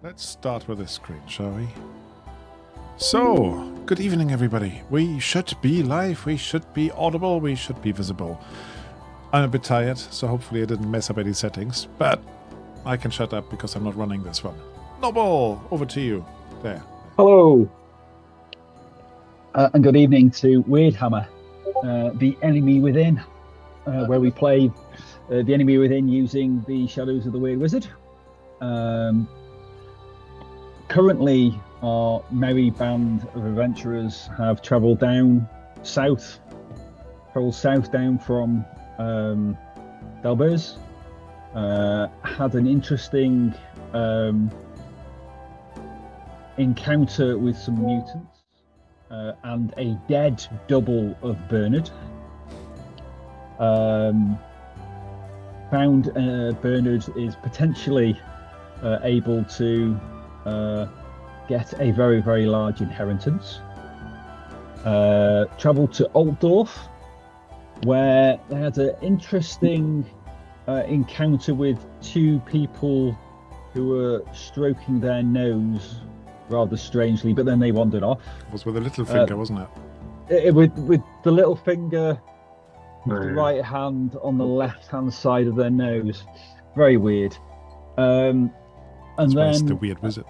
Let's start with this screen, shall we? So, good evening, everybody. We should be live, we should be audible, we should be visible. I'm a bit tired, so hopefully I didn't mess up any settings, but I can shut up because I'm not running this one. Noble, over to you. There. Hello, and good evening to Weirdhammer, the enemy within, where we play the enemy within using the Shadows of the Weird Wizard. Currently, our merry band of adventurers have travelled south down from Dalbers. Had an interesting encounter with some mutants and a dead double of Bernard. Found Bernard is potentially able to get a very, very large inheritance. Travelled to Altdorf, where they had an interesting encounter with two people who were stroking their nose rather strangely, but then they wandered off. It was with a little finger, wasn't it? With the little finger, the right hand on the left-hand side of their nose. Very weird. And That's why then it's the Weird Wizard.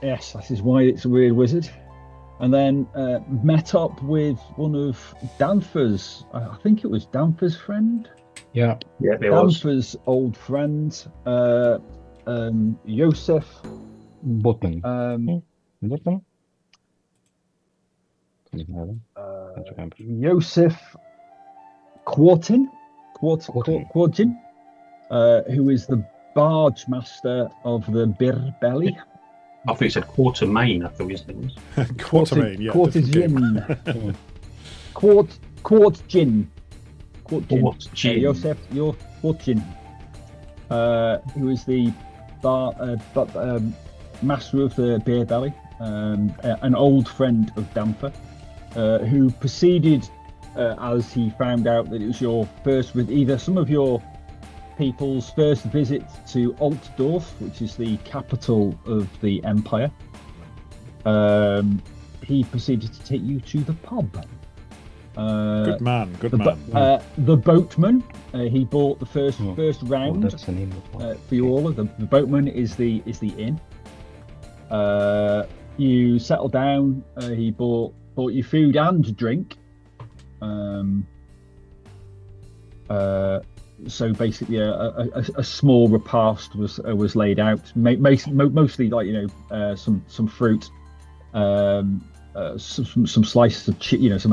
Yes, that is why it's a Weird Wizard. And then met up with one of Danfer's, I think it was Danfer's friend. Yeah, it Danfer's was. old friend, Josef Botman. Botman? Can't remember. Josef Quartin, who is the barge master of the Bir Belly. I think he said Quartermain, I thought his name was. Quartermain, yeah. Quartgin. Quartgin. Josef Quartgin, who is the master of the Beer Belly, an old friend of Damper, who proceeded, as he found out that it was your first, with either some of your people's first visit to Altdorf, which is the capital of the empire. He proceeded to take you to the pub. Good man. The boatman. He bought the first round that's the name of for you all. The boatman is the inn. You settle down. He bought you food and drink. So basically, a small repast was laid out. Mostly like some fruit, some slices of cheese,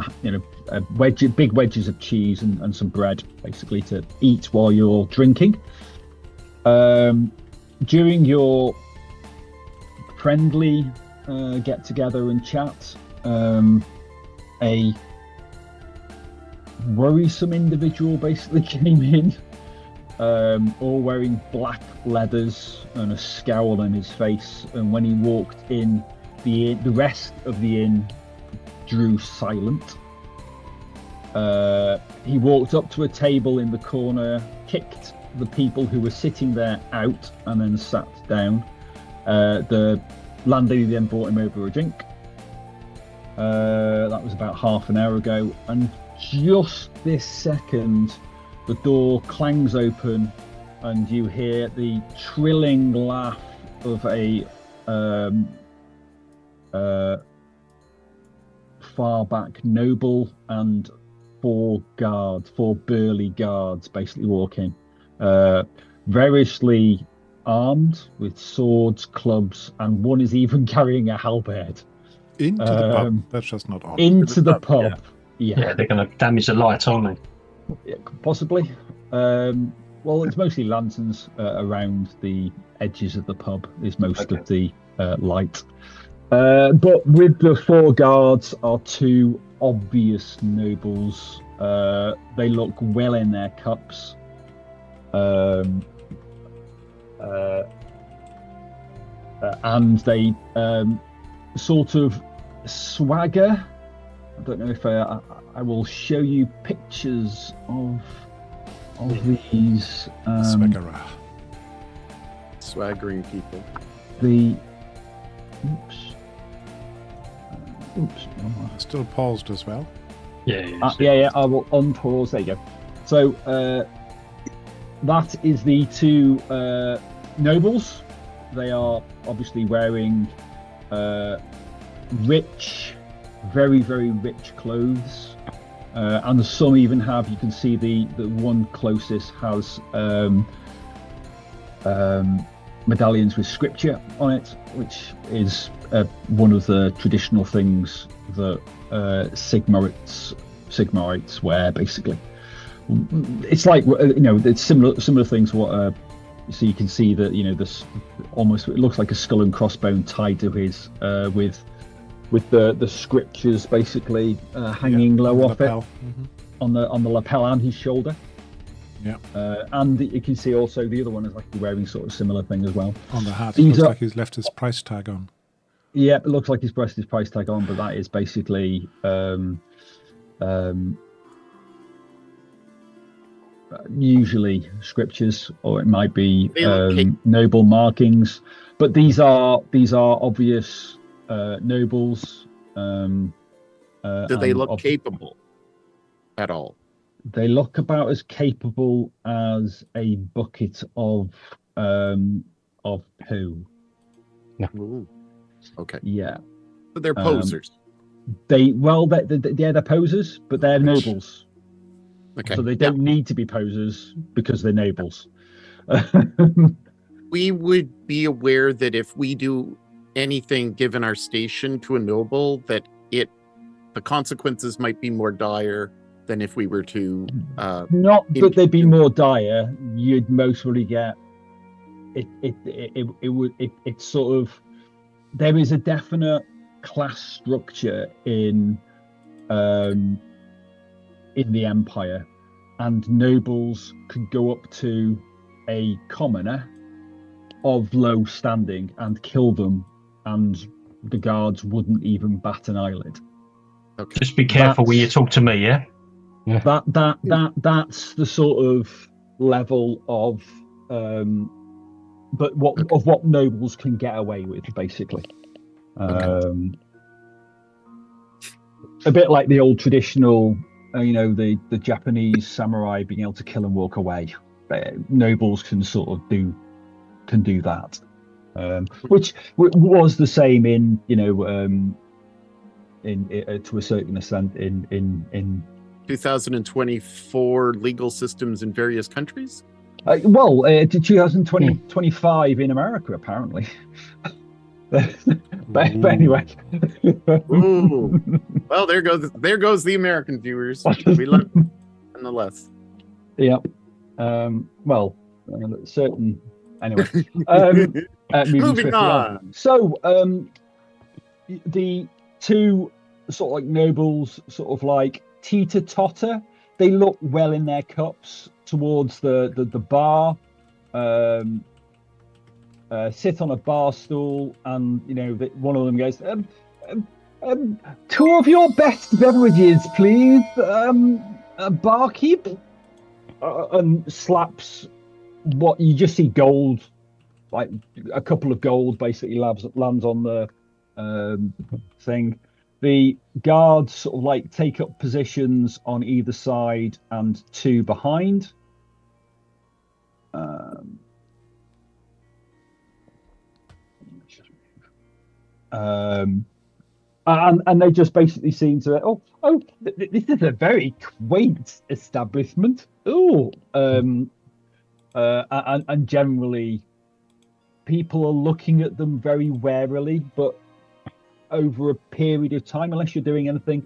big wedges of cheese and some bread, basically to eat while you're drinking. During your friendly get together and chat, a worrisome individual basically came in, all wearing black leathers and a scowl on his face, and when he walked in, the rest of the inn drew silent. He walked up to a table in the corner, kicked the people who were sitting there out, and then sat down. The landlady then brought him over a drink. That was about half an hour ago, and just this second, the door clangs open, and you hear the trilling laugh of a far back noble and four burly guards basically walking, variously armed with swords, clubs, and one is even carrying a halberd. Into the pub. That's just not on. Into the pub. Yeah, they're going to damage the light, aren't they? Yeah, possibly. Well, it's mostly lanterns around the edges of the pub is most of the light. But with the four guards are two obvious nobles. They look well in their cups. And they sort of swagger. I don't know if I will show you pictures of these. Swaggerer. Swaggering people. the oops. Oops. Still paused as well. Yeah. I will unpause. There you go. So that is the two nobles. They are obviously wearing rich, very, very rich clothes, and some even have. You can see the one closest has medallions with scripture on it, which is one of the traditional things that Sigmarites wear. Basically, it's like it's similar things. What so you can see that this almost, it looks like a skull and crossbone tied to his with the scriptures basically hanging low off it on the lapel and his shoulder. Yeah. And you can see also the other one is like wearing sort of similar thing as well. On the hat, it looks like he's left his price tag on. Yeah, it looks like he's pressed his price tag on, but that is basically usually scriptures, or it might be noble markings. But these are obvious nobles. Do they look capable at all? They look about as capable as a bucket of poo. Ooh. Okay. Yeah. But they're posers. They're posers, but they're nobles. Okay. So they don't need to be posers because they're nobles. We would be aware that if we do anything given our station to a noble, that the consequences might be more dire than if we were to not that they'd be more dire. You'd mostly get it's sort of, there is a definite class structure in the Empire, and nobles could go up to a commoner of low standing and kill them, and the guards wouldn't even bat an eyelid. Okay. Just be careful when you talk to me, yeah? That's the sort of level of what nobles can get away with, basically. A bit like the old traditional, the Japanese samurai being able to kill and walk away. Nobles can sort of do that, which was the same in to a certain extent in 2024 legal systems in various countries. To 2025 in America, apparently. but anyway. Ooh. Well, there goes the American viewers. We love nonetheless. Yep. Certain. Anyway. Moving on. So, the two sort of like nobles, sort of like teeter-totter. They look well in their cups towards the bar. Sit on a bar stool, and one of them goes, two of your best beverages, please, barkeep, and slaps what you just see gold, like a couple of gold, basically lands on the thing. The guards sort of like take up positions on either side and two behind. And they just basically seem to this is a very quaint establishment. And generally people are looking at them very warily, but over a period of time, unless you're doing anything,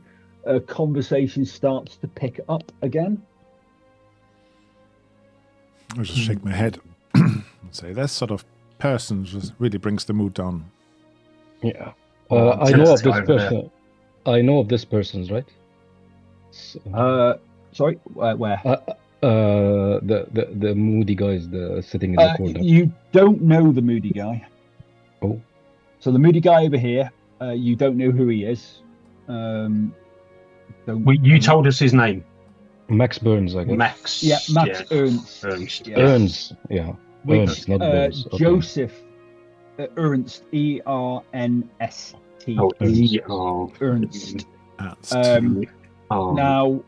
conversation starts to pick up again. I just shake my head and say, this sort of person just really brings the mood down. Yeah. I know of this person. I know of this person's, right? Sorry, where? The moody guy is sitting in the corner. You don't know the moody guy. Oh. So the moody guy over here, you don't know who he is. You told us his name. Max Burns, I guess. Max. Yeah, Max Ernst. Ernst, yeah. Which, Ernst, not Burns. Okay. Joseph Ernst, E-R-N-S-T. Oh, E-R. Ernst. That's Now,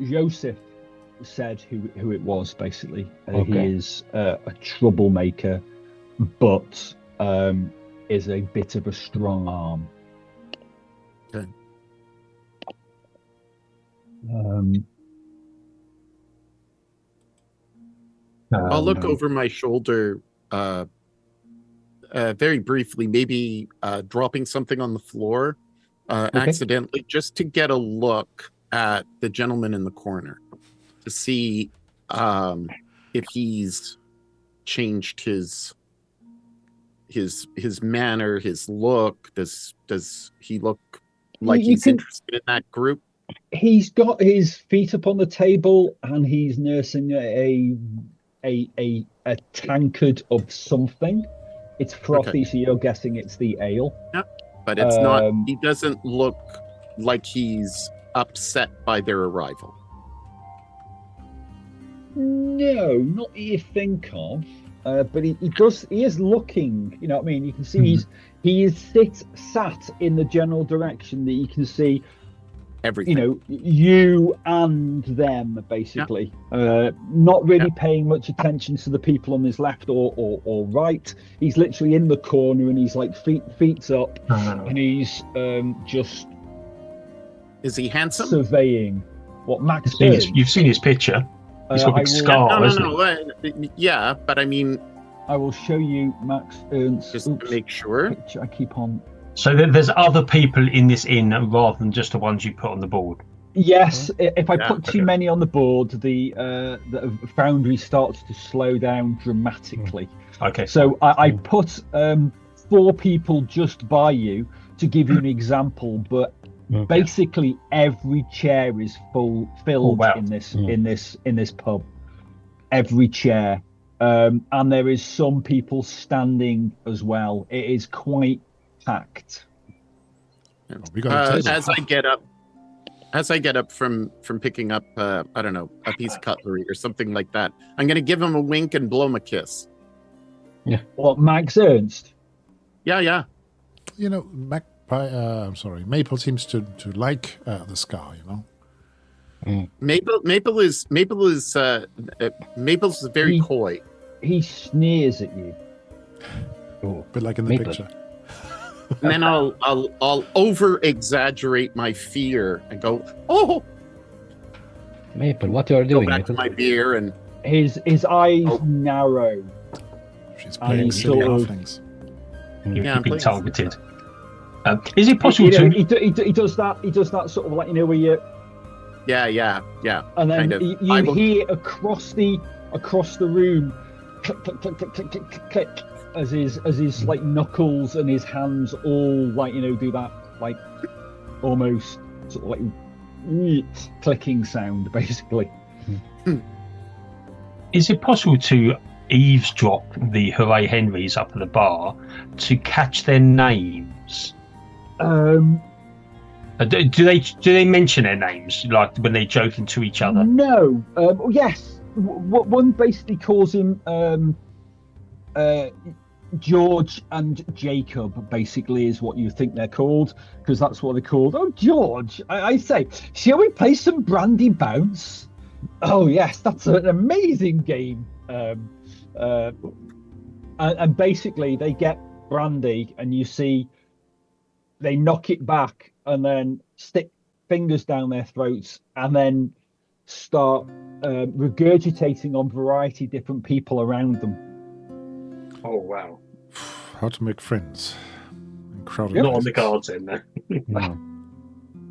Joseph said who it was, basically. He is a troublemaker, but is a bit of a strong arm. Okay. I'll look over my shoulder very briefly, maybe dropping something on the floor accidentally, just to get a look at the gentleman in the corner to see if he's changed his manner, his look. Does he look like he's interested in that group? He's got his feet up on the table and he's nursing a tankard of something. It's frothy, so you're guessing it's the ale. Yeah, but it's not. He doesn't look like he's upset by their arrival. No, not that you think of. But he does. He is looking. You know what I mean? You can see he is sat in the general direction that you can see. Everything. You know, you and them, basically. Yeah. Not really paying much attention to the people on his left or right. He's literally in the corner and he's like feet up, and he's just. Is he handsome? Surveying what Max. You've seen his picture. He's got a big scar, isn't he? Yeah, but I mean, I will show you Max Ernst. Just to make sure. Picture. I keep on. So there's other people in this inn rather than just the ones you put on the board. Yes, if I put too many on the board, the foundry starts to slow down dramatically. Okay. So I put 4 people just by you to give you an example, but basically every chair is filled in this pub. Every chair, and there is some people standing as well. It is quite packed. As I get up from picking up I don't know, a piece of cutlery or something like that, I'm going to give him a wink and blow him a kiss. Yeah. What, Max Ernst? Yeah. You know, Maple seems to like the scar. You know. Maple's very coy. He sneers at you. Oh, but like in the picture. And then I'll over exaggerate my fear and go, oh, Maple, what you are doing? Go back to my beer and his eyes narrow. She's playing silly halflings. You've been targeted. Is it possible to? He does that. He does that sort of like, you know, where you. Yeah. And then kind of. you hear across the room, click, click, click, click, click, click, click, as his like knuckles and his hands all like, you know, do that like almost sort of like clicking sound, basically. Is it possible to eavesdrop the Hooray Henrys up at the bar to catch their names? Do they mention their names, like when they're joking to each other? No. Yes. One basically calls him George and Jacob, basically, is what you think they're called, because that's what they're called. Oh, George, I say, shall we play some Brandy Bounce? Oh, yes, that's an amazing game. And basically, they get brandy, and you see they knock it back and then stick fingers down their throats and then start regurgitating on variety different people around them. Oh, wow. How to make friends. Crowded Not on the cards in there. No.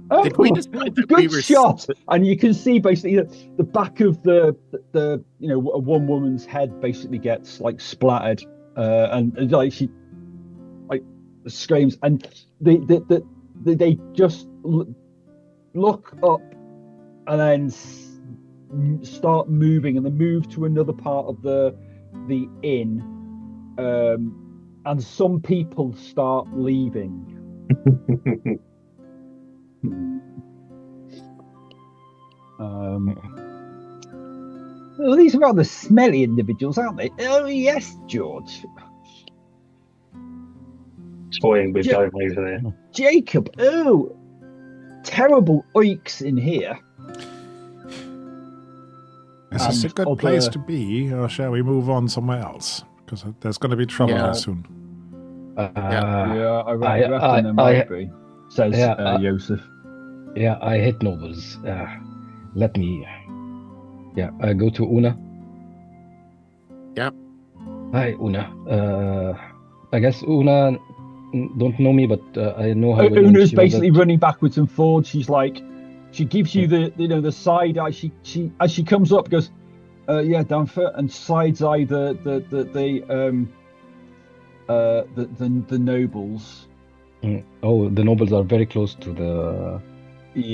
Oh, Did we decide that good we were shot! And you can see basically the back of the you know, one woman's head basically gets like splattered, and like she like screams, and they just look up and then start moving, and they move to another part of the inn, and some people start leaving. Well, these are rather smelly individuals, aren't they? Oh yes, George. toying with going over there. Jacob, oh, terrible oiks in here. Is this a good place to be, or shall we move on somewhere else? Because there's going to be trouble here soon. I reckon there might be, says Joseph. Yeah, I hate nobles. Let me... I go to Una. Yep. Hi, Una. I guess Una don't know me, but I know her. Una's basically running backwards and forwards. She's like, she gives you the side eye. She as she comes up goes, Danfer, and sides eye the nobles. Oh, the nobles are very close to the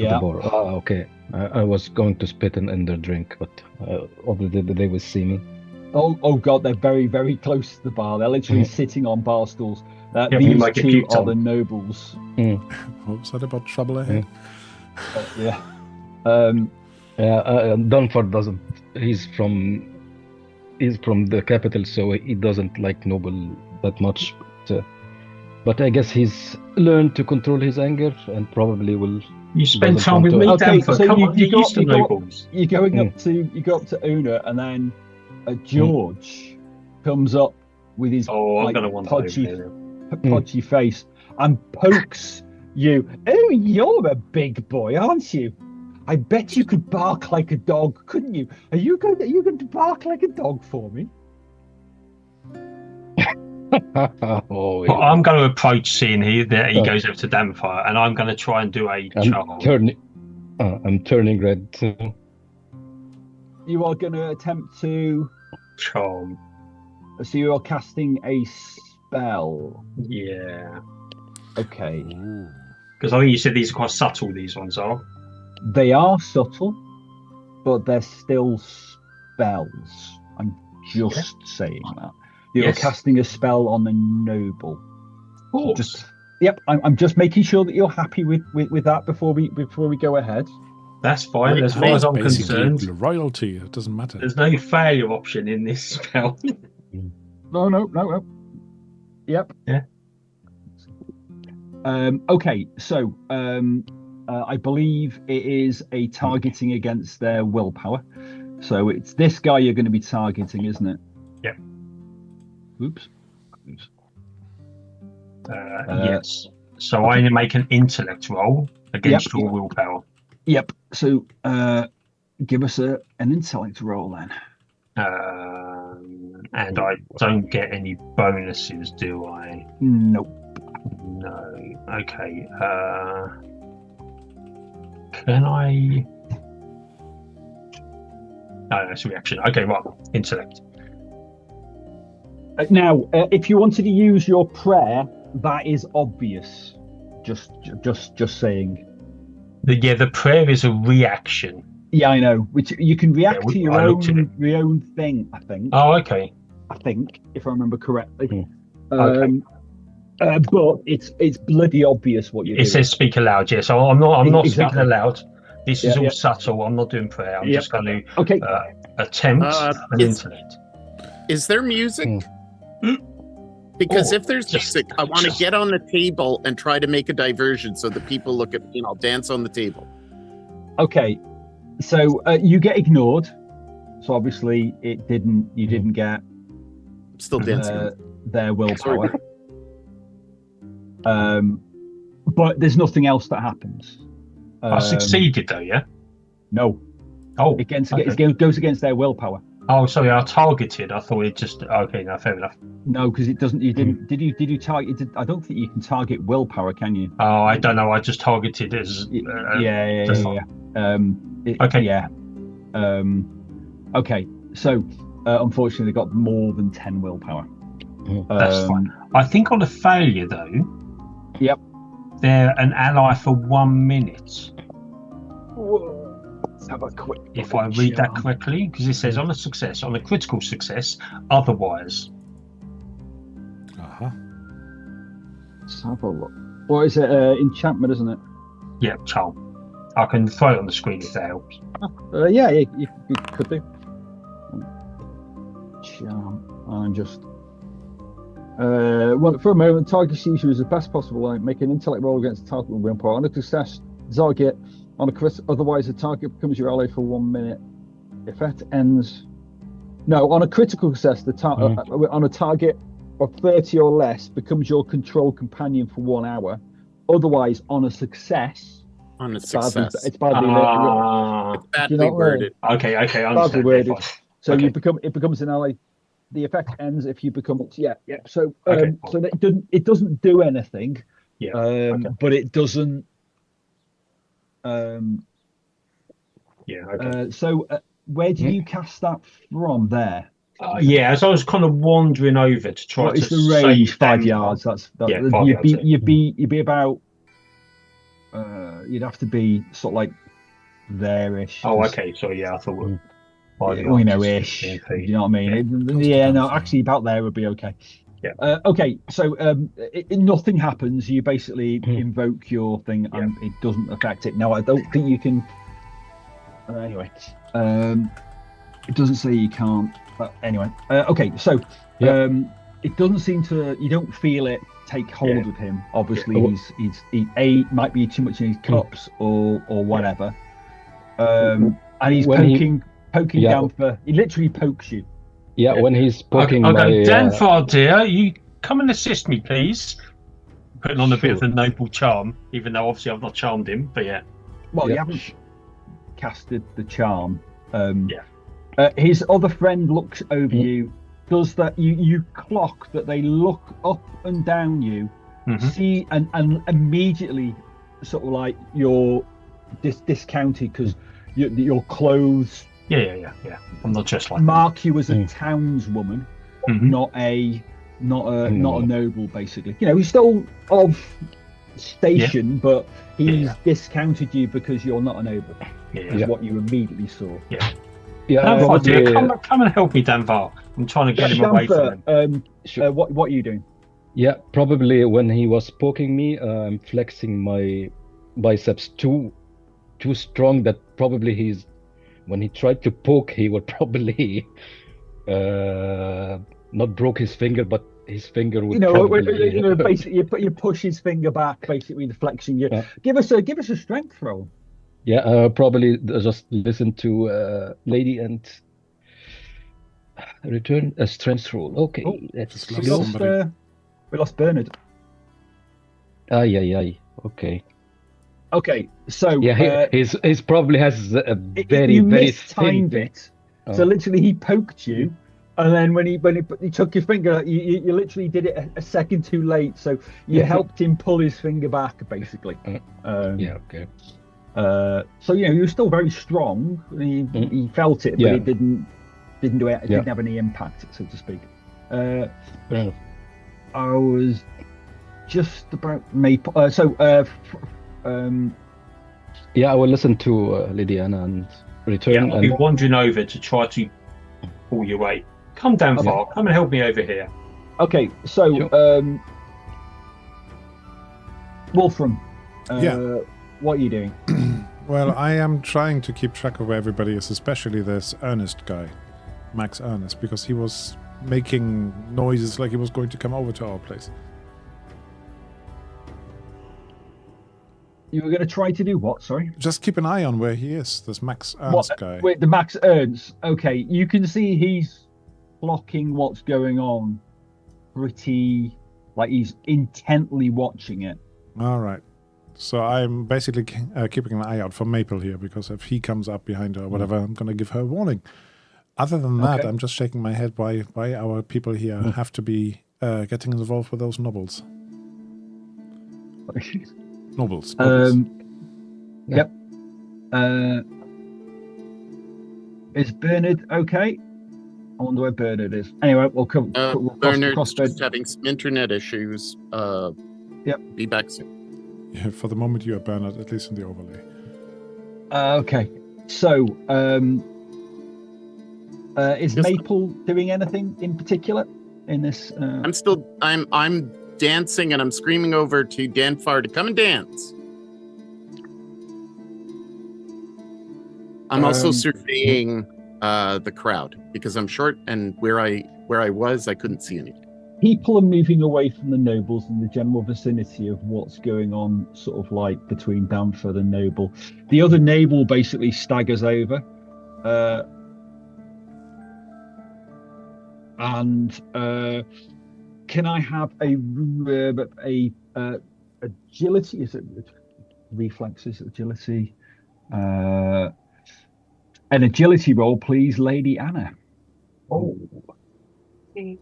bar. Okay. I was going to spit in their drink, but obviously they will see me. Oh God, they're very, very close to the bar. They're literally sitting on bar stools. These two are the nobles. Oops, that about trouble ahead. Dunford doesn't. He's from the capital, so he doesn't like noble that much. But I guess he's learned to control his anger and probably will. You spend time with me, Danford. So Come on, you're used to nobles. You go up to Una, and then George comes up with his podgy face and pokes you. Oh, you're a big boy, aren't you? I bet you could bark like a dog, couldn't you? Are you going to bark like a dog for me? I'm going to approach seeing that he goes over to Danfire, and I'm going to try and do a charm. I'm turning red too. You are going to attempt to charm. So you are casting a spell. Yeah. Okay. Because I think you said these are quite subtle. These ones are. They are subtle, but they're still spells. I'm just saying that. You're casting a spell on a noble. I'm just making sure that you're happy with that before we go ahead. That's fine, as far as I'm concerned. Royalty, it doesn't matter. There's no failure option in this spell. No. Yep. Yeah. Okay, so I believe it is a targeting against their willpower. So it's this guy you're going to be targeting, isn't it? Yep. Oops. Yes. So I need to make an intellect roll against your willpower. Yep. So give us an intellect roll then. And I don't get any bonuses, do I? Nope. No. Okay. Can I? No, that's a reaction. Okay, right. Intellect. Now, if you wanted to use your prayer, that is obvious. Just saying. The prayer is a reaction. Yeah, I know. Which you can react to your own thing, I think. Oh, okay. I think, if I remember correctly. Okay. But it's bloody obvious what you're doing. It says speak aloud, yes. So I'm not Exactly. speaking aloud. This is all subtle. I'm not doing prayer. I'm just going to attempt an intellect. Is there music? Because if there's music, I want to get on the table and try to make a diversion so that people look at me and I'll dance on the table. Okay, so you get ignored. So obviously you didn't get Still dancing. Their willpower. But there's nothing else that happens. I succeeded though, yeah? No. Oh, it goes against their willpower. Oh, sorry, I targeted. I thought it just okay. No, fair enough. No, because it doesn't. You didn't. Did you target? I don't think you can target willpower, can you? Oh, I don't know. I just targeted as. Yeah. Okay. Yeah. Okay. So, unfortunately, they got more than 10 willpower. That's fine. I think on a failure though. Yep. They're an ally for 1 minute. Whoa. Let's have a quick. If I read that correctly, because it says on a critical success, otherwise. Let's have a look. What is it? Enchantment, isn't it? Yeah, charm. I can throw it on the screen if that helps. Yeah, you could do. Charm. I'm just. Well, for a moment, target sees you as the best possible light. Make an intellect roll against the target with willpower. On a success, target. On a crit, otherwise the target becomes your ally for 1 minute. If that ends, no, on a critical success, on a target of 30 or less becomes your control companion for 1 hour. Otherwise, on a success, it's badly worded. Okay, I understand. Badly worded. So okay. it becomes an ally. The effect ends if you become So so it doesn't do anything. Yeah. But it doesn't. So where do you cast that from? There. As I was kind of wandering over to try to. What is the range? 5 yards. That's that. Yeah, 5 yards. You'd be about. You'd have to be sort of like there-ish. Oh, okay. So I thought. Ish. You know what I mean? Actually, about there would be okay. Yeah. Okay. So nothing happens. You basically invoke your thing, and it doesn't affect it. Now, I don't think you can. Anyway, it doesn't say you can't. But anyway, okay. So it doesn't seem to. You don't feel it take hold of him. Obviously, he might be too much in his cups or whatever. And he's poking down for. He literally pokes you. Yeah, when he's poking Danfar, dear, you come and assist me, please. Putting on a bit of the noble charm, even though obviously I've not charmed him, but Well, you haven't casted the charm. His other friend looks over you. Does that? You clock that they look up and down you, see, and immediately sort of like you're discounted because your clothes. Yeah. I'm not just like mark you as a townswoman, not a noble. Basically, he's still of station, but he's discounted you because you're not a noble. Is what you immediately saw. Danvar, dear, come and help me, Danvar. I'm trying to get him away from him. What are you doing? Yeah, probably when he was poking me, I'm flexing my biceps too strong that probably when he tried to poke, he would probably not broke his finger, but his finger would. Basically, you push his finger back, basically the flexing. Give us a strength roll. Yeah, probably just listen to Lady and return a strength roll. Okay, let's go. We lost Bernard. Aye. Okay. Okay, so he's probably has a very you very mistimed thin. it. So literally, he poked you, and then when he took your finger, you literally did it a second too late. So you helped him pull his finger back, basically. Okay. So you were still very strong. He felt it, but it didn't do it. It didn't have any impact, so to speak. I was just about Maple. I will listen to Lady Anna and return. I'll be wandering over to try to pull you away. Come down far. Come and help me over here. Okay, so Wolfram, what are you doing? Well, I am trying to keep track of where everybody is, especially this Ernest guy, Max Ernest, because he was making noises like he was going to come over to our place. You were going to try to do what? Sorry. Just keep an eye on where he is. This Max Ernst guy. Wait, the Max Ernst. Okay, you can see he's blocking what's going on. Pretty, like he's intently watching it. All right. So I'm basically keeping an eye out for Maple here, because if he comes up behind her or whatever, I'm going to give her a warning. Other than that, I'm just shaking my head why our people here have to be getting involved with those nobles. Nobles. Yep. Is Bernard okay? I wonder where Bernard is. Anyway, we'll come. Bernard's just having some internet issues. Be back soon. Yeah, for the moment you are Bernard, at least in the overlay. Okay. So, is Maple doing anything in particular in this? I'm dancing and I'm screaming over to Danfar to come and dance. I'm also surveying the crowd because I'm short, and where I was, I couldn't see anything. people are moving away from the nobles in the general vicinity of what's going on, sort of like between Danford and Noble. The other noble basically staggers over, and can I have a agility? Is it reflexes? Agility? An agility roll, please, Lady Anna. Oh, thanks.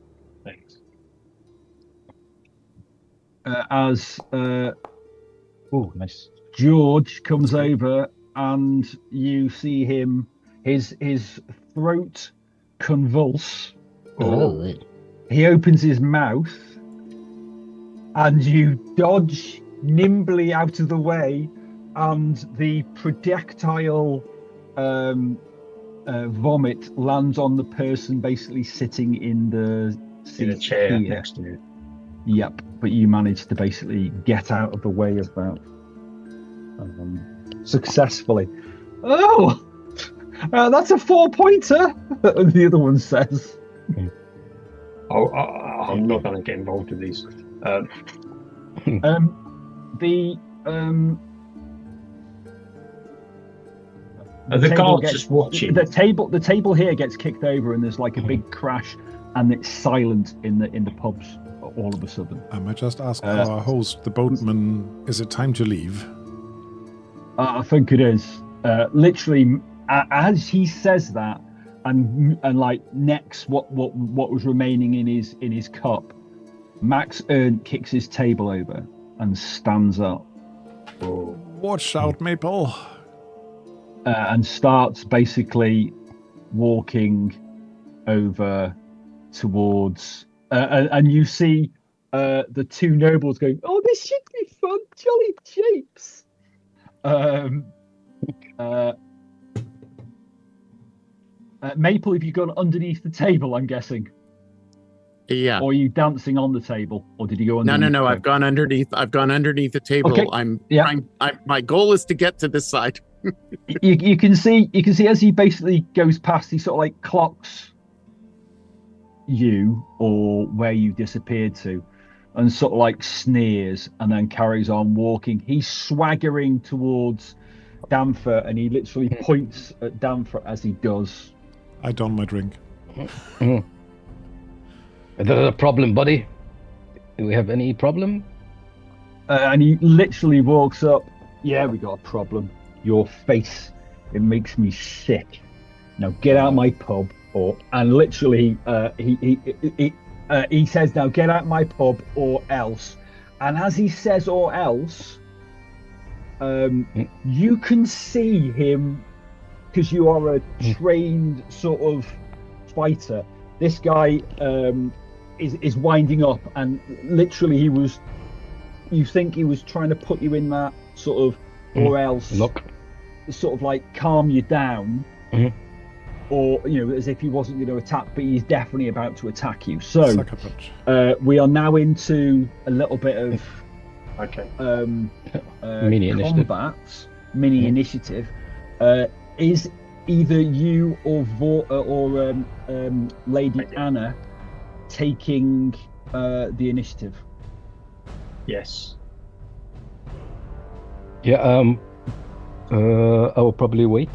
As Oh, nice. George comes over and you see him, his throat convulse. Oh. He opens his mouth and you dodge nimbly out of the way, and the projectile vomit lands on the person basically sitting in the seat In a chair here. next to you. Yep, but you managed to basically get out of the way of that successfully. Oh, that's a 4-pointer. The other one says. Oh, I'm not going to get involved with these. The guards just watching. The table here gets kicked over, and there's like a big crash, and it's silent in the pubs all of a sudden. I might just ask our host, the boatman, is it time to leave? I think it is. Literally, as he says that, and like next, what was remaining in his cup, Max Ernst kicks his table over and stands up. Watch out, Maple. And starts basically walking over towards, and you see the two nobles going, "Oh, this should be fun, jolly japes." Maple, have you gone underneath the table? I'm guessing. Yeah. Or are you dancing on the table, or did you go underneath? No. I've gone underneath the table. Okay. My goal is to get to this side. you can see as he basically goes past, he sort of like clocks you or where you disappeared to, and sort of like sneers and then carries on walking. He's swaggering towards Danford, and he literally points at Danford as he does. I don my drink. Is there a problem, buddy? Do we have any problem? And he literally walks up. Yeah, we got a problem. Your face, it makes me sick. Now get out my pub, and literally he says, now get out my pub or else. And as he says or else, you can see him, because you are a trained sort of fighter. This guy is winding up, and literally you think he was trying to put you in that sort of or else look, sort of like calm you down, or as if he wasn't going to attack, but he's definitely about to attack you. So Sucker punch. we are now into a little bit of mini initiative. Combat, mini initiative. Is either you or Lady Anna taking the initiative? Yes. Yeah. I will probably wait.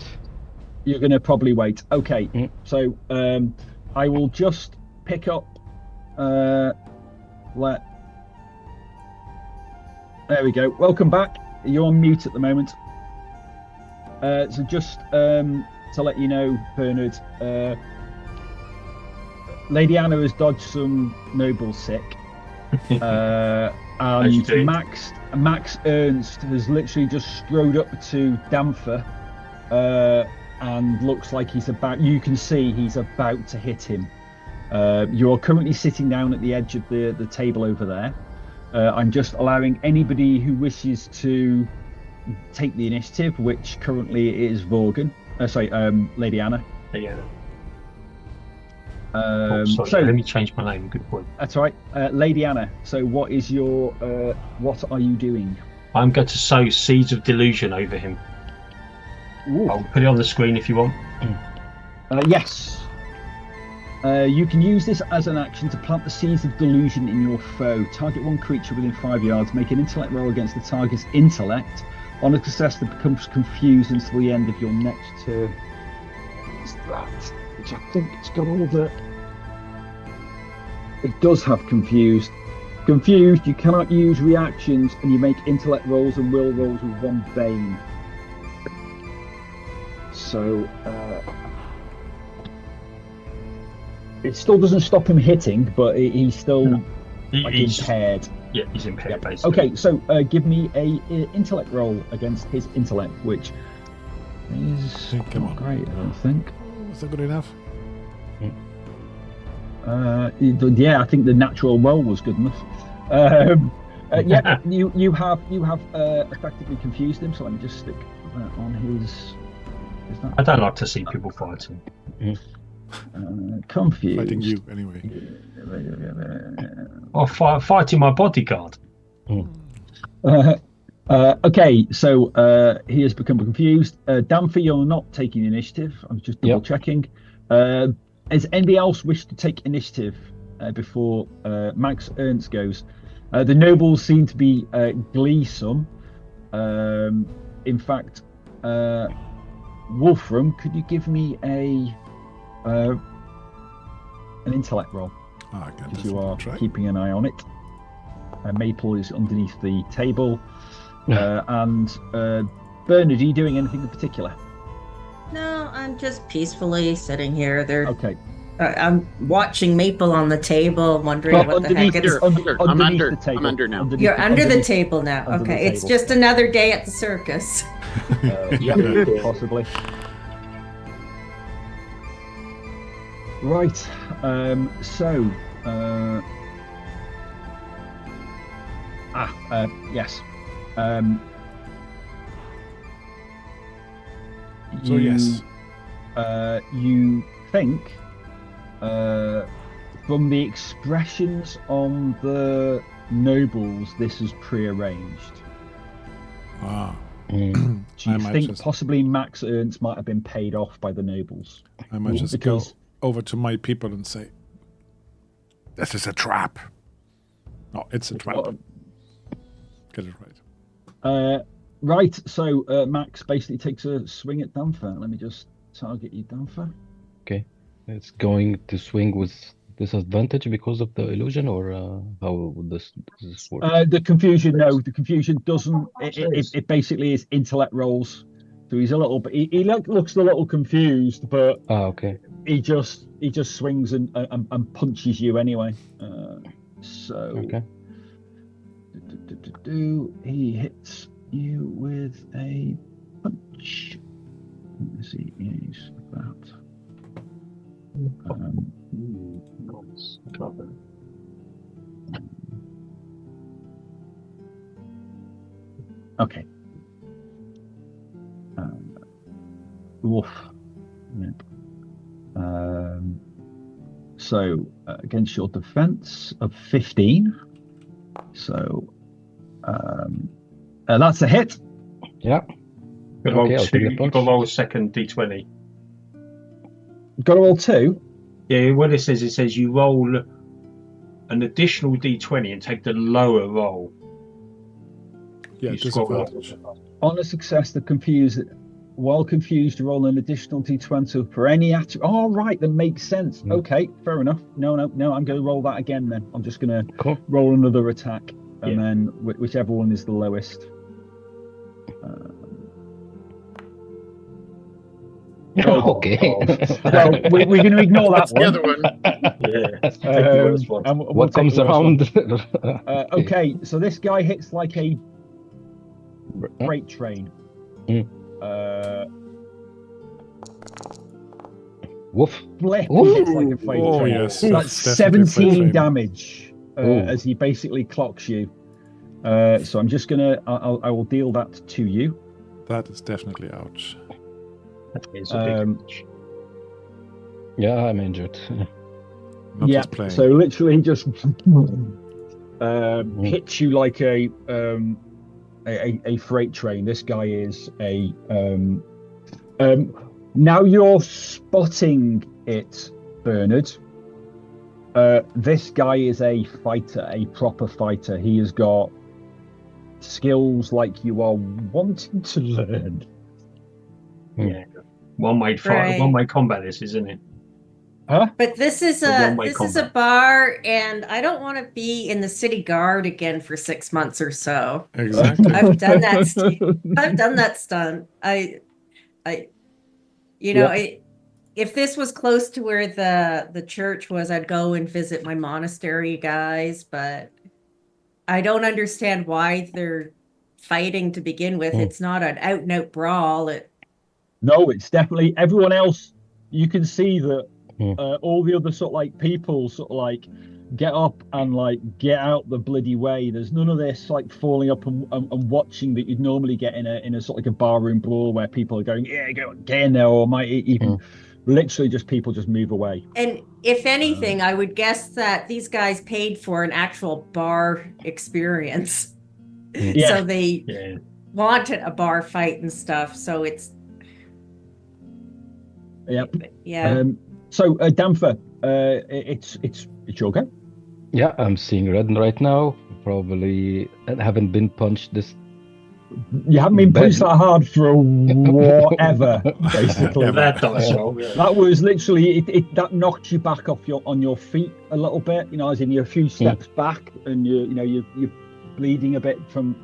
You're going to probably wait. Okay. So I will just pick up. There we go. Welcome back. You're on mute at the moment. So just to let you know, Bernard, Lady Anna has dodged some nobles sick. And Max Ernst has literally just strode up to Danford and looks like you can see he's about to hit him. You are currently sitting down at the edge of the table over there. I'm just allowing anybody who wishes to take the initiative, which currently is Vorgan. Lady Anna. Yeah. So let me change my name. Good point. That's all right, Lady Anna. So, what is your? What are you doing? I'm going to sow seeds of delusion over him. Ooh. I'll put it on the screen if you want. Yes. You can use this as an action to plant the seeds of delusion in your foe. Target one creature within 5 yards. Make an intellect roll against the target's intellect. On a success, that becomes confused until the end of your next turn. Is that? Which I think it's got all the. It does have confused. Confused. You cannot use reactions, and you make intellect rolls and will rolls with one bane. So. It still doesn't stop him hitting, but he's still He's impaired. Yeah, he's impaired, basically. Okay, so give me a intellect roll against his intellect, which is Come not on. great, I don't think. Is that good enough? Yeah, I think the natural roll was good enough. Yeah, you have effectively confused him. So let me just stick that on his. I don't like to see people fighting. Confused. Fighting you, anyway. Or fighting my bodyguard. Okay, so he has become confused. Danfer, you're not taking initiative. I'm just double checking. Does anybody else wish to take initiative before Max Ernst goes? The nobles seem to be gleesome. In fact, Wolfram, could you give me an intellect roll? Because you are keeping an eye on it. Maple is underneath the table. And Bernard, are you doing anything in particular? No, I'm just peacefully sitting here. Okay. I'm watching Maple on the table, wondering what the heck it's. I'm under now. You're under the table now. Okay, it's just another day at the circus. Yeah, possibly. Right. Yes. Yes. You think, from the expressions on the nobles, this is prearranged. Do you think possibly Max Ernst might have been paid off by the nobles? I might just go over to my people and say, "This is a trap." No, it's a trap. Get it right. Right, so Max basically takes a swing at Danfer. Let me just target you, Danfer. Okay. It's going to swing with disadvantage because of the illusion, or how would this work? The confusion, no. The confusion doesn't. It basically is intellect rolls. So he's a little bit. He looks a little confused, but okay. He just swings and punches you anyway. Okay. He hits you with a punch. Let me see. He's about. Okay. Woof. So against your defense of 15. So that's a hit. Yeah. You got to roll a second d20. Got to roll 2? Yeah, what it says you roll an additional d20 and take the lower roll. Yeah, disadvantage. On a success, while confused, you roll an additional d20 for any action. Oh, right, that makes sense. Okay, fair enough. No, I'm going to roll that again then. I'm just going to roll another attack, and then whichever one is the lowest. Okay. Well, we're going to ignore that one. The other one. Yeah. What comes around? Okay, so this guy hits like a freight train. Woof. Flip hits like a freight train. Yes, that's 17 damage as he basically clocks you. So I'm just gonna. I will deal that to you. That is definitely ouch. That is a big Yeah, I'm injured. Not just playing. So literally he just hits you like a freight train. This guy is a. Now you're spotting it, Bernard. This guy is a fighter, a proper fighter. He has got skills like you are wanting to learn. Yeah, one-way combat. This isn't it? Huh? But this is a bar, and I don't want to be in the city guard again for 6 months or so. Exactly. I've done that. I've done that stunt. If this was close to where the church was, I'd go and visit my monastery guys, but I don't understand why they're fighting to begin with. It's not an out and out brawl. No, it's definitely everyone else. You can see that all the other sort of like people sort of like get up and like get out the bloody way. There's none of this like falling up and watching that you'd normally get in a sort of like a barroom brawl where people are going, yeah, get in there, or might even literally just people just move away. And if anything, I would guess that these guys paid for an actual bar experience. Yeah. So they wanted a bar fight and stuff. So it's yeah. So Dampher, it's your go. Yeah, I'm seeing red right now. Probably haven't been punched this. You haven't been punched that hard for whatever, basically. That does so. That was literally that knocked you back off on your feet a little bit. You know, as in you're a few steps back, and you're bleeding a bit from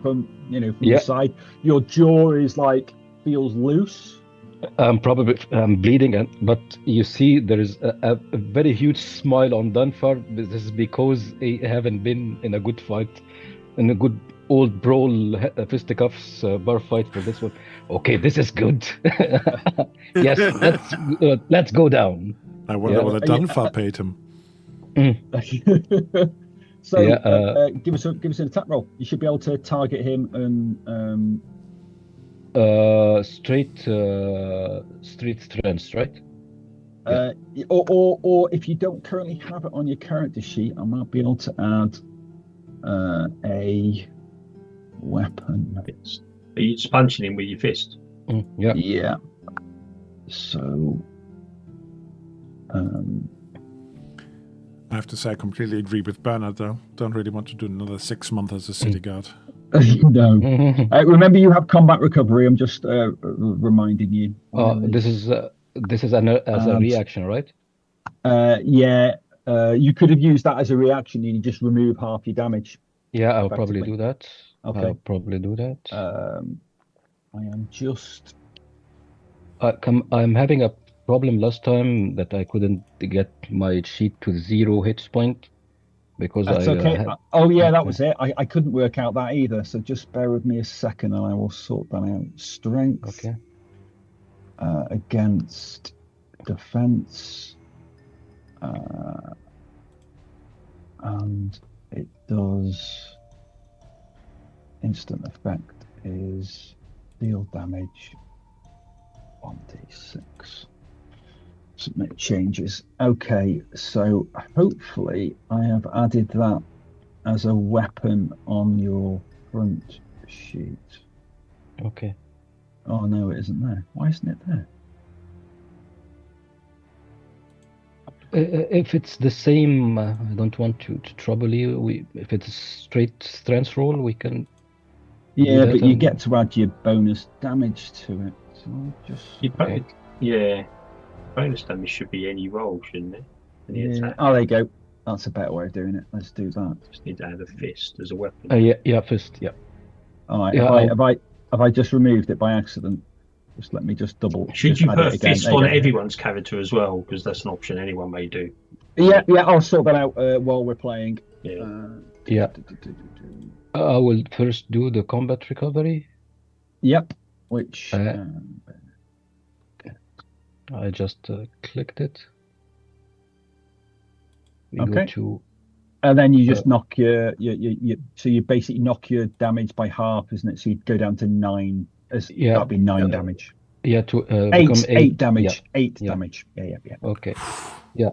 the side. Your jaw is like feels loose. I'm bleeding, but you see there is a very huge smile on Dunfar. This is because he haven't been in a good fight, in a good old brawl, fisticuffs bar fight for this one. Okay, this is good. Yes, let's go down. I wonder whether Dunfar paid him. So give us an attack roll. You should be able to target him and straight strength, right? Or if you don't currently have it on your character sheet, I might be able to add a weapon. Are you just punching him with your fist? Yeah. So I have to say I completely agree with Bernard, though. Don't really want to do another 6 months as a city guard. No. Remember, you have combat recovery. I'm just reminding you. This is as a reaction, right? You could have used that as a reaction. You just remove half your damage. Yeah, I'll probably do that. Okay. I'll probably do that. I am just. I'm having a problem last time that I couldn't get my sheet to 0 hit point. Because that's okay. That was it. I couldn't work out that either. So just bear with me a second, and I will sort that out. Strength. Okay. Against defense, and it does. Instant effect is deal damage 1d6. Submit changes. Okay, so hopefully I have added that as a weapon on your front sheet. Okay. Oh no, it isn't there. Why isn't it there? If it's the same, I don't want to trouble you. If it's a straight strength roll, we can. Yeah, but you get to add your bonus damage to it. So I'll just. Bonus damage should be any roll, shouldn't it? Oh, there you go. That's a better way of doing it. Let's do that. Just need to add a fist as a weapon. Fist. Yeah. All right. Have I just removed it by accident? Just let me just double. Should you put a fist on everyone's character as well? Because that's an option anyone may do. Yeah. I'll sort that out while we're playing. Yeah. I will first do the combat recovery. Yep. Which. I just clicked it. And then you just knock your so you basically knock your damage by half, isn't it? So you go down to 9. That'd be 9 damage. Yeah, to 8 damage. Yeah. 8 damage. Yeah. Okay. Yeah.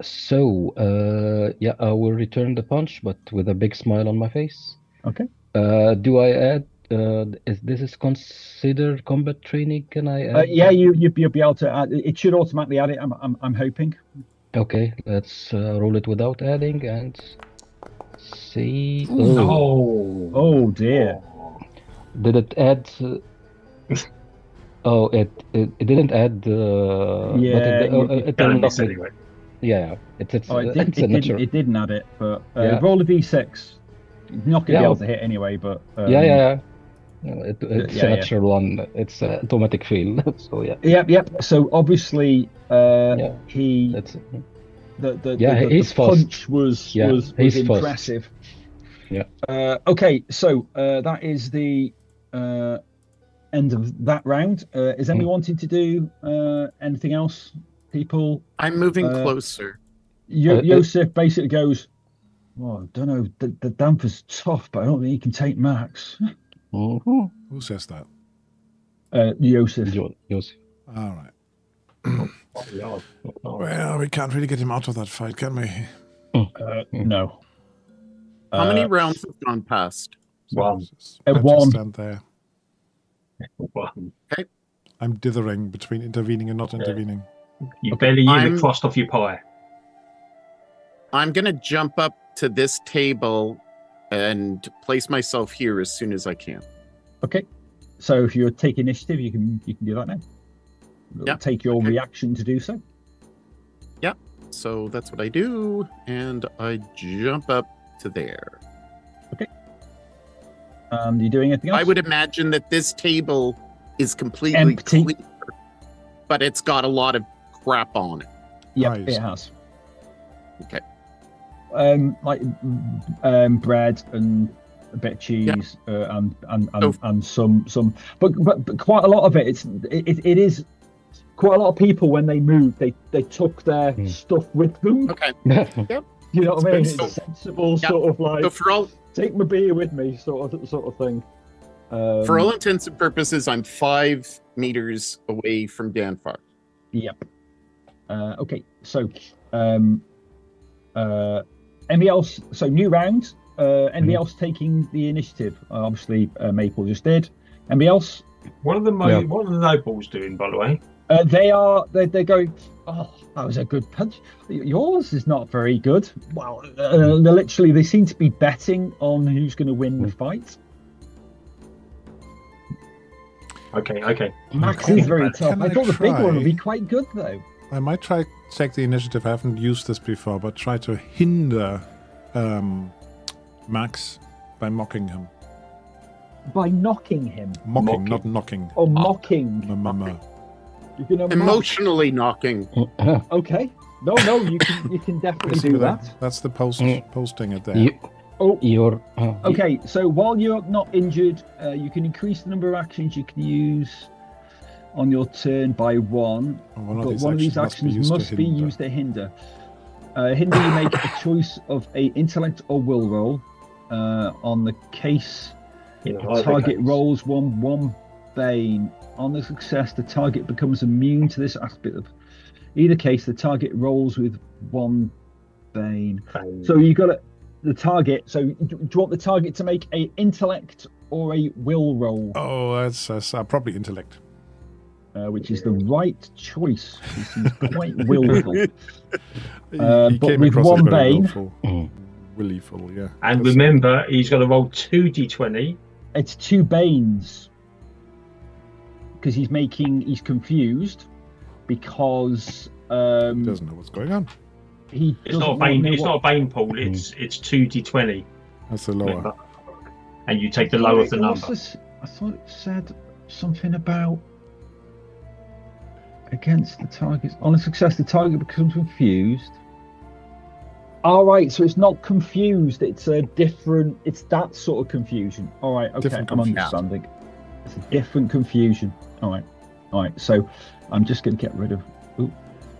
So I will return the punch, but with a big smile on my face. Okay. Do I add? Is this considered combat training? Can I add? You'll be able to add. It should automatically add it. I'm hoping. Okay, let's roll it without adding and see. Oh. Oh dear. Did it add? Oh, it didn't add. But Yeah, it Gonna will miss not. anyway. Yeah, it's Oh, it it's a natural. didn't add it, but Yeah. roll a d6. You're not going to Yeah. be able to hit anyway, but Yeah. No, it's yeah, a yeah. natural one. It's an automatic fail. So yeah. Yep. So obviously, Yeah. he That's the he's punch fast. was Yeah, he's fast. impressive. Yeah. Okay, so that is the end of that round. Is anyone wanting to do anything else? People, I'm moving closer. Yosef basically goes, "Well, I don't know. The damper's tough, but I don't think he can take Max." Mhm. Who says that? Yosef. Yes. All right. Oh, Well, we can't really get him out of that fight, can we? No. How many rounds have gone past? One. I just One. stand there. One. I'm dithering between intervening and not intervening. You barely hear I'm- the crust off your pie. I'm going to jump up to this table and place myself here as soon as I can. Okay. So if you take initiative, you can do that now. It'll Yep. take your Okay. reaction to do so. So that's what I do, and I jump up to there. You doing anything else? I would imagine that this table is completely Empty. clear, but it's got a lot of crap on it. Yep, Nice. it has. Okay. Like bread and a bit of cheese, and some, but quite a lot of it. It is quite a lot of people when they moved. They took their stuff with them. Okay. You know what I mean? good. It's sensible, Yep. sort of like So take my beer with me, sort of thing. for all intents and purposes, I'm 5 meters away from Danfar. Yep. Okay. So, anybody else? So new round. Anybody else taking the initiative? Obviously, Maple just did. Anybody else? What are the Yeah. what are the nobles doing, by the way? They're going. Oh, that was a good punch. Yours is not very good. Well, they seem to be betting on who's going to win the fight. Okay. Max Can- is very tough. can I I thought the big one try? would be quite good though. I might try take the initiative. I haven't used this before, but try to hinder Max by mocking him. By knocking him Mocking, not knocking. or mocking. Mama. You're going to Emotionally knocking. Okay. No, you can definitely See do what that. That's the posting it there. You're Okay, so while you're not injured, you can increase the number of actions you can use on your turn by 1. One But one of these actions must be used to hinder. Hinder, you make a choice of a intellect or will roll. On the case, You know, the either target case. rolls one bane. On the success, the target becomes immune to this aspect of either case. The target rolls with 1 bane. So you got the target. So do you want the target to make a intellect or a will roll? Oh, that's probably intellect. Which is the right choice. He seems quite willful. He but came with across as one very bane- willful. Willful, yeah. And That's- remember, he's got to roll 2d20. It's 2 banes because he's confused because he doesn't know what's going on. he It's not a doesn't bane. know It's what- not a bane pool. It's 2d20. That's the lower. Remember? And you take the lower of the What's number. this? I thought it said something about against the target. On a success, the target becomes confused. All right, so it's not confused. It's a different. It's that sort of confusion. All right, okay, Different I'm confusion. understanding. It's a different confusion. All right. So I'm just going to get rid of.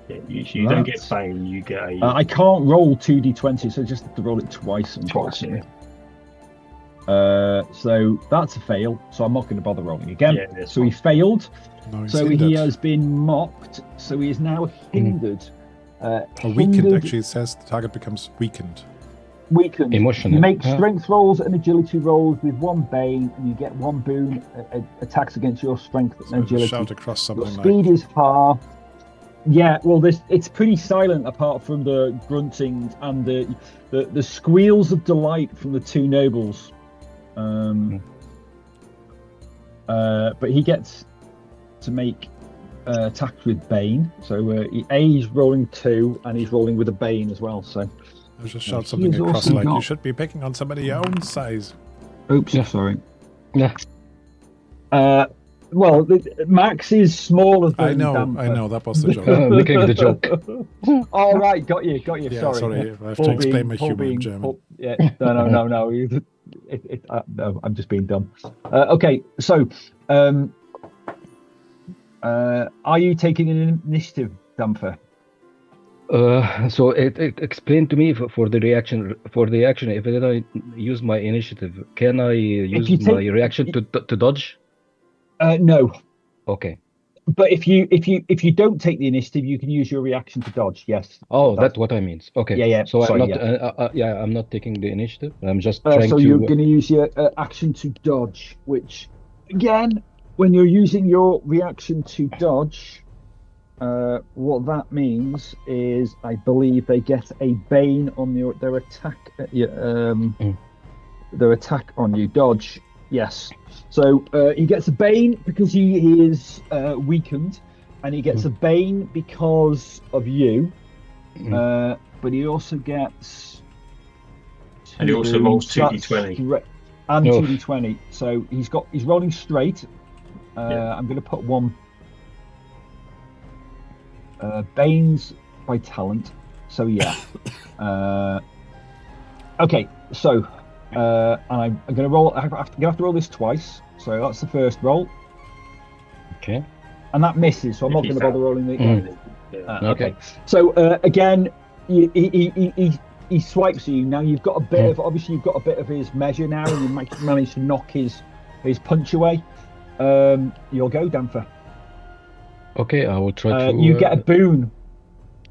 Yeah, you don't get That's- bane. You get a I can't roll 2d20, so I just have to roll it twice. twice. Yeah. Unfortunately. So that's a fail. So I'm not going to bother rolling again. Yeah, that's so he fine. failed. No, he's So he hindered. has been mocked. So he is now hindered. Or weakened, actually. It says the target becomes weakened. Weakened. Emotional. You make Yeah. strength rolls and agility rolls with 1 bane, and you get 1 boon attacks against your strength So and agility. shout across Your something speed is half. Yeah, well, it's pretty silent apart from the grunting and the squeals of delight from the two nobles. But he gets to make attacks with Bane. So he's rolling 2, and he's rolling with a Bane as well. So I just shout something across like you should be picking on somebody your own size. Oops, sorry. Yeah. Well, Max is smaller than I know, Damper. that was the joke. Making the joke. All right, got you. Yeah, sorry. I have to explain my humor in German. No. No, I'm just being dumb. Okay, so are you taking an initiative, Damper? So it explained to me for the reaction. For the action, if I use my initiative, can I use my reaction to dodge? No. Okay. But if you don't take the initiative, you can use your reaction to dodge. Yes. Oh, that's what I mean. Okay. Yeah. So sorry, I'm not taking the initiative. I'm just trying so to. you're going to use your action to dodge, which again, when you're using your reaction to dodge, what that means is, I believe they get a Bane on their attack. Their attack on you. Dodge. Yes. So he gets a Bane because he is weakened, and he gets a Bane because of you. But he also gets. And he also rolls 2d20. And 2d20. So he's rolling straight. I'm going to put one. Bane's by talent. So yeah. Okay. So. And I'm going to roll. I'm going to have to roll this twice. So that's the first roll. Okay. And that misses. So I'm not going to bother rolling the. Okay. So again, he swipes you. Now you've got a bit of. Obviously, you've got a bit of his measure now, and you managed to knock his punch away. You'll go, Damper. Okay, I will try to. You get a boon.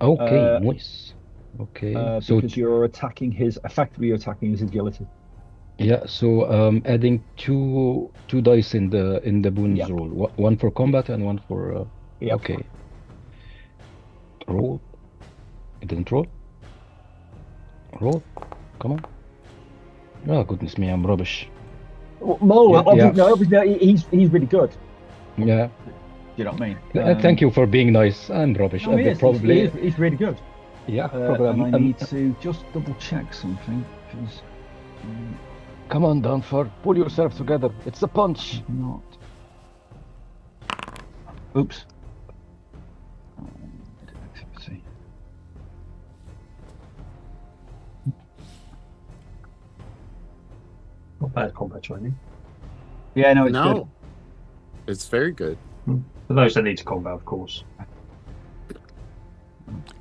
Okay, nice. Okay. Because you're attacking his. Effectively, you're attacking his agility. Yeah, so adding two dice in the boons roll. One for combat and one for okay. Roll. It didn't roll. Roll. Come on. Oh goodness me, I'm rubbish. Mole, he's really good. Yeah. You know what I mean? Thank you for being nice. I'm rubbish. No, he's really good. Yeah, probably. I need to just double check something. Come on, Danfer, pull yourself together. It's a punch. Not. Oops. Activity. Not bad combat training. Yeah, no, it's good. It's very good. For those that need to combat, of course.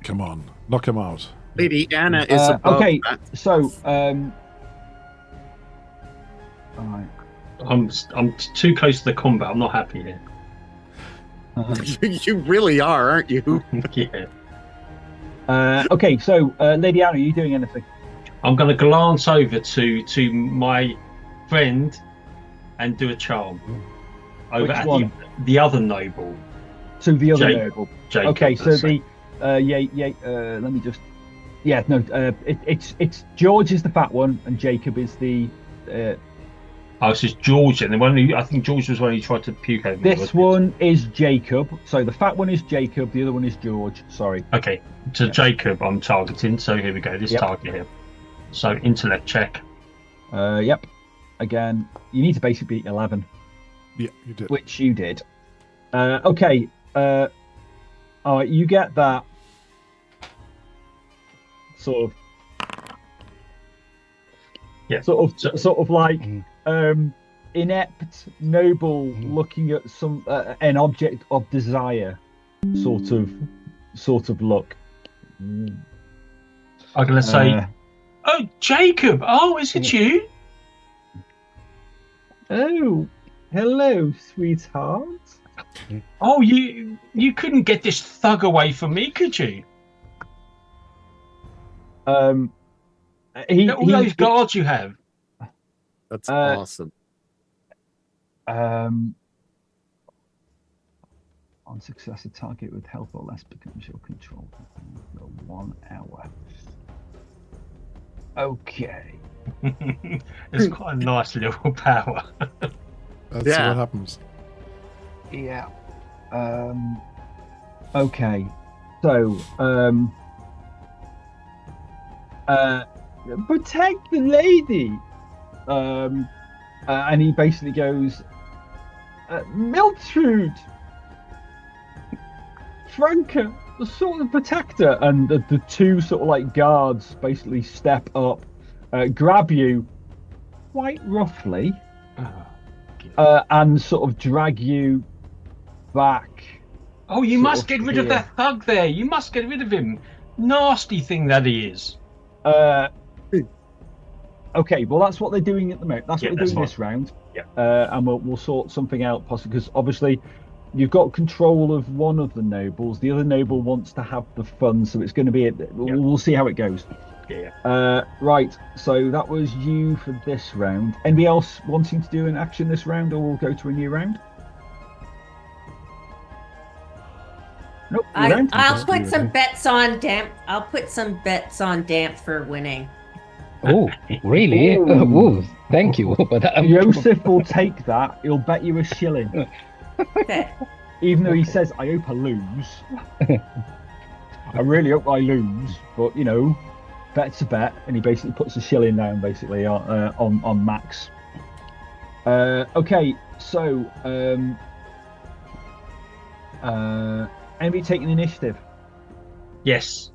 Come on, knock him out. Lady Anna is above okay. that. So, all right. I'm too close to the combat. I'm not happy here. You really are, aren't you? Yeah. Okay, so Lady Anna, are you doing anything? I'm going to glance over to my friend and do a charm. Over Which at one? The other noble. So the other noble. Jacob, okay, so the let me just. Yeah, no. It's George is the fat one, and Jacob is the. Oh, it's just George, and the one who I think George was when he tried to puke over me. This one is Jacob. So the fat one is Jacob. The other one is George. Sorry. Okay, so Jacob, I'm targeting. So here we go. This target here. So intellect check. Yep. Again, you need to basically beat 11. Yeah, you did. Which you did. Okay. All right. You get that. Sort of like inept noble looking at some an object of desire sort of look. I'm gonna say, oh Jacob, oh is it you? Oh, hello, sweetheart. Oh, you couldn't get this thug away from me, could you? All those guards you have. That's awesome. I On success, a target with health or less becomes your control for 1 hour. Okay. It's quite a nice little power. Let's see what happens. Yeah. Okay. So, protect the lady. And he basically goes, Mildred, Franca, the sort of protector, and the two sort of like guards basically step up, grab you quite roughly, and sort of drag you back. Oh, you must get rid of that thug there. You must get rid of him. Nasty thing that he is. Okay, well that's what they're doing at the moment. That's what they're doing this round. Yeah. And we'll sort something out possibly, because obviously you've got control of one of the nobles. The other noble wants to have the fun, so it's going to be. We'll see how it goes. Yeah. Right. So that was you for this round. Anybody else wanting to do an action this round, or we'll go to a new round? Nope. I'll put some bets on Damp. I'll put some bets on Damp for winning. Oh, really? Oh, thank you. But Joseph will take that. He'll bet you a shilling. Okay. Even though he says, I hope I lose. I really hope I lose. But, you know, bet's a bet. And he basically puts a shilling down, basically, on Max. Okay, so... anybody taking initiative? Yes.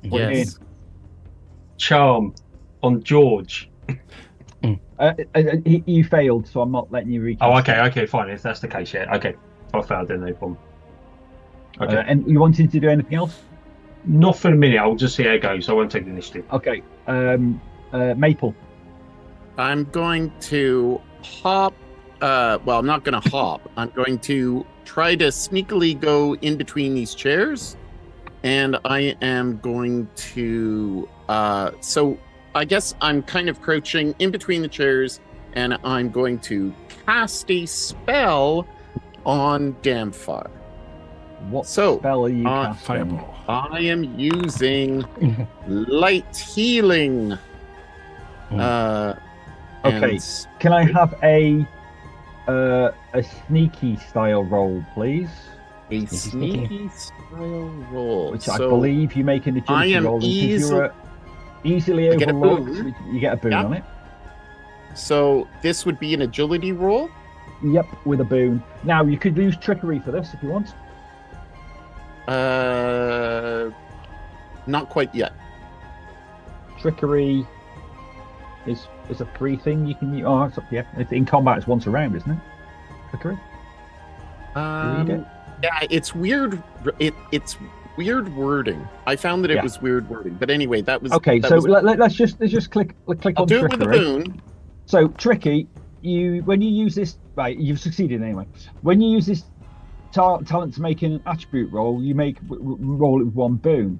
Yes. Charm on George. You failed, so I'm not letting you recast. Oh, okay, fine. If that's the case, yeah. Okay. I failed, then no problem. Okay. And you wanted to do anything else? Not for a minute. I'll just see how it goes. I won't take the initiative. Okay. Maple. I'm going to hop. Well, I'm not going to hop. I'm going to try to sneakily go in between these chairs. And I am going to... so I guess I'm kind of crouching in between the chairs, and I'm going to cast a spell on Damfire. What spell are you casting? Fireball. I am using light healing. Okay. Can I have a sneaky style roll, please? A sneaky style roll. Which I believe you make an agility roll. You're easily overlooked. You get a boon on it. So this would be an agility roll? Yep, with a boon. Now, you could use trickery for this if you want. Not quite yet. Trickery is a free thing you can use. Oh, in combat it's once a round, isn't it? Trickery? Yeah, it's weird. It's weird wording. I found that it was weird wording, but anyway, that was okay. That so was... let's just click I'll on do trickery. it with a boon. So tricky, when you use this, right? You've succeeded anyway. When you use this talent to make an attribute roll, you roll it with one boon.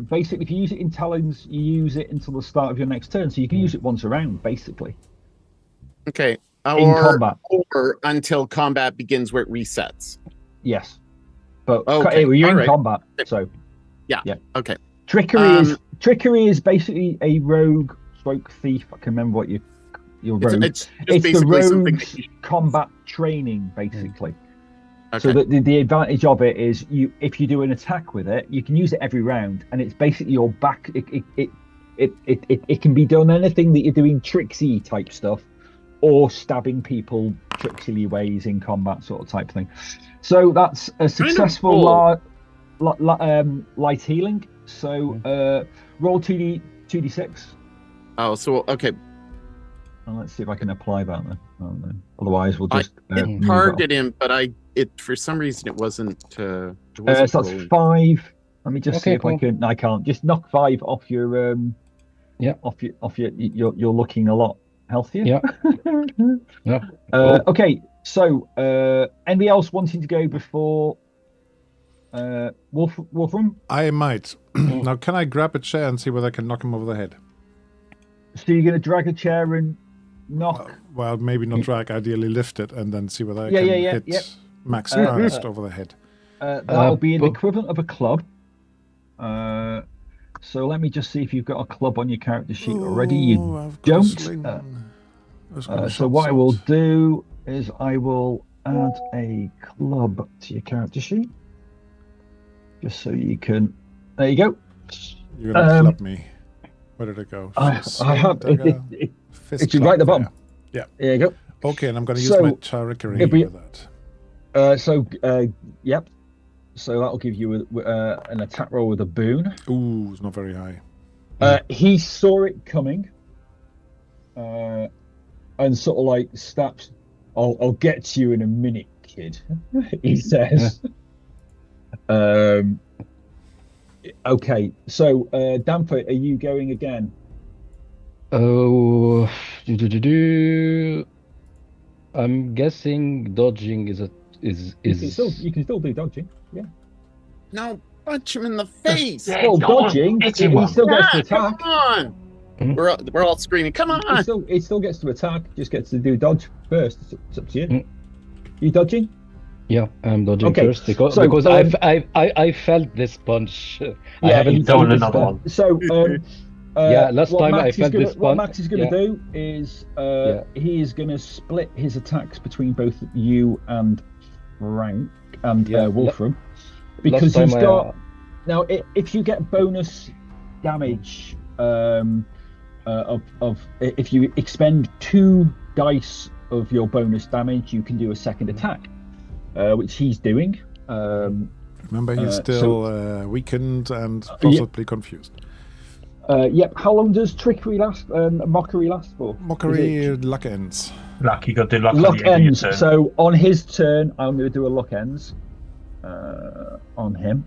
Basically, if you use it in talents, you use it until the start of your next turn, so you can use it once a round, basically. Okay. In combat, or until combat begins, where it resets. Yes, but okay. You're in combat, so yeah. Okay. Trickery is basically a rogue stroke thief. I can remember what your rogue. It's the rogue's combat training, basically. Okay. So the advantage of it is if you do an attack with it, you can use it every round, and it's basically your back. It can be done anything that you're doing tricksy type stuff, or stabbing people tricksily ways in combat sort of type thing. So that's a successful light healing. So roll 2d6. Oh, so okay. And let's see if I can apply that then. Otherwise, we'll just target him, but for some reason it wasn't. So that's 5. Let me just see if I can. No, I can't. Just knock 5 off your. Off your. You're looking a lot healthier. Yeah. Okay. So, anybody else wanting to go before Wolfram? I might. Now, can I grab a chair and see whether I can knock him over the head? So you're going to drag a chair and knock? Well, maybe not drag. Ideally, lift it and then see whether I can hit. Max Ernst over the head. That'll be the but- equivalent of a club. So let me just see if you've got a club on your character sheet already. You I've got a don't. sling. I've got a So short what I will sword. do is I will add a club to your character sheet, just so you can. There you go. You're gonna club me. Where did it go? I have. Dagger, fist It's right club at the bottom. there. There you go. Okay, and I'm gonna use So, my Charickery if we- with that. Yep. So that'll give you an attack roll with a boon. Ooh, it's not very high. He saw it coming, and sort of like snaps. I'll get to you in a minute, kid. He says. Okay, so Damper, are you going again? Oh, I'm guessing dodging is You can still do dodging. Yeah. No, punch him in the face. Yeah. Well, go on, dodging. hit He him still one. gets to Yeah, come attack. on. Mhm. We're all screaming. Come on. He still gets to attack. Just gets to do dodge first. It's up to you. Mm. You dodging? yeah, I'm dodging Okay, first because so, I felt this punch. I Yeah, haven't you felt done this another punch. one. So, last what time Max I is felt gonna- this What punch- Max is going to do is he is going to split his attacks between both you and Frank and Wolfram, because Last he's time got now. If you get bonus damage of if you expend 2 dice of your bonus damage, you can do a second attack, which he's doing. Remember, he's so- still weakened and possibly confused. Yep. How long does trickery last? Mockery last for? Mockery luck ends. Luck, you got to do luck, Luck at the end ends. of your turn. So on his turn, I'm going to do a luck ends on him.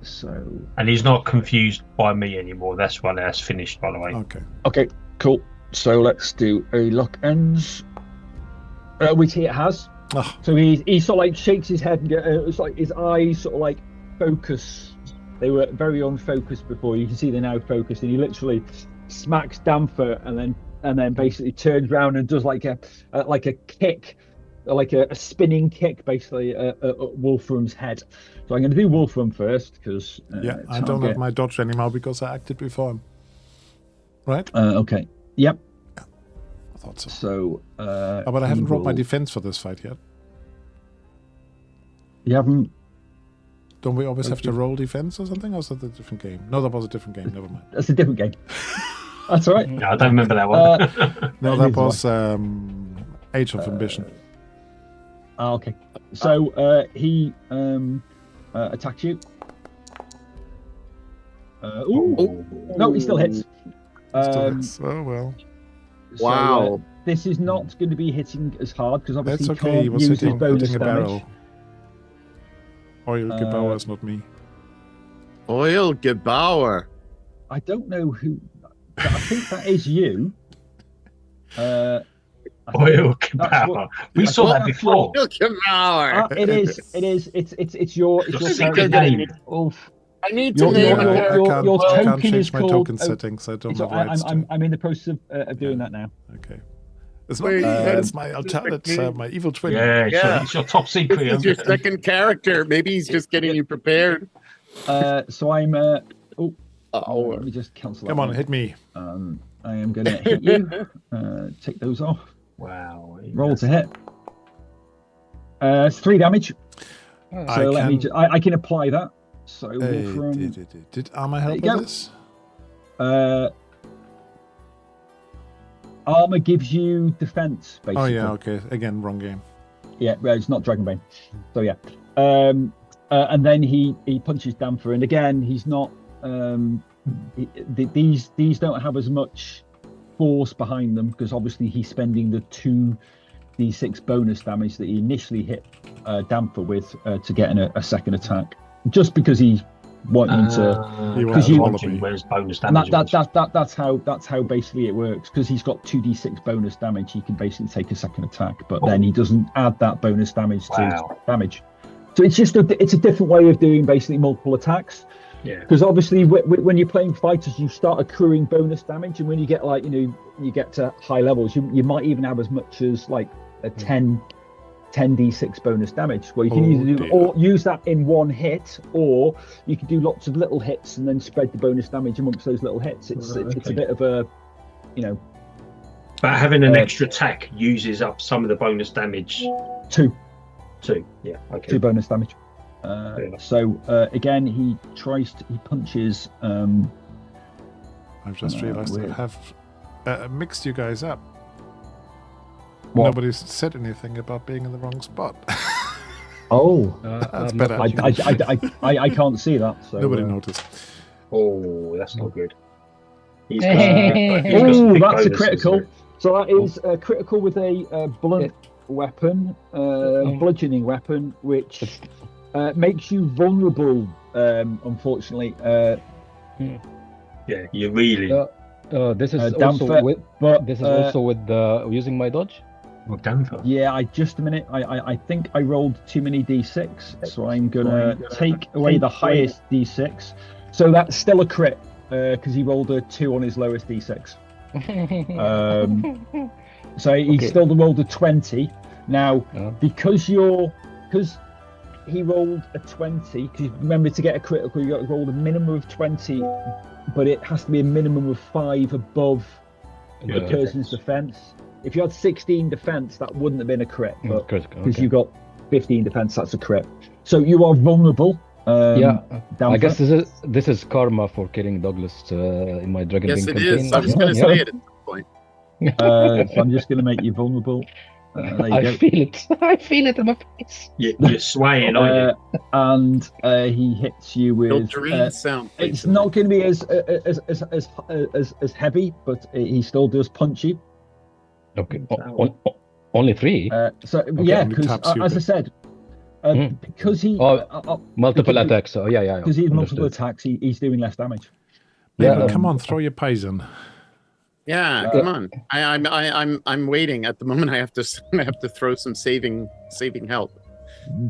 So And he's not confused by me anymore. That's why that's finished, by the way. Okay. okay, cool. So let's do a luck ends, which he has. Oh, So he sort of like shakes his head and it's like his eyes sort of like focus. They were very unfocused before. You can see they're now focused, and he literally smacks Damper and then basically turns around and does like a kick, like a spinning kick, basically at Wolfram's head. So I'm going to do Wolfram first because yeah, I don't have my dodge anymore because I acted before him. Right? Okay. Yep. I thought so. So. Oh, but I haven't rolled my defense for this fight yet. You haven't. Don't we always have to roll defense or something? Or is that a different game? No, that was a different game. Never mind. That's a different game. That's all right. No, I don't remember that one. No, Neither that do I. was Age of Ambition. Okay. So he attacks you. No, he still hits. Still hits. Oh, well. So, Wow. this is not going to be hitting as hard because obviously That's he okay. He can't was use his hitting bonus a damage. barrel. Oil Gebauer is not me. Oil Gebauer. I don't know who. I think that is you. I think Oil that's Gebauer. what- We saw that before. Oil Gebauer. It is. It's your Your character secret name. name. Ulf. I need to Your- name your- a character. your I can't token is change my called- token settings. I don't It's, have rights to. I'm in the process of doing that now. Okay. It's not Wait, me. um, It's my alternate, my evil twin. Yeah, Yeah. So it's your top secret. This is your second character. Maybe he's just getting you prepared. So I'm. Oh, Let me just cancel. Come that on, one. hit me. I am going to hit you. Take those off. Wow. Roll to hit. It's 3 damage. I So let me. can- I can apply that. So Wolfram. Did armor help you with go. this? Armor gives you defense, basically. Oh yeah, okay. Again, wrong game. Yeah, well, it's not Dragonbane. So yeah. And then he punches Damper, and again he's not. These don't have as much force behind them because obviously he's spending the 2d6 bonus damage that he initially hit Damper with to get in a second attack, just because he's wanting to. He Because wants you- all of me. Where's bonus And damage? that's how basically it works, because he's got 2d6 bonus damage. He can basically take a second attack, but then he doesn't add that bonus damage to his Wow. damage. So it's just it's a different way of doing basically multiple attacks. Yeah. Because obviously when you're playing fighters, you start accruing bonus damage, and when you get you get to high levels, you might even have as much as like a 10 10d6 bonus damage. Well, you can Oh, either dear. or use that in one hit, or you can do lots of little hits and then spread the bonus damage amongst those little hits. It's a Okay. bit of a, But having an extra attack uses up some of the bonus damage two too. Yeah. Okay. two bonus damage. enough. So again, he punches. I've just realized I weird. have mixed you guys up. What? Nobody's said anything about being in the wrong spot. Oh, That's I'm not better. watching. I can't see that. So Nobody noticed. Oh, that's not good. He's Oh, Oh, big that's a bonuses critical. there. So that is critical with a blunt weapon, bludgeoning weapon, which makes you vulnerable. Unfortunately, Yeah, you really. This is Danfer, also with but this is also with using my dodge. Well done for. yeah. Just a minute. I think I rolled too many d6, so I'm gonna take away the highest d6. So that's still a crit because he rolled a 2 on his lowest d6. So he Okay. still rolled a 20. Now, Oh. because he rolled a 20, because remember, to get a critical, you got to roll a minimum of 20, but it has to be a minimum of 5 above the Yeah. person's defense. If you had 16 defense, that wouldn't have been a crit, but Critical. because Okay. you got 15 defense, that's a crit. So you are vulnerable. Yeah, I Danfer. guess this is karma for killing Douglas in my Dragon Yes, Ring it campaign. is. I was going to Yeah. say it at this point. So I'm just going to make you vulnerable. There you I go. feel it. I feel it in my face. You're swaying, aren't you? And he hits you Your with. dreams sound. It's not going to be as heavy, but he still does punch you. Okay, only 3. So yeah, only because taps you, as I but- said, because he Multiple because- attacks. Oh yeah. because he has multiple Understood. attacks, he's doing less damage. Maybe Yeah, come on, throw your poison. Yeah, come on. I'm waiting. At the moment, I have to throw some saving help.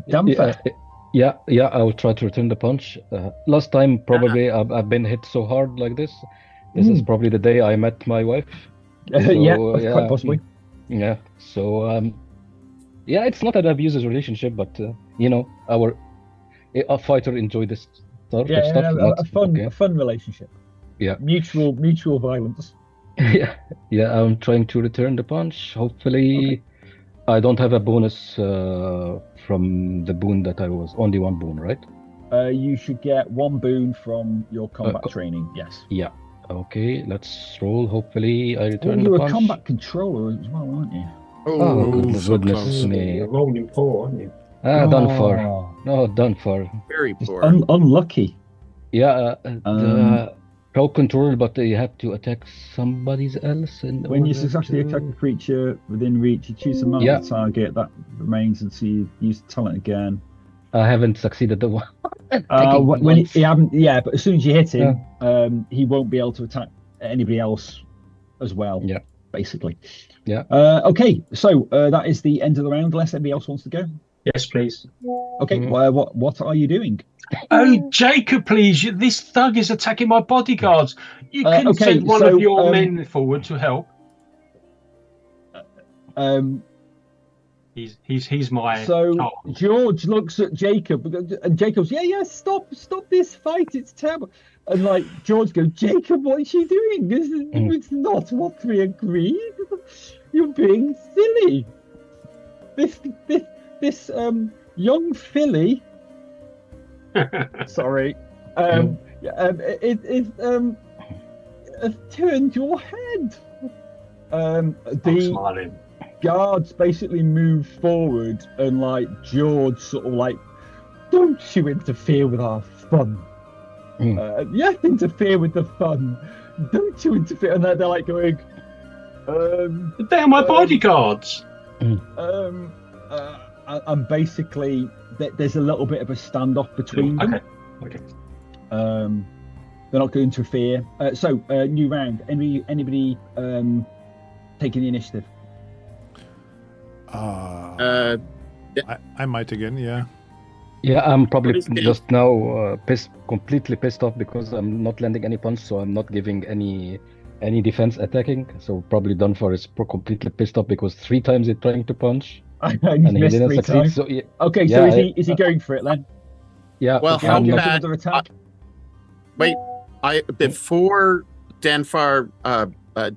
Danfer. Yeah. I will try to return the punch. Last time, probably I've been hit so hard like this. This is probably the day I met my wife. Yeah, So, quite possibly. Yeah. So it's not an abusive relationship, but a fighter enjoy this sort of stuff. A fun relationship. Yeah. Mutual violence. Yeah. I'm trying to return the punch. Hopefully, I don't have a bonus from the boon that I was only one boon, right? You should get 1 boon from your combat training. Yes. Yeah. Okay. Let's roll. Hopefully, I return the You're a punch. combat controller as well, aren't you? Oh, goodness, so goodness close. me. You're rolling poor, aren't you? Done for. Oh, No, done for. Very just poor. unlucky. Yeah, the pro control, but you have to attack somebody else. When you successfully attack a creature within reach, you choose a mark Yeah. target that remains until you use the talent again. I haven't succeeded the one. When you haven't, but as soon as you hit him, he won't be able to attack anybody else as well. Yeah. Basically. Yeah. Okay, so that is the end of the round. Unless anybody else wants to go. Yes, please. Okay. Well, what are you doing? Oh, Jacob, please. This thug is attacking my bodyguards. You can okay, send one so, of your men forward to help. He's my. So Oh. George looks at Jacob, and Jacob's, stop this fight, it's terrible. And like George goes, Jacob, what's she doing? It's not what we agreed. You're being silly. This young filly. Sorry. It has turned your head. I'm The smiling. guards basically move forward, and like George sort of like, don't you interfere with our fun. Interfere with the fun. Don't you interfere. And they're like going, They're my bodyguards. and basically there's a little bit of a standoff between them. Okay. They're not going to interfere. So new round. Anybody taking the initiative? I might again, yeah. Yeah, I'm probably What is it? just now completely pissed off because I'm not landing any punch, so I'm not giving any defense attacking. So probably Dunfar is completely pissed off because 3 times he's trying to punch. He's and he missed didn't 3 succeed. times. So yeah, Okay, so yeah, is he going for it then? yeah. Well, Okay, how I'll go for bad- another attack. Wait, before Danfar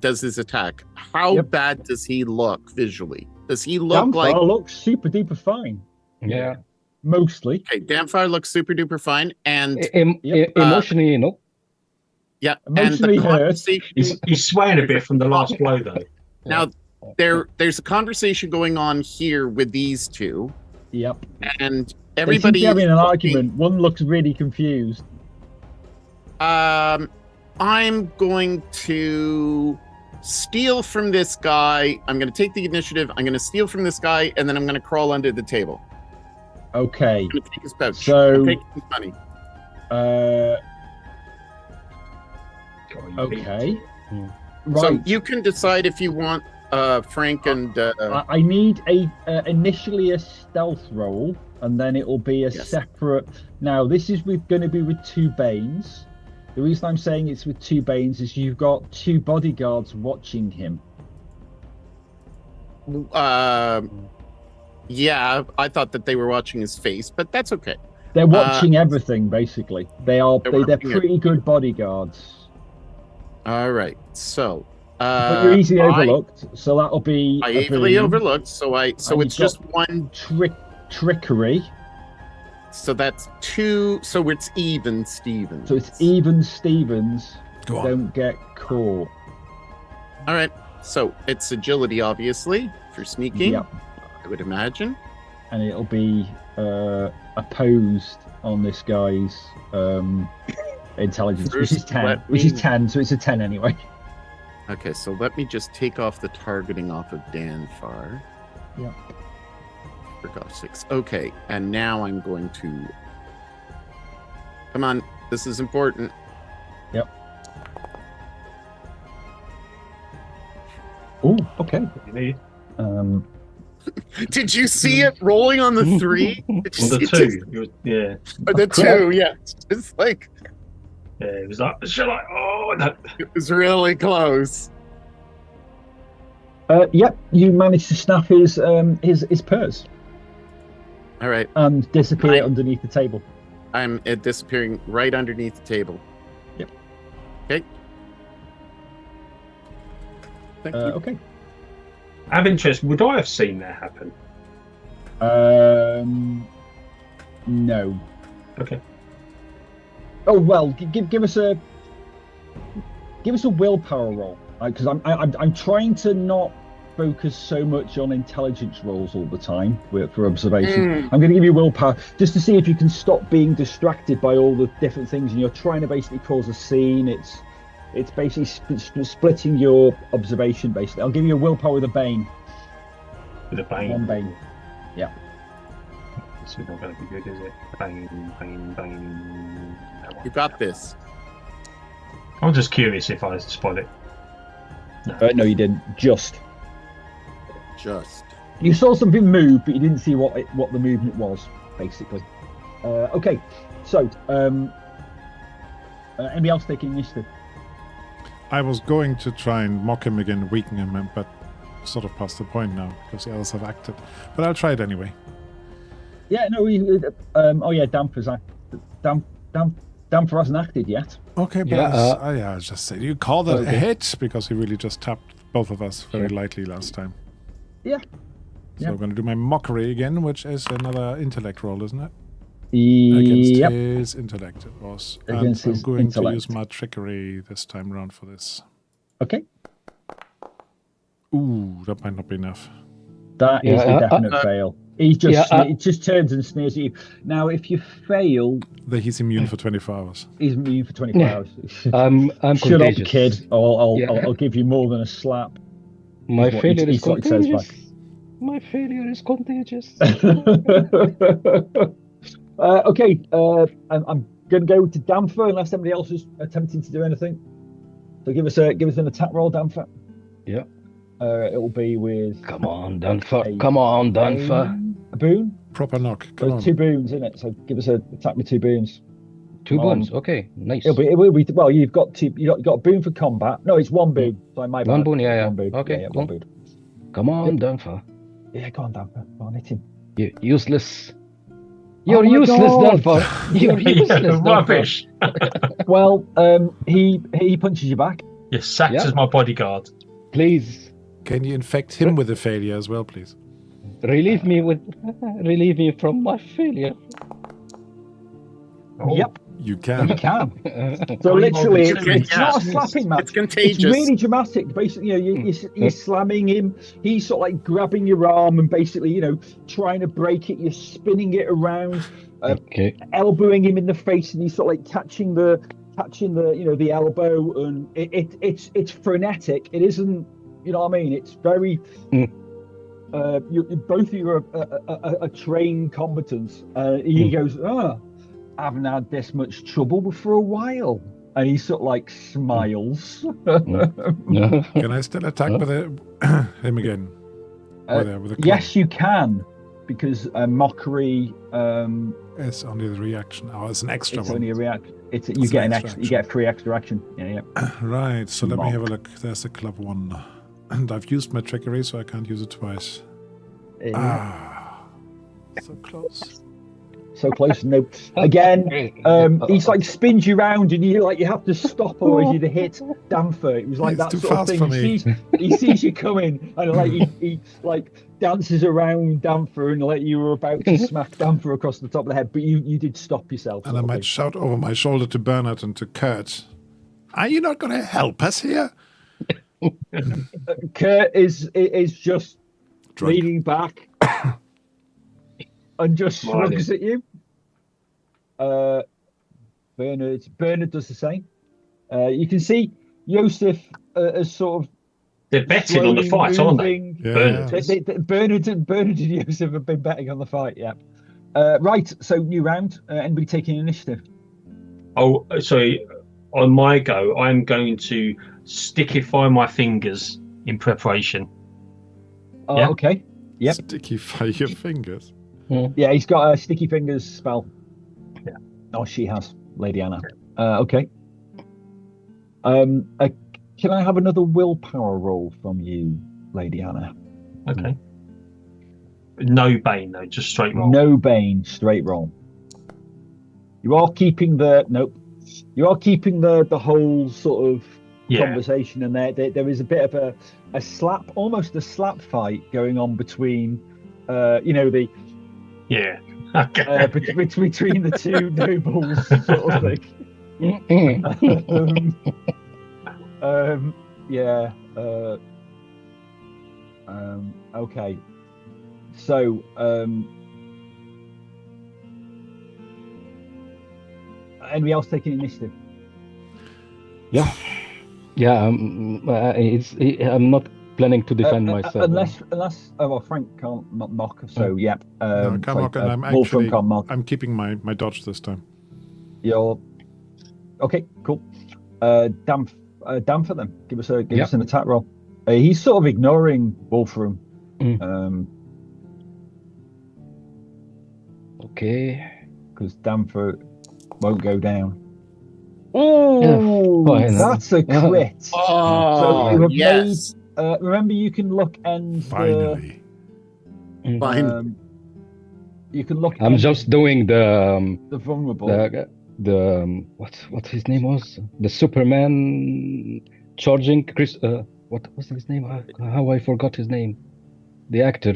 does his attack, how Yep. bad does he look visually? Does he look Danfar like looks super duper fine. yeah. Mostly. okay? Danfar looks super duper fine, and Yep. Emotionally, no. yeah, Emotionally and the hurt. conversation He's swaying a bit from the last blow, though. now there's a conversation going on here with these two, Yep. and They seem to everybody be having is an looking- argument. One looks really confused. I'm going to steal from this guy. I'm going to take the initiative. I'm going to steal from this guy, and then I'm going to crawl under the table. Okay. I'm going to take his pouch. So- I'm taking his money. Okay. Hmm. Right. So you can decide if you want Frank and I need initially a stealth roll, and then it will be a Yes. separate. Now this is going to be with 2 Banes. The reason I'm saying it's with 2 Banes is you've got 2 bodyguards watching him. yeah, I thought that they were watching his face, but that's okay. They're watching everything basically. They're watching pretty good bodyguards. All right. So But you're easily overlooked, so that'll be I a easily boon. overlooked, so And it's you've just got one. Trickery. So that's 2. So it's even, Stevens. So it's even Stevens. Go on. Don't get caught. All right. So it's agility, obviously, for sneaking. Yep. I would imagine. And it'll be opposed on this guy's intelligence, which is First, 10. let Which me- is 10, so it's a 10 anyway. Okay, so let me just take off the targeting off of Danfar. Yep. For God's sakes. Okay, and now I'm going to. Come on, this is important. Oh, okay. You need Did you see it rolling on the 3? Did you on the see it? 2. Yeah, Oh, the 2, yeah. It's like yeah. It was like, shall I? Oh no! it was really close. Yep, you managed to snap his purse All right, and disappear Right. underneath the table. I'm disappearing right underneath the table. Yep. Okay. Thank you. Okay. I have interest. Would I have seen that happen? No. Okay. Oh well, give us a willpower roll, because I'm trying to not focus so much on intelligence rolls all the time for observation. I'm going to give you willpower just to see if you can stop being distracted by all the different things, and you're trying to basically cause a scene. It's basically splitting your observation. Basically, I'll give you a willpower with a bane. With a bane. 1 bane. This is not going to be good, is it? Bane. That one. You got this. I'm just curious if I spot it. No, you didn't. Just Just. you saw something move, but you didn't see what the movement was. Basically. Okay. So, anybody else taking initiative? I was going to try and mock him again, weaken him, but sort of past the point now because the others have acted. But I'll try it anyway. Yeah, no. Oh yeah, Damper's Damper hasn't acted yet. Okay, but Yeah, I'll just say you called it a Okay. hit because he really just tapped both of us very lightly last time. Yeah. So Yeah. I'm going to do my mockery again, which is another intellect roll, isn't it? Against Yep. his intellect it was. And Against I'm his going to intellect. use my trickery this time around for this. Okay. Ooh, that might not be enough. That is Yeah, a definite fail. He just Yeah, it just turns and sneers at you. Now, if you fail, He's immune for 24 hours. he's immune for 24 Yeah. hours. I'm Shut up, contagious. kid. Or Yeah. I'll give you more than a slap. My Is what failure he is sort of says back. contagious. My failure is contagious. Okay. I'm going to go to Damfer unless somebody else is attempting to do anything. So give us an attack roll, Damfer. Yeah. It will be with Come on, Danfa. Come on, Danfa. a boon. Proper knock. Come There's on. 2 boons in it, so give us an attack with 2 boons. 2 bones. Okay, nice. It will be. Well, you've got a boon for combat. No, it's 1 boon. So my bad. One boon, yeah. 1 boon. Okay, yeah, cool. 1 boon. Come on, Yep. Danfa. Yeah, go on, Damper. Go on, hit him. You useless. You're my useless, God. Delphar. You're useless, Delphar. Rubbish. Well, he punches you back. You're sacked Yeah. as my bodyguard. Please Can you infect him with a failure as well, please? relieve me from my failure. Oh. Yep, You you can. can. So Oh, you literally, rolled a it's two. not a Yes. slapping match. It's contagious. It's really dramatic. Basically, you're slamming him. He's sort of like grabbing your arm and basically, trying to break it. You're spinning it around, Okay. elbowing him in the face, and he's sort of like catching the the elbow, and it's frenetic. It isn't, you know what I mean? It's very. Both of you are a trained combatants. He goes, I haven't had this much trouble for a while. And he sort of like smiles. Can I still attack with him again? With a club? Yes, you can, because mockery. It's only the reaction. Oh, it's an extra It's one. only a reaction. You It's get an an extra extra. You get a free extra action. Yeah. Right, so let me have a Mock. look. There's a club one. And I've used my trickery, so I can't use it twice. So close. So close. No. Again, he's like spins you round, and you have to stop, or you'd hit Damfer. It was like He's that too sort of fast thing. for me. He sees you coming, and like he like dances around Damfer, and like you were about to smack Damfer across the top of the head, but you did stop yourself. And I might shout over my shoulder to Bernard and to Kurt. Are you not going to help us here? Kurt is just Drunk. leaning back and just shrugs at you. Bernard does the same. You can see Yosef as sort of They're betting on the fight, aren't they? moving. Yeah. Bernard. Bernard and Yosef have been betting on the fight. Yeah. Right. So new round. Anybody taking initiative? Oh, sorry. On my go, I'm going to stickify my fingers in preparation. Yeah. Okay. Yep. Stickify your fingers. Yeah, he's got a sticky fingers spell. Yeah. Oh, she has, Lady Anna. Okay. Can I have another willpower roll from you, Lady Anna? Okay. No bane though, just straight roll. No bane, straight roll. You are keeping the whole sort of conversation, and there is a bit of a slap, almost a slap fight going on between, the Okay. between the two nobles, sort of thing. Okay. So, anybody else taking initiative? Yeah. I'm not planning to defend myself. Unless Frank can't mock. So yeah. No, I can't mock, and Wolfram can't mock. I'm keeping my dodge this time. You're okay. Cool. Damper them. Give us an attack roll. He's sort of ignoring Wolfram. Okay. Because Damper won't go down. Oh, that's a crit. Oh, you have yes. Remember, you can look end. Finally. Fine. You can look. I'm just doing the vulnerable. The what his name was, the Superman charging Chris. What was his name? How I forgot his name. The actor.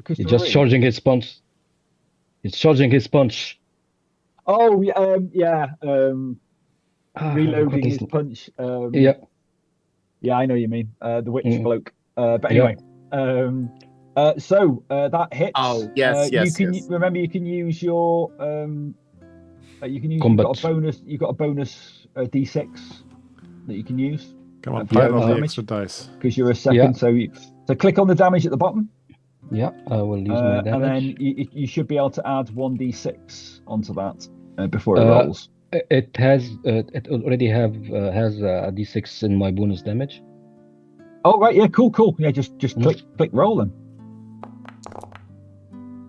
He's just charging his punch. He's charging his punch. Oh yeah. Reloading his punch. Yeah, I know what you mean. The witch bloke. But anyway, so that hits. Oh yes, yes. Remember, you can use your you can use. Combat. You've got a bonus D6 that you can use. Come on, pile on the extra dice. Because you're a second. Yeah. So click on the damage at the bottom. Yeah, I will use my damage. And then you should be able to add 1d6 onto that before it rolls. It already has a d6 in my bonus damage. Oh right, yeah, cool. Yeah, just click roll then.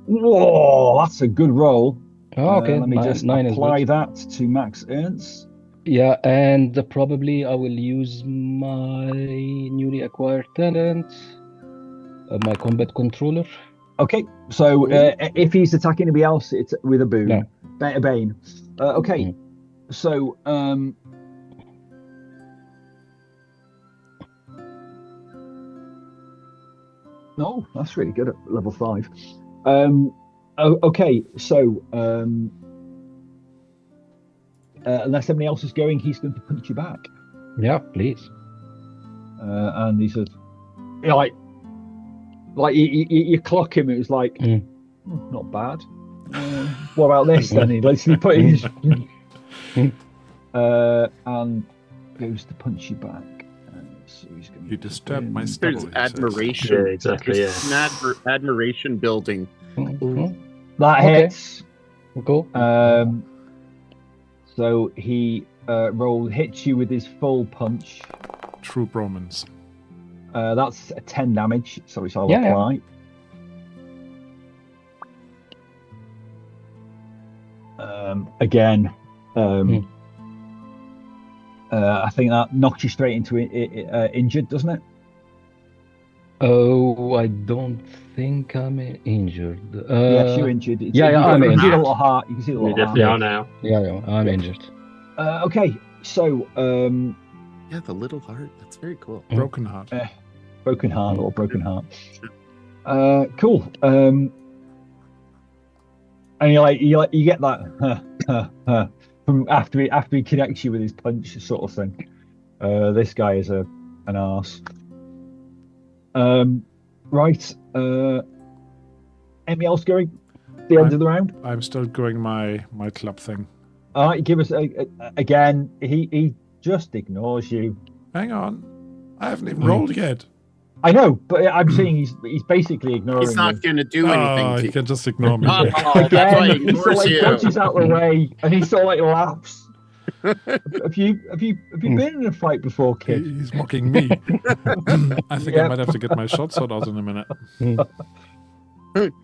Whoa, that's a good roll. Oh, okay. Let me just apply that to Max Ernst. Yeah, and probably I will use my newly acquired talent. my combat controller. Okay, so if he's attacking anybody else, it's with a boon. No. A bane. Okay, so no, that's really good at level 5. Okay, so unless somebody else is going, he's going to punch you back. Yeah, please. And he says, like you clock him. It was like, not bad. What about this then? He literally put his and goes to punch you back. So he's going You disturbed my stubble. There's admiration. Yeah, exactly. Yeah. There's an admiration building. That Okay. hits. Cool. So he hits you with his full punch. True bromance. That's a 10 damage, so it's all Yeah, yeah. apply. Again, I think that knocks you straight into injured, doesn't it? Oh, I don't think I'm injured. Yes, you're injured. I'm you can see the injured. little heart. You can see the We little definitely heart. are now. Yeah, I'm injured. Okay, so Yeah, the little heart. That's very cool. Broken heart. broken heart or broken heart. Cool. And you get that from after he connects you with his punch, sort of thing. This guy is an arse. Right. Anything else going? The end of the round. I'm still going my club thing. All right. Give us again. He just ignores you. Hang on. I haven't even rolled yet. I know, but I'm saying he's basically ignoring He's not you. going to do anything Oh, to you you. can just ignore me. Oh, that's why he Again, he sort of ignores like you. punches out the way, and he sort of like laughs. Have you been in a fight before, kid? He's mocking me. I think I might have to get my shot sword out in a minute.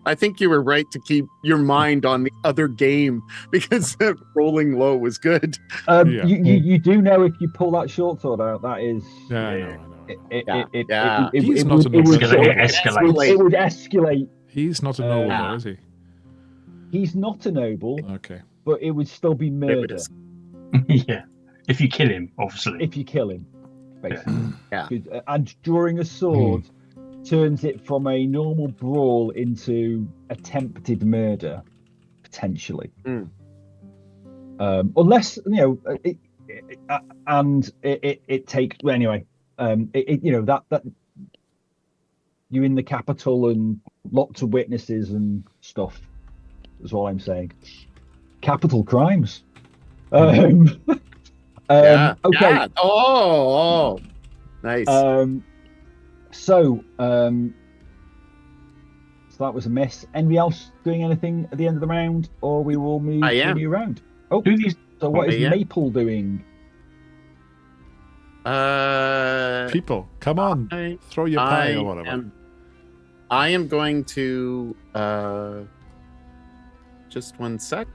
I think you were right to keep your mind on the other game because rolling low was good. Yeah. You do know if you pull that short sword out, that is Yeah, I know. it He's not a would noble. It's going to escalate. it would escalate. He's not a noble, though, is he? He's not a noble, Okay. but it would still be murder is. Yeah. If you kill him, obviously. if you kill him, basically. Yeah. And drawing a sword turns it from a normal brawl into attempted murder, potentially. Unless it takes anyway. That you're in the capital and lots of witnesses and stuff. Is all I'm saying. Capital crimes. Yeah. Okay. Yeah. Oh, nice. So that was a miss. Anybody else doing anything at the end of the round, or we will move I to a am. new round? Oh, Do these so what is I am. Maple doing? People, come on. Throw your pie or whatever. I am going to just one sec.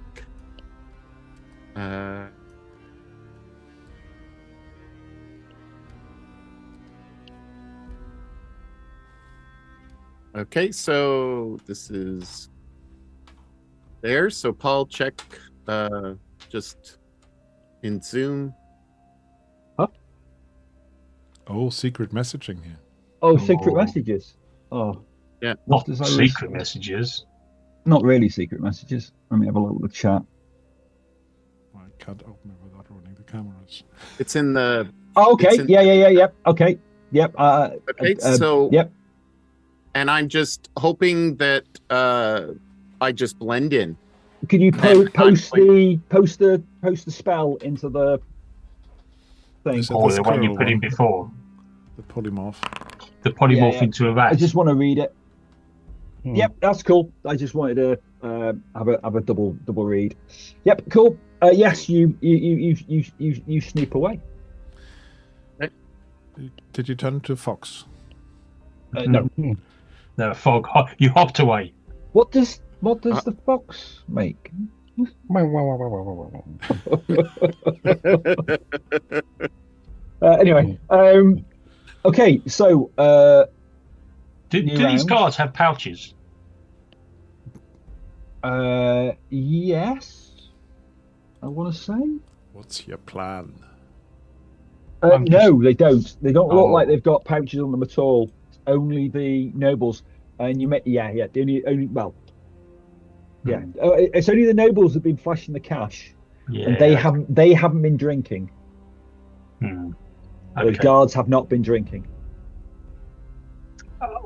Okay, so this is there. So Paul, check just in Zoom. Oh, secret messaging here. Oh, secret Oh. messages. Oh, not Does that secret list- messages? not really secret messages. Let me have a look at the chat. I can't open it without running the cameras. It's in the Oh, okay. It's in- Yeah. Okay. Yep. okay. So Yep. and I'm just hoping that I just blend in. Can you I'm post the spell into the thing? Is it Or the the one you squirrel put in one? before? The polymorph. The polymorph Yeah. into a rat. I just want to read it. Hmm. Yep, that's cool. I just wanted to have a double read. Yep, cool. Yes, you snoop away. Did you turn to Fox? No. No, fog. You hopped away. What does the fox make? Anyway, okay. So Do these rounds. guards have pouches? Yes. I want to say. What's your plan? No, they don't. They don't look Oh. like they've got pouches on them at all. It's only the nobles, and you met. Yeah. The only. Well. Yeah. It's only the nobles that've been flashing the cash, Yeah. and they haven't been drinking. Hmm. The Okay. guards have not been drinking.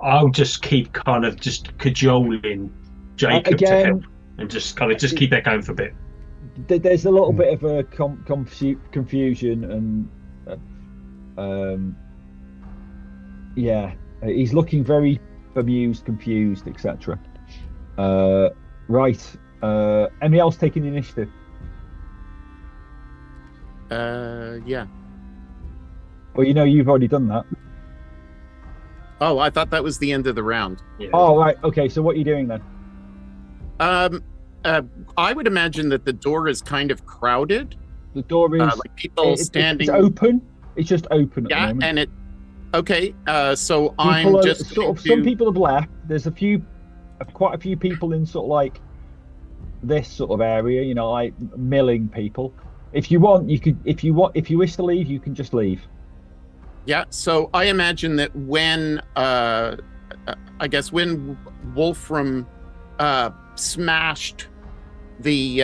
I'll just keep kind of just cajoling Jacob to help, and just kind of keep that going for a bit. There's a little bit of a confusion, and yeah, he's looking very bemused, confused, etc. Right. Anybody else taking the initiative? Yeah. Well, you've already done that. Oh, I thought that was the end of the round. Yeah. Oh, right. Okay. So what are you doing then? I would imagine that the door is kind of crowded. The door is Like people standing. It's open. It's just open at the Yeah, moment. and it. Okay, so People I'm are, just sort of. Some people have left. There's quite a few people in sort of like this sort of area. Like milling people. If you want, you could. If you wish to leave, you can just leave. Yeah, so I imagine that when I guess when Wolfram smashed the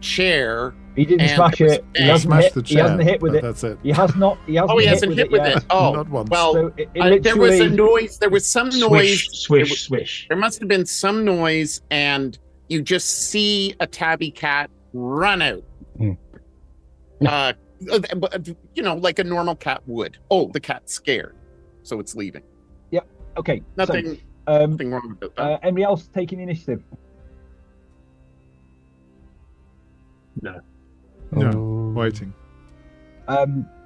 chair. He didn't smash it. He hasn't Smashed hit. the He chair. hasn't hit with it. That's it. He has not. He hasn't. Oh, he hasn't hit with yet. it. Oh, Not once. well, So it there was a literally- noise. There was some noise. Swish, swish. There must have been some noise, and you just see a tabby cat run out. Like a normal cat would. Oh, the cat's scared, so it's leaving. Okay. Nothing. So, Nothing wrong with that. anybody else taking the initiative? No. No, waiting.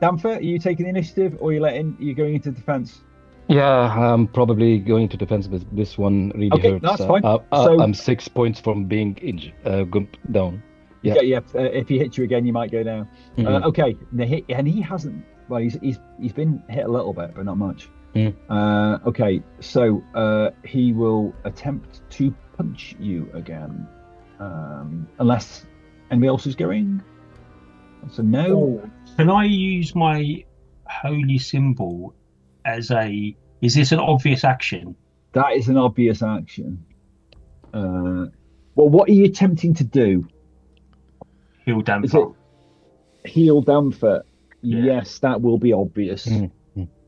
Danfer, are you taking the initiative, or are you going into defense? Yeah, I'm probably going to defense, but this one really Okay, hurts. that's fine. So- I'm 6 points from being down. Yeah. Yeah. If he hits you again, you might go down. Mhm. Okay. And he hasn't. Well, he's been hit a little bit, but not much. Okay. So he will attempt to punch you again, unless anybody else is going. So no. Can I use my holy symbol as a? Is this an obvious action? That is an obvious action. Well, what are you attempting to do? Heal damn Is it heal Danfer? Yeah. Yes, that will be obvious.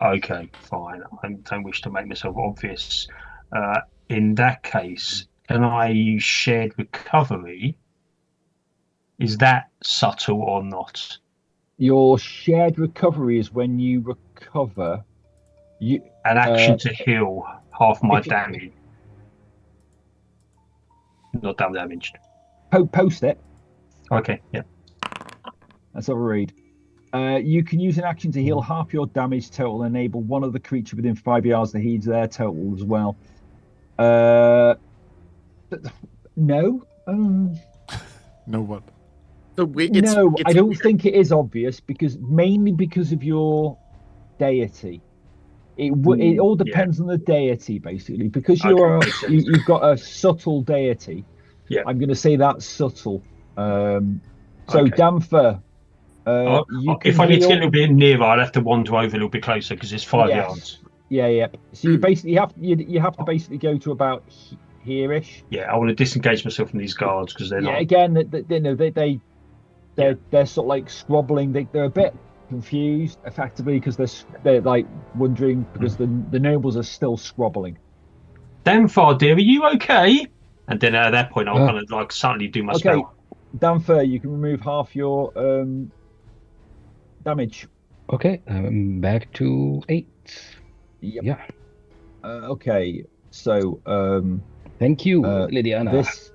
Okay, fine. I don't wish to make myself obvious. In that case, can I use shared recovery? Is that subtle or not? Your shared recovery is when you recover. An action to heal half my if you- damage. Not damaged. Post it. Okay, yeah. Let's have a read. You can use an action to heal half your damage total and enable one of the creature within 5 yards to heal their total as well. No. No what? So No, I don't think it is obvious mainly because of your deity. It all depends on the deity, basically. Because you've got a subtle deity. Yeah. I'm going to say that's subtle. So Okay. Danfer, if I need to get a little bit nearer, I'll have to wander over a little bit closer because it's 5 yards. Yeah. So you basically have to basically go to about here-ish. Yeah, I want to disengage myself from these guards because they're not. Again, they're sort of like squabbling. They're a bit confused, effectively, because they're like wondering because the nobles are still squabbling. Danfar, dear, are you okay? And then at that point, I'll kind of like suddenly do my Okay, spell. Danfer, you can remove half your damage. Okay, I'm back to 8. Yep. Yeah. Okay, so Thank you, Lydiana. this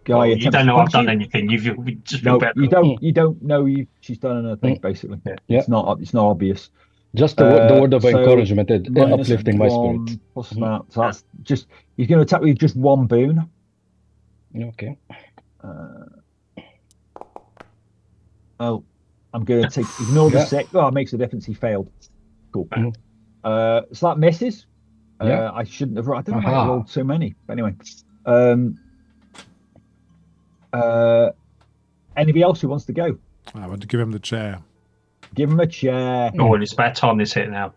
guy. You don't know I've done anything. You've just No, feel better. you don't know she's done anything. Basically, Yeah. it's not obvious. Just the word of so encouragement, minus uplifting my 1 spirit. plus that. So that's just you're going to attack with just 1 boon. Okay. I'm going to ignore the 6. Oh, it makes a difference. He failed. Cool. So that misses. Yeah. I shouldn't have. I don't know why I Aha. rolled so many. But anyway, anybody else who wants to go? I want to give him the chair. Give him a chair. Oh, and it's about time this hit now.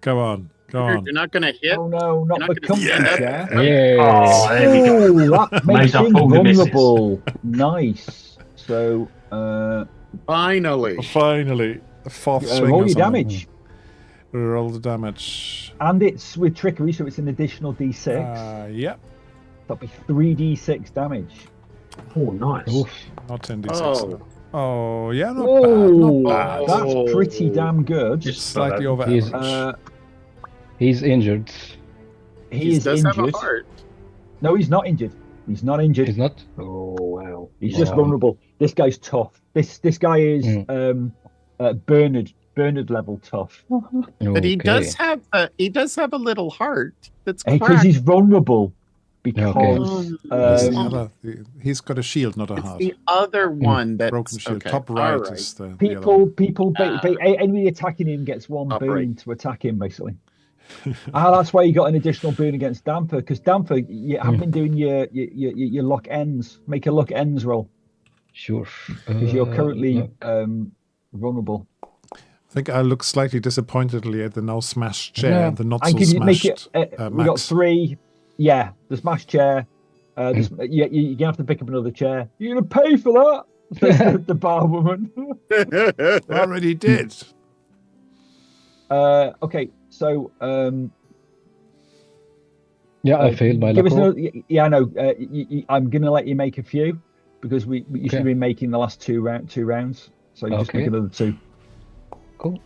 Go on. Go You're on. not going to hit. Oh no, not You're the not gonna comfy stand up. chair. Yes. Oh, there we go. Ooh, that makes Made up him all the misses. vulnerable. Nice. So, Finally. Finally. The fourth swing. roll or your something. damage, Roll the damage. and it's with trickery, so it's an additional d6. Yep. That'll be 3d6 damage. Oh, nice. Oof. Not 10d6. Oh. Oh, yeah, not Oh, bad. Not bad. that's pretty damn good. Just Slightly over He's- average. He's injured. He is does have a injured. heart. No, he's not injured. He's not injured. He's not. Oh, wow. He's just Wow. vulnerable. This guy's tough. This guy is Mm. Bernard level tough. But he does have a little heart that's Because cracked. he's vulnerable. Because That's the Um, other- he's got a shield, not a It's heart. the other one that's Broken shield. okay. Top all right right. is the other one. people, anybody attacking him gets one Top boon right. to attack him, basically. That's why you got an additional boon against Damper, because Damper, you haven't been doing your lock ends. Make a lock ends roll, Sure. because you're currently vulnerable. I think I look slightly disappointedly at the now smashed chair Yeah. and the not And so can you make smashed it? We got Max. 3. Yeah, the smash chair. You're gonna have to pick up another chair. You're gonna pay for that. Says the bar woman. I already did. Okay, so Yeah, I failed my give us luck roll. another. Yeah, I know. I'm gonna let you make a few because you should have Okay. been making the last two rounds. So you just Okay. make another 2. Cool.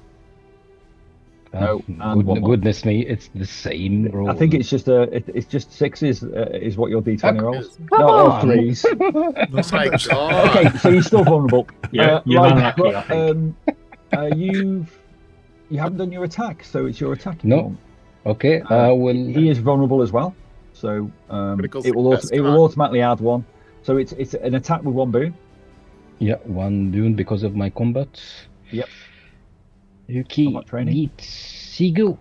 No, and one more. Goodness me, it's the same roll. I think it's just it's just 6s is what your D20 rolls. Come No, or on. 3s. Oh my god. Okay, so you're still vulnerable. Yeah, you're right, unlucky, I think. You haven't done your attack, so it's your attack. No. Okay, I will. He is vulnerable as well, so Critical it will success, it come will on. automatically add 1. So it's an attack with 1 boon. Yeah, 1 boon because of my combat. Yep. Okay, Combat training. let's go.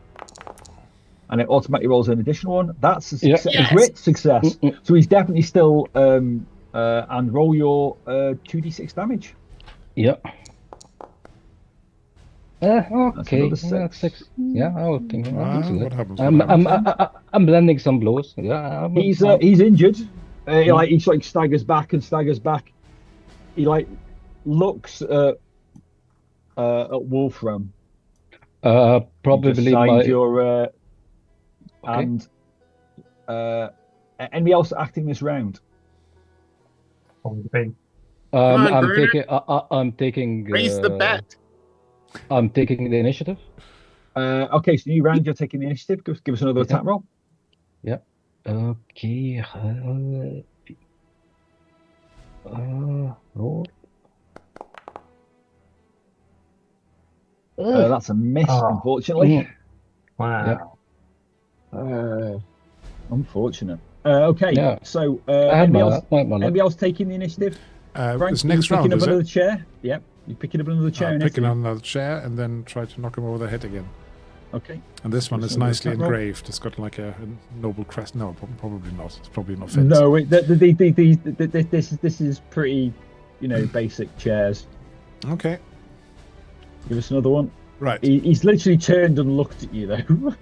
And it automatically rolls an additional 1. That's a, Yeah. a great success. Mm-mm. So he's definitely still and roll your 2d6 damage. Yeah. Okay. another 6. 6. Yeah, I'll think. I'll do What that. happens? I'm landing some blows. Yeah. He's injured. He staggers back. He looks at Wolfram. Probably Just my. signed your Okay. and anybody else acting this round? On the thing. on, I'm Bernard. taking. I'm taking. Raise the bet. I'm taking the initiative. Okay, so new round, you're taking the initiative. Give us another Yeah. attack roll. Okay. Roll. That's a miss, Oh. unfortunately. Wow. Unfortunate. Okay, Yeah. so I had anybody, my, else, my luck. anybody else taking the initiative? Frank, It's next you round, picking is up another it? chair? Yep, you're picking up another chair. in Picking Italy. on another chair and then try to knock him over the head again. Okay. And this one is So nicely attack roll. engraved. It's got like a noble crest. No, probably not. It's probably not fit. No, this is pretty, basic chairs. Okay. Give us another one. Right. He's literally turned and looked at you though.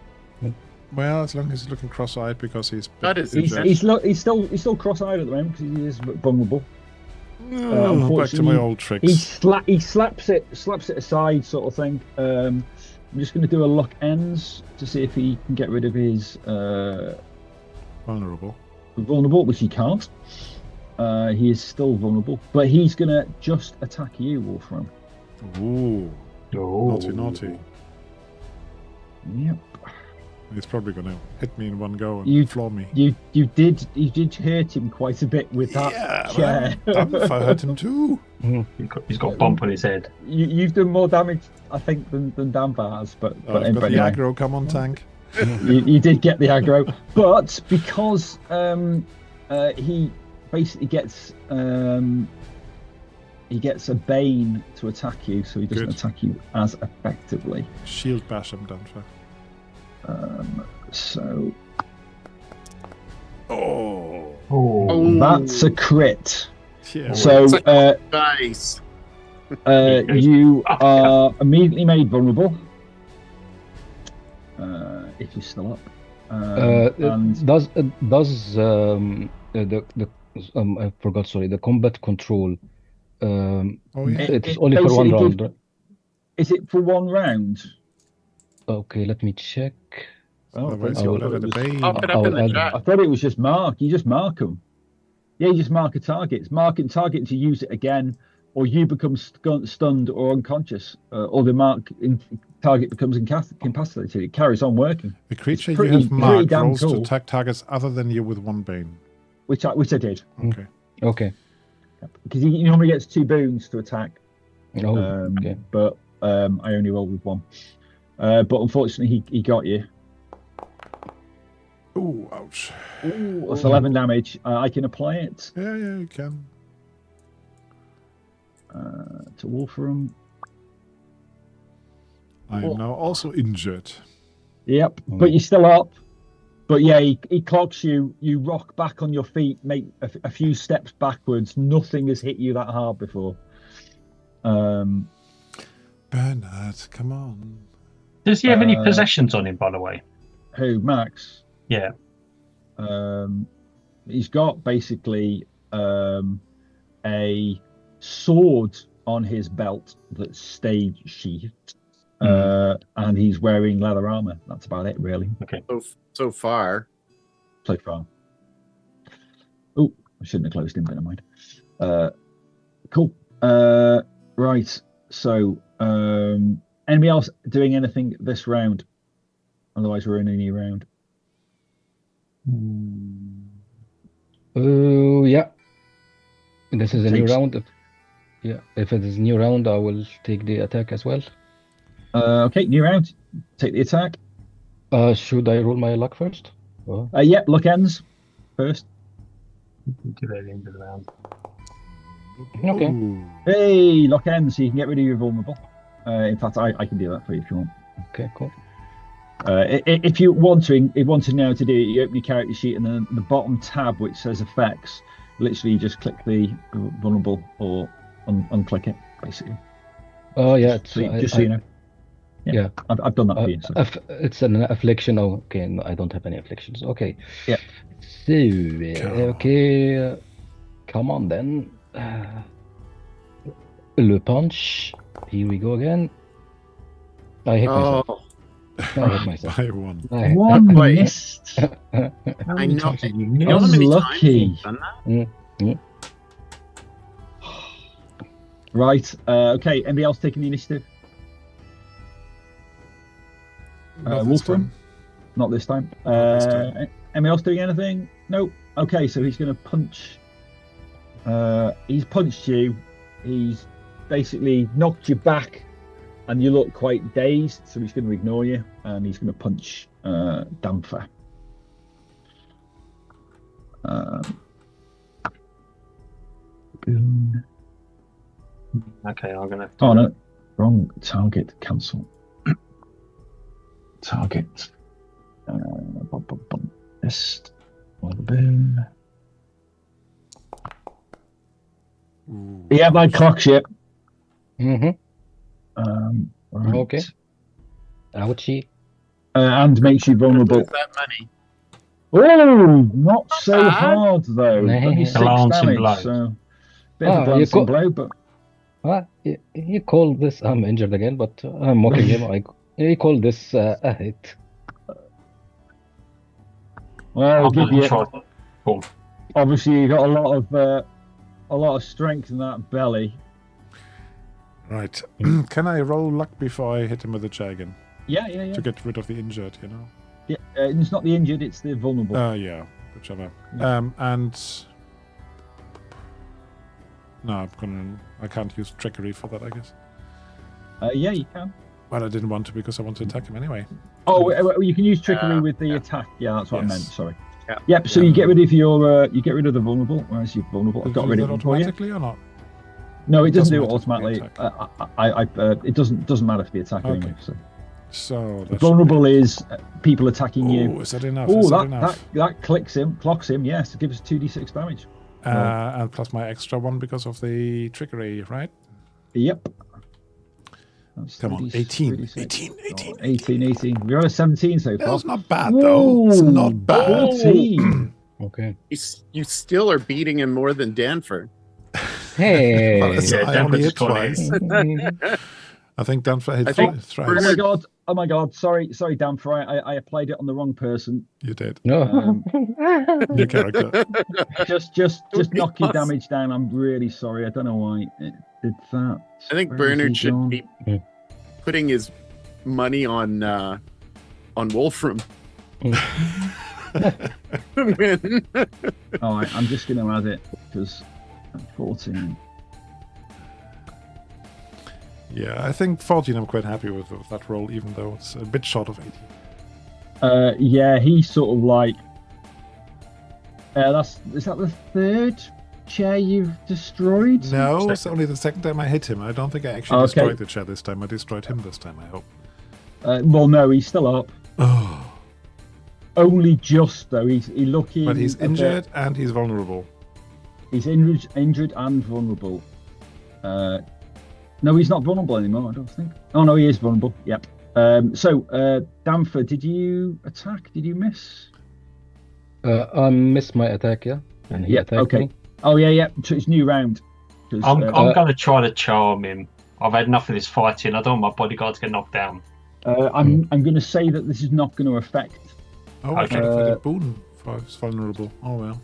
Well, as long as he's looking cross-eyed because he's. That is he's injured. he's still cross-eyed at the moment because he is vulnerable. Oh, back to unfortunately, my old tricks. He slaps it aside, sort of thing. I'm just going to do a lock ends to see if he can get rid of his Vulnerable. vulnerable, which he can't. He is still vulnerable, but he's going to just attack you, Wolfram. Ooh. Oh. Naughty. Yep. He's probably going to hit me in one go and You- floor me. You did hurt him quite a bit with that chair. If I hurt him too. He's got a bump on his head. You've done more damage, I think, than Damper has, but I've got the anyway. aggro. Come on, tank. You did get the aggro, but because he basically gets a bane to attack you, so he doesn't Good. attack you as effectively. Shield bash him, Dunfer. So Oh, that's a crit. Yeah. So Nice. you are immediately made vulnerable. If you're still up. And Does I forgot. Sorry, the combat control. Oh yeah. It's only for one basically round. Right? is it for one round? Okay, let me check. Otherwise, I you thought would have it had a was- baby. Pop it up in the I'll- chat. I thought it was just mark. You just mark them. Yeah, you just mark a target. It's marking target to use it again, or you become stunned or unconscious, or the target becomes incapacitated. It carries on working. The creature pretty- you have pretty marked damn rolls to cool. attack targets other than you with 1 bane. Which I did, Okay. Okay. because he normally gets 2 boons to attack. Oh, okay. But I only rolled with 1. But unfortunately, he got you. Ooh, ouch. Ooh, that's 11 damage. I can apply it Yeah, you can. to Wolfram. I am now also injured. Yep, but you're still up. But yeah, he clocks you. You rock back on your feet, make a few steps backwards. Nothing has hit you that hard before. Bernard, come on. does he have any possessions on him, by the way? Who, Max? Yeah. He's got basically a sword on his belt that's stage sheathed, and he's wearing leather armor. That's about it, really. Okay. So far. So far. Oh, I shouldn't have closed him, but never mind. Cool. Right. So, anybody else doing anything this round? Otherwise, we're in a new round. Yeah. This is a new Takes- round. If it is a new round, I will take the attack as well. Okay, new round. Take the attack. Should I roll my luck first? Yep, luck ends first. Do that end of the round. Okay. Ooh. Hey, luck ends, so you can get rid of your vulnerable. In fact, I can do that for you if you want. Okay, cool. If you want to know how to do it, you open your character sheet and then the bottom tab which says effects, literally you just click the vulnerable or unclick it, basically. Oh yeah, it's, Just so you know. Yeah. I've done that for you. So. It's an affliction. Oh, okay, no, I don't have any afflictions. Okay. Yeah. So, okay, come on then. Le punch. Here we go again. I hit myself. Oh, I hit myself. By 1. One Wait. missed. I know. You You know how many times Unlucky. you've done that? Right. Okay. Anybody else taking the initiative? Not this Wolfram? time. Not this time. Not this time. Anybody else doing anything? Nope. Okay, so he's going to punch. He's punched you. He's basically knocked you back, and you look quite dazed. So he's going to ignore you, and he's going to punch Dampher. Boom. Okay, I'm gonna. Oh no, wrong target. Cancel. Target. Missed. Boom. Ooh. Yeah, my clock ship. Mm-hmm. Right. Okay. Ouchie. And makes you vulnerable. Lose that money. Oh, not so bad. hard though. Nah. Only 6 Glancing damage. blow. So bit of a You glancing blow, but Well, you call this, I'm injured again, but I'm mocking him. You call this a hit. well, I'll give you. try. Cool. Obviously, you got a lot of strength in that belly. Right. Can I roll luck before I hit him with the dragon Yeah. to get rid of the injured, you know? Yeah, it's not the injured; it's the vulnerable. Yeah, whichever. Yeah. And no, I can't use trickery for that, I guess. Yeah, you can. Well, I didn't want to because I want to attack him anyway. Oh, you can use trickery with the yeah. attack. Yeah, that's what I Yes. meant. Sorry. Yeah. Yep. So you get rid of your you get rid of the vulnerable. Whereas you're vulnerable, I've Does got it rid do of that it for you. automatically or not? No, it doesn't Doesn't do it matter for the automatically. attack. It doesn't matter for the attack Okay. anyway. So So that's Vulnerable is people attacking you. Oh, is that enough? Oh, Is that that enough? that clocks him. Yes, it gives 2d6 damage. And plus my extra one because of the trickery, right? Yep. That's Come on, 36. 18. 18. We're at 17 so far. That's not bad, though. It's Whoa, not bad. 14. Okay. You still are beating him more than Danfer. Hey. Well, it's- Yeah, I only hit Danforth's got twice. I think Danfer hit I think thrice. Oh my god. Sorry, Danfer. I applied it on the wrong person. You did. No. New character. Just knock your Yes. damage down. I'm really sorry. I don't know why it did that. I think Where is Bernard he should gone? be putting his money on Wolfram. Win. All right, I'm just going to add it because 14. Yeah, I think 14 I'm quite happy with that roll, even though it's a bit short of 18. Yeah, he's sort of like. Is that the third chair you've destroyed? No, it's only the second time I hit him. I don't think I actually Okay. destroyed the chair this time. I destroyed him this time, I hope. Well, no, he's still up. Oh, Only just though. He's looking. but he's a bit- injured and he's vulnerable. He's injured and vulnerable. No, he's not vulnerable anymore. I don't think. Oh no, he is vulnerable. Yep. So, Danfer, did you attack? Did you miss? I missed my attack, yeah? And he attacked Okay. me. Oh yeah. So it's new round. 'Cause, I'm uh, going to try to charm him. I've had enough of this fighting. I don't want my bodyguard to get knocked down. I'm going to say that this is not going to affect. Oh, I Okay. thought I did Boone for he's vulnerable. Oh well.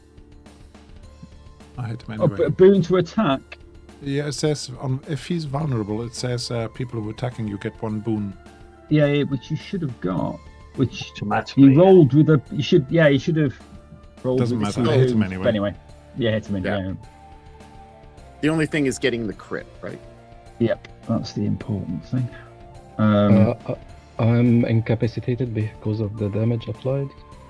I hit him anyway. A boon to attack. Yeah, it says if he's vulnerable, it says people who are attacking you get one boon. Yeah, which you should have got. Which Automatically. you rolled with a. You should. Yeah, you should have rolled. Doesn't with matter, two I hit him boons. anyway. But anyway, yeah, hit him anyway. Yeah. The only thing is getting the crit, right? Yep, that's the important thing. I'm incapacitated because of the damage applied.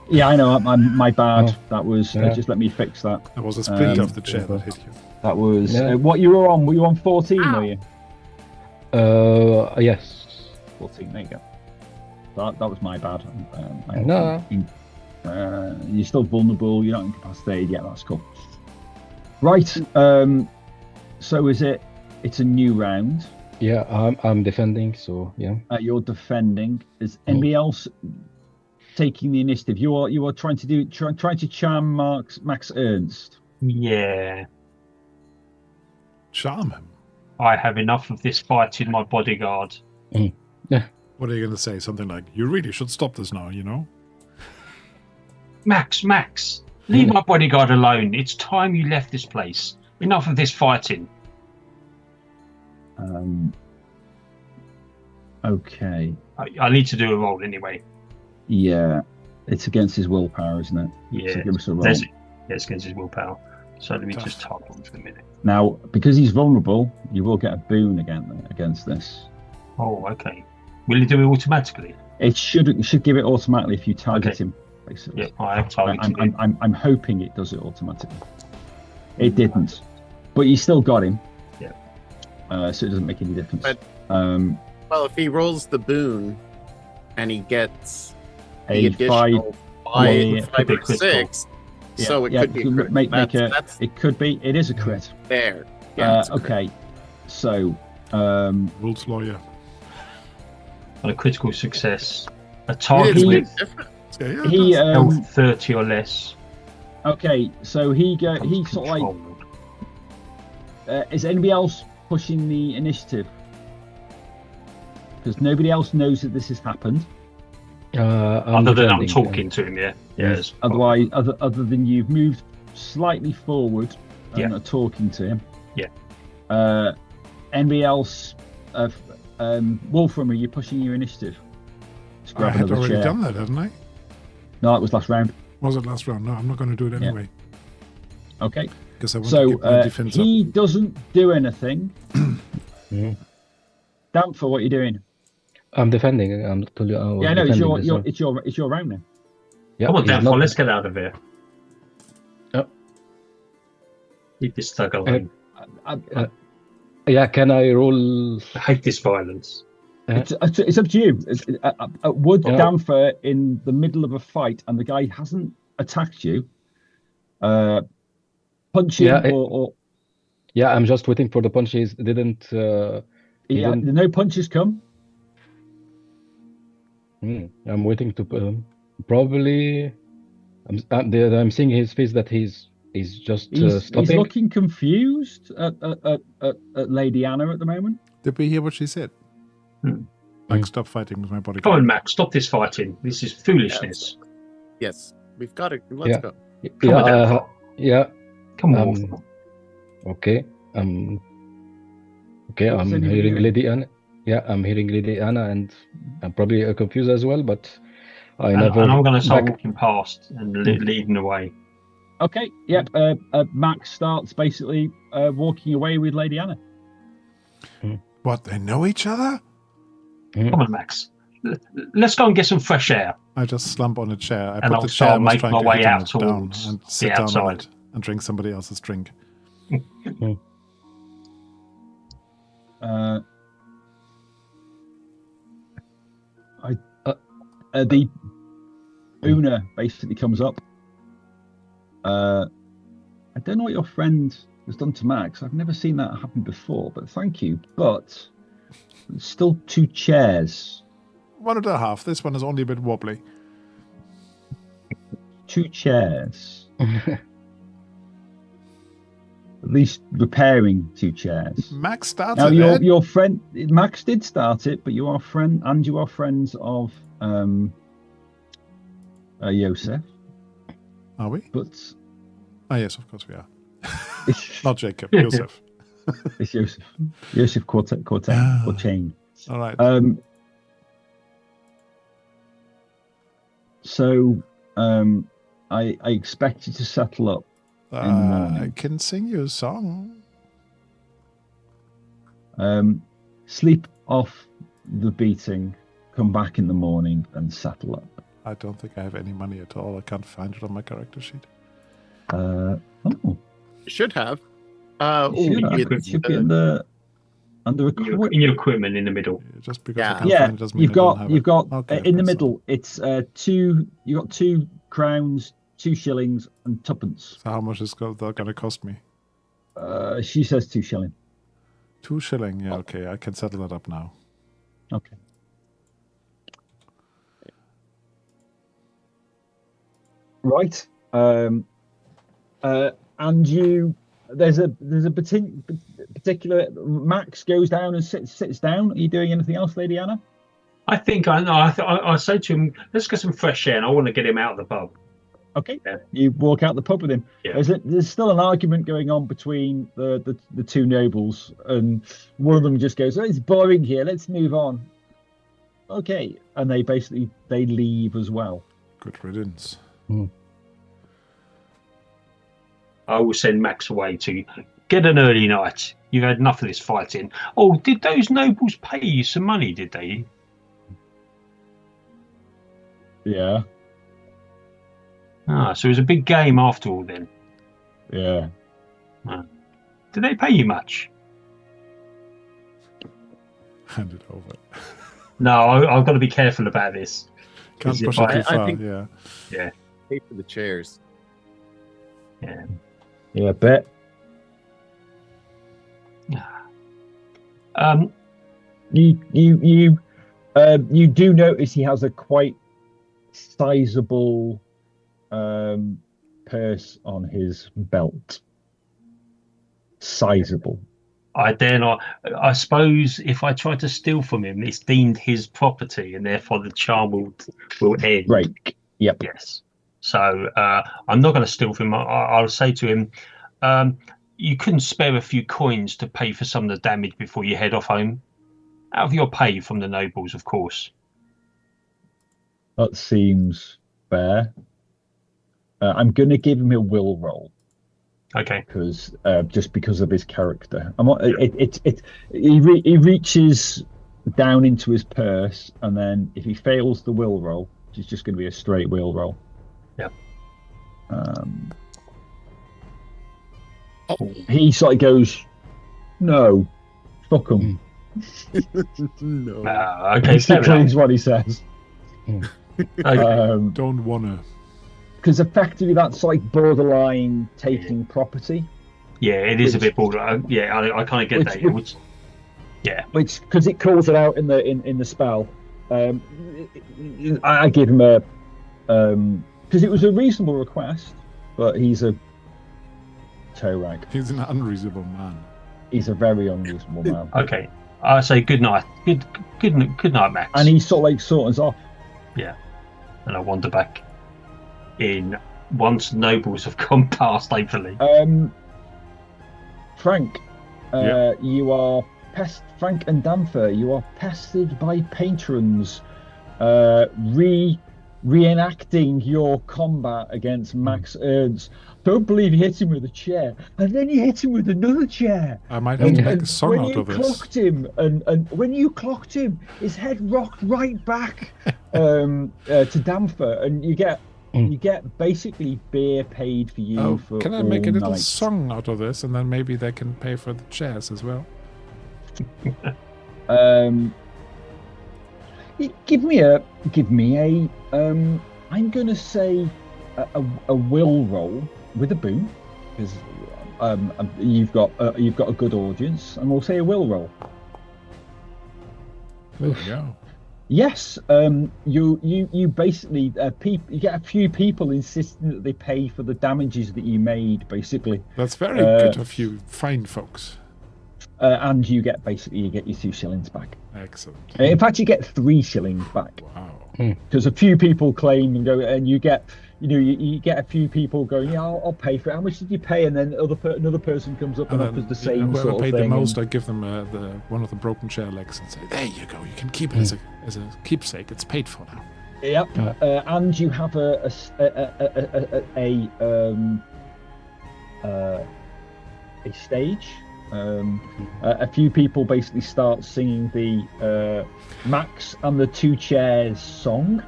Yeah, I know. My bad. Oh, That was. yeah. Just let me fix that. There was a sprint Um, of the chair that hit you. That was Yeah. what you were on. Were you on 14? Were you Yes. 14? There you go. That was my bad. No. You're still vulnerable. You're not incapacitated. Yeah, that's cool. Right. So is it? It's a new round. Yeah, I'm defending, so yeah. You're defending. Is anybody else taking the initiative? You are trying to charm Max Ernst. Yeah. Charm him. I have enough of this fighting my bodyguard. What are you going to say? Something like, you really should stop this now, you know? Max, leave my bodyguard alone. It's time you left this place. Enough of this fighting. Okay. I need to do a roll anyway. Yeah. It's against his willpower, isn't it? Yeah. So give us a roll. It's against his willpower. So let me just hold on for a minute. Now, because he's vulnerable, you will get a boon against this. Oh, okay. Will he do it automatically? It should give it automatically if you target Okay. him, basically. Yeah, I have targeted him. I'm hoping it does it automatically. It didn't, but you still got him. Yeah. So it doesn't make any difference. But- Well, if he rolls the boon and he gets the A additional yeah, five or critical. 6, so it could be a crit. That's It is a crit. there. Yeah, it's a crit. Okay. So, Rules lawyer. On a critical success. A It target is a with bit different. Yeah, yeah, he that's- health 30 or less. okay. So he sort of like. Controlled. Is anybody else pushing the initiative? Because nobody else knows that this has happened. I'm Other than I'm defending, talking to him, yeah. Yes. Otherwise, other than you've moved slightly forward and Yeah. are talking to him. Yeah. Anybody else? Wolfram, are you pushing your initiative? Just I grab had another already chair. done that, hadn't I? No, that was last round. Was it last round? No, I'm not going to do it Yeah. anyway. Okay. Because I want to So get my defense he doesn't do anything. Mhm. Danfer, what are you doing? I'm defending. I'm told you. I was Yeah, no, it's defending your this one. it's your round now. Yeah, Come on, he's Dan, not- let's get out of here. Yep. Leave this thug alone. I, Yeah, can I roll? I hate this violence. It's up to you. Would Danfer in the middle of a fight and the guy hasn't attacked you, punch him or yeah, I'm just waiting for the punches. Didn't no punches come. I'm waiting to probably. I'm seeing his face that he's just stopping. He's looking confused at Lady Anna at the moment. Did we hear what she said? Max, stop fighting with my bodyguard. Come on, Max, stop this fighting. This is foolishness. Yes, we've got it. Let's go. Come on. Okay. Okay. I'm hearing Lady Anna. Yeah, I'm hearing Lady Anna, and I'm probably confused as well. But and I'm going to start walking past and leading the way. Okay. Yep. Max starts basically walking away with Lady Anna. What? They know each other? Come on, Max. Let's go and get some fresh air. I just slump on a chair. I and put I'll the chair start I was making trying my to way hit on out it down towards and the sit down on outside. it and drink somebody else's drink. The Una basically comes up. I don't know what your friend has done to Max. I've never seen that happen before, but thank you. But there's still 2 chairs. 1.5. This one is only a bit wobbly. 2 chairs. At least repairing 2 chairs. Max started now, it. your friend Max did start it, but you are friends of Joseph. Are we? But yes, of course we are. Not Jacob, Joseph. It's Joseph. Joseph Cortain. All right. So I expect you to settle up. I can sing you a song. Sleep off the beating, come back in the morning and settle up. I don't think I have any money at all. I can't find it on my character sheet. Oh. Should have. It should be under equipment. In your equipment in the middle. Just because I can't find it doesn't mean you've got okay, in the middle. It's 2. You got 2 crowns, 2 shillings, and 2pence. So how much is that going to cost me? She says 2 shilling. 2 shilling. Yeah, okay. I can settle that up now. Okay. Right. And you. There's a particular. Max goes down and sits down. Are you doing anything else, Lady Anna? I think I know. I say to him, let's get some fresh air, and I want to get him out of the pub. Okay. Yeah. You walk out the pub with him. Yeah. There's still an argument going on between the 2 nobles, and one of them just goes, "Oh, it's boring here. Let's move on." Okay, and they leave as well. Good riddance. I will send Max away to get an early night. You've had enough of this fighting. Oh, did those nobles pay you some money, did they? Yeah. So it was a big game after all then. Yeah. Did they pay you much? Hand it over. No, I've got to be careful about this. Can't push it too far, I think, yeah. Pay for the chairs. Yeah. Yeah, bet. You do notice he has a quite sizable purse on his belt. Sizable. I dare not. I suppose if I try to steal from him, it's deemed his property, and therefore the charm will end. Right. Yep. Yes. So I'm not going to steal from him. I'll say to him, you couldn't spare a few coins to pay for some of the damage before you head off home? Out of your pay from the nobles, of course. That seems fair. I'm going to give him a will roll. Okay. Because just because of his character, he reaches down into his purse, and then if he fails the will roll, it's just going to be a straight will roll. Yep. He sort of goes, "No, fuck him," No. Okay, fair basically enough. is what he says. Okay. Don't wanna. Because effectively that's like borderline taking property, Yeah, it is a which- bit border. Yeah, I kind of get which- that. Yeah, which, yeah. which because it calls it out in the spell. I give him a because it was a reasonable request, but he's a toe rag. He's an unreasonable man. He's a very unreasonable man, Okay, I say good night. Good night, Max. and he sort of like sorts off. And I wander back in once nobles have gone past, hopefully. Frank, Yeah. you are Frank and Danfer, you are pestered by patrons, reenacting your combat against Max Ernst. Don't believe you hit him with a chair, and then you hit him with another chair. I might have to make a song when out you of this. clocked him, and when you clocked him, his head rocked right back to Danfer, and you get basically beer paid for you Oh, for can I all make a little night. song out of this, and then maybe they can pay for the chairs as well? Give me a I'm gonna say a will roll with a boon, because you've got a good audience, and we'll say a will roll. There you go. Yes, you basically you get a few people insisting that they pay for the damages that you made, basically, That's very good of you, fine folks. and you get your 2 shillings back. Excellent. In fact, you get 3 shillings back. Wow. Because a few people claim and go, and you get a few people going, yeah, I'll pay for it. How much did you pay? And then another person comes up and then, offers the same whoever sort of paid thing. the most, and- I give them one of the broken chair legs and say, "There you go. You can keep it as a keepsake. It's paid for now." Yep. And you have a stage. A few people basically start singing the Max and the 2 Chairs song,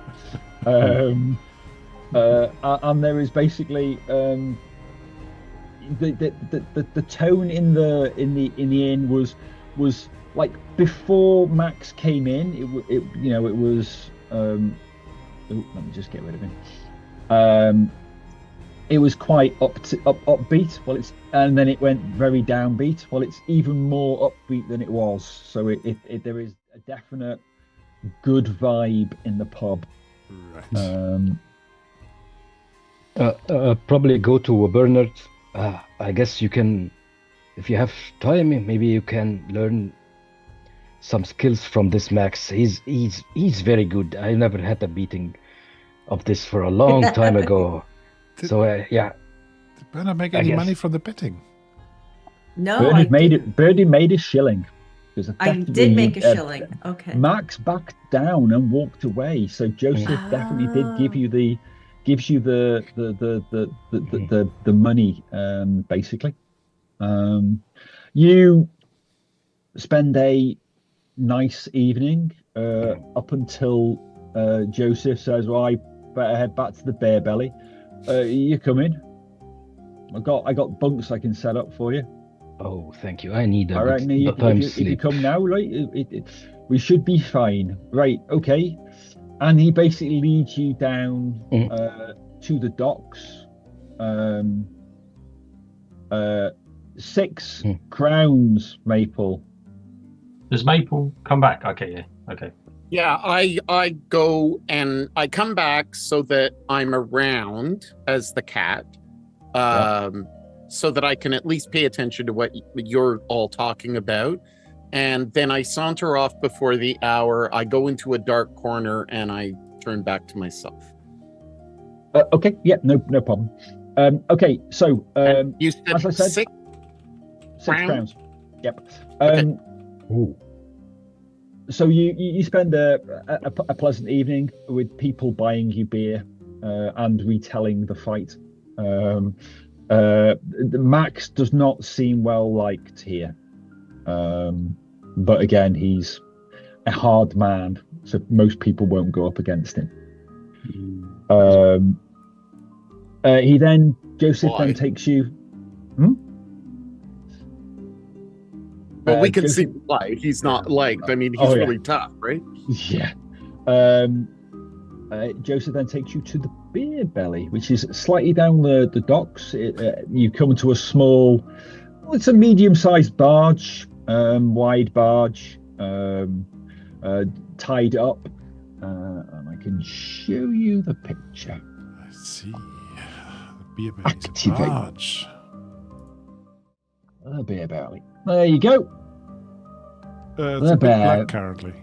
and there is basically the tone in the inn was like before Max came in. It was let me just get rid of him. It was quite upbeat. And then it went very downbeat. Well, it's even more upbeat than it was. So there is a definite good vibe in the pub. Right. Probably go to Bernard. I guess you can, if you have time, maybe you can learn some skills from this Max. He's very good. I never had a beating of this for a long time ago. So yeah. Did Bernard make I any guess. money from the betting? No, Birdie made a shilling. Because I effectively did make a shilling. Okay. Max backed down and walked away. So Joseph definitely did gives you the money, basically. You spend a nice evening up until Joseph says, "Well, I better head back to the Bear Belly. You come in. I got bunks I can set up for you. Oh, thank you. I need I a reckon good time if you sleep. come now, right, we should be fine. Right, okay." And he basically leads you down to the docks. 6 crowns, Maple. Does Maple come back? Okay, yeah. Okay. Yeah, I go and I come back so that I'm around as the cat, so that I can at least pay attention to what you're all talking about. And then I saunter off before the hour. I go into a dark corner and I turn back to myself. Okay, yeah, no problem. Okay, so You said, as I said, 6 crowns. Yep. Okay. So you spend a pleasant evening with people buying you beer and retelling the fight. Max does not seem well liked here, but again, he's a hard man, so most people won't go up against him. Joseph Why? then takes you. But we can Joseph- see why he's not liked. I mean, he's Oh, yeah. really tough, right? Yeah. Joseph then takes you to the Beer Belly, which is slightly down the docks. You come to a small, well, it's a medium-sized barge, wide barge, tied up. And I can show you the picture. I see. The beer belly's a Activate. barge. The Beer Belly. There you go. It's The a bit bear. black currently.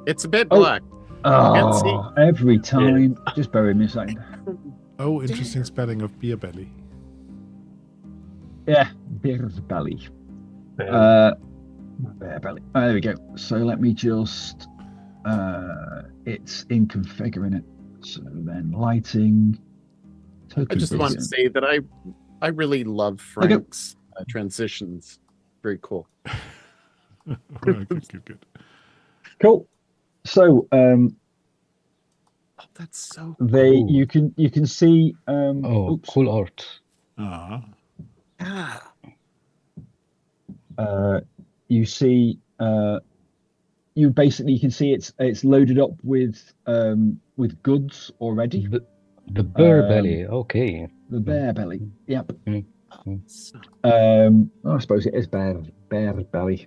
It's a bit Oh. black. Can't see. Oh, every time. Just bear with me a second. Oh, interesting spelling of beer belly. Yeah, Beer Belly. Bear. Bear Belly. There we go. So let me just. It's in configuring it. So then lighting. I just want to say that I really love Frank's transitions. Very cool. Good. Cool. So Oh, that's so Cool. you can see Cool art. Ah, you see you can see it's loaded up with goods already. The bear Um, belly. Okay. The Bear Belly. Yep. so I suppose it is bear belly.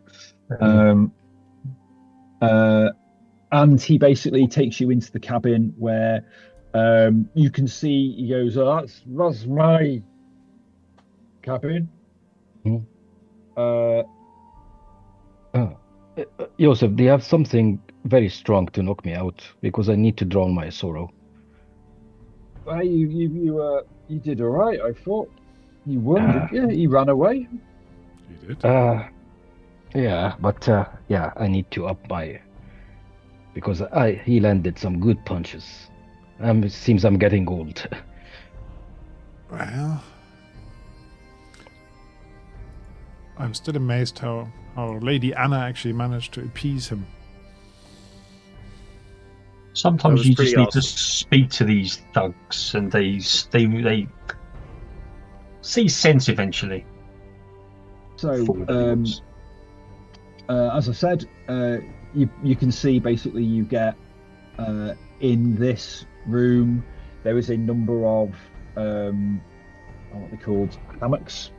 And he basically takes you into the cabin where you can see he goes, "Oh, that's my cabin." Joseph, do you have something very strong to knock me out? Because I need to drown my sorrow. Well, you did all right, I thought. You won, didn't you? You ran away. you did. Yeah, but yeah, I need to up my because he landed some good punches. It seems I'm getting old. Well, I'm still amazed how Lady Anna actually managed to appease him. That Sometimes was you just pretty need to speak to these thugs, and they see sense eventually. So, Fool idiots. as I said, you can see basically you get in this room there is a number of what they're called hammocks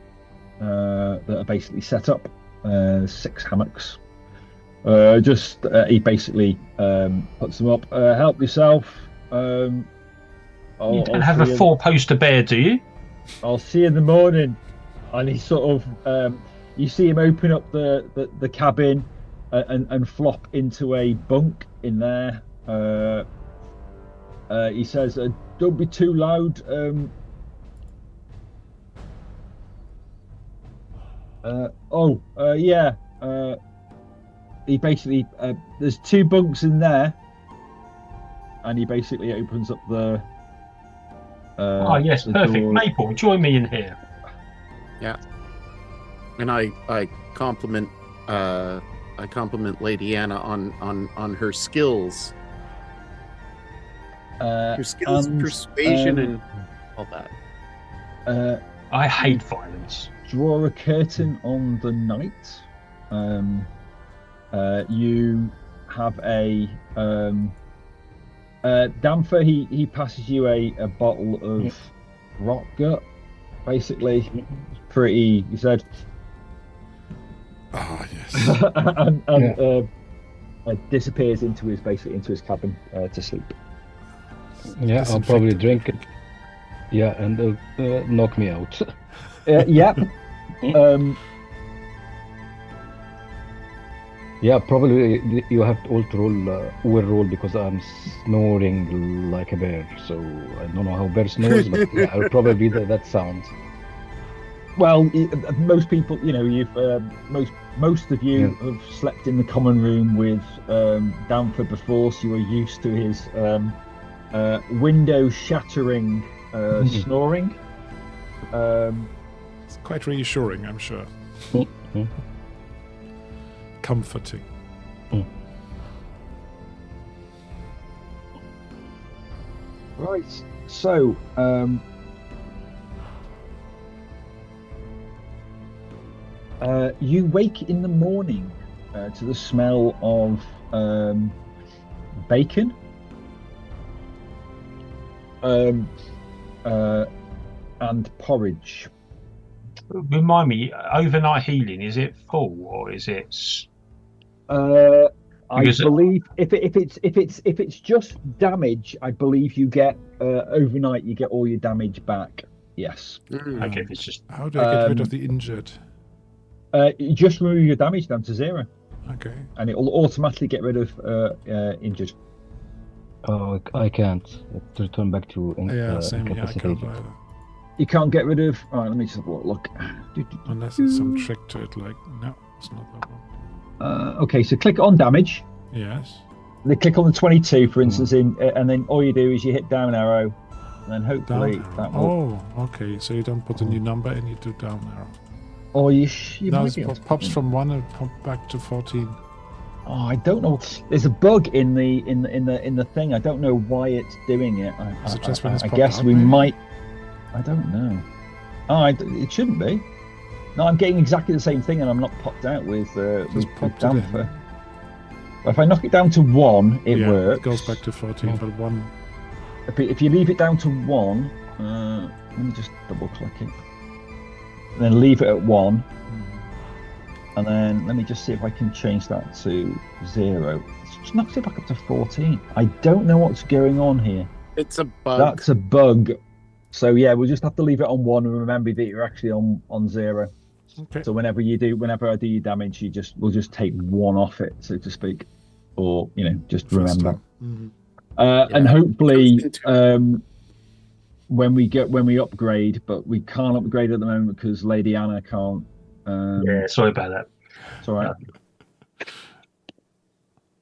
that are basically set up. 6 hammocks. He basically puts them up. Help yourself. You don't have a 4-poster bear, do you? I'll see you in the morning. And he sort of, you see him open up the cabin and flop into a bunk in there. He says, "Don't be too loud." Yeah. He basically, there's 2 bunks in there, and he basically opens up the. Oh yes, the perfect. door. Maple, join me in here. and I compliment Lady Anna on her skills. Her skills, and, persuasion, and all that. I hate violence. Draw a curtain on the night. You have a Damfer. He passes you a bottle of rock gut. Basically, pretty. He said, Ah, yes. and disappears into his cabin to sleep. Yeah, I'll probably drink it. Yeah, and knock me out. Yeah. Yeah, probably you have to all to will roll because I'm snoring like a bear. So I don't know how bear snores, but yeah, I'll probably be that sound. Well, most people, you've most of you have slept in the common room with Damfer before, so you are used to his window shattering snoring. It's quite reassuring, I'm sure. Comforting. Right. So, You wake in the morning to the smell of bacon. And porridge. Remind me, overnight healing, is it full or is it? I Because believe if it's just damage, I believe you get overnight. You get all your damage back. Yes. okay, if it's just How do I get rid of the injured? You just remove your damage down to 0, Okay. and it will automatically get rid of injured. Oh, I can't. It's return back to Yeah, same here. I can't incapacitated. either. You can't get rid of. All right, let me just look. Unless there's some trick to it, like, no, it's not that one. Okay, so click on damage. Yes. They click on the 22, for instance, and then all you do is you hit down arrow, and then hopefully Down that arrow. will. Oh, okay. So you don't put a new number in, you do down arrow. Or you Now might be it able to- pops from 1 and pop back to 14. Oh, I don't know. There's a bug in the thing. I don't know why it's doing it. Is it just when it's I popped guess out, we maybe? might. I don't know. Oh, it shouldn't be. No, I'm getting exactly the same thing, and I'm not popped out with Just popped it in. damper. If I knock it down to 1, it Yeah, works. it goes back to 14, but 1. If you leave it down to 1, let me just double click it. And then leave it at 1. And then let me just see if I can change that to 0. It's just knocks it back up to 14. I don't know what's going on here. It's a bug. That's a bug. So yeah, we'll just have to leave it on 1 and remember that you're actually on 0. Okay. So whenever I do your damage, we'll just take 1 off it, so to speak, or just First remember. time. And hopefully, Sounds when we upgrade, but we can't upgrade at the moment because Lady Anna can't. yeah, sorry about that. It's all right.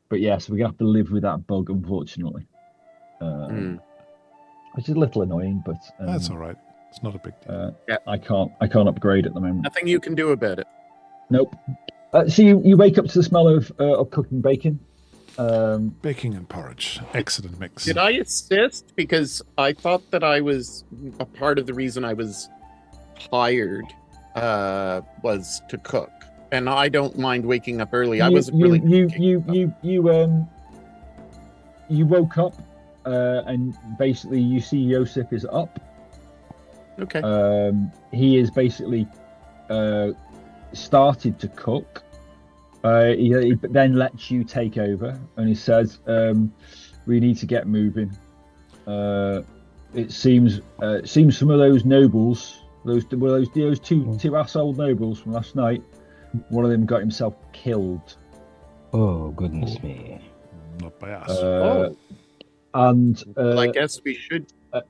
But yeah, so we're gonna have to live with that bug, unfortunately. Which is a little annoying, but That's all right. It's not a big deal. I can't upgrade at the moment. Nothing you can do about it. Nope. So you wake up to the smell of cooking bacon. Baking and porridge. Excellent mix. Did I assist? Because I thought that I was a part of the reason I was hired was to cook, and I don't mind waking up early. I wasn't really. You woke up, and basically you see Yosef is up. Okay. He is basically started to cook. He then lets you take over, and he says, "We need to get moving. It seems some of those nobles, those two asshole nobles from last night, one of them got himself killed. Oh, goodness me. Not by us. And Well, I guess we should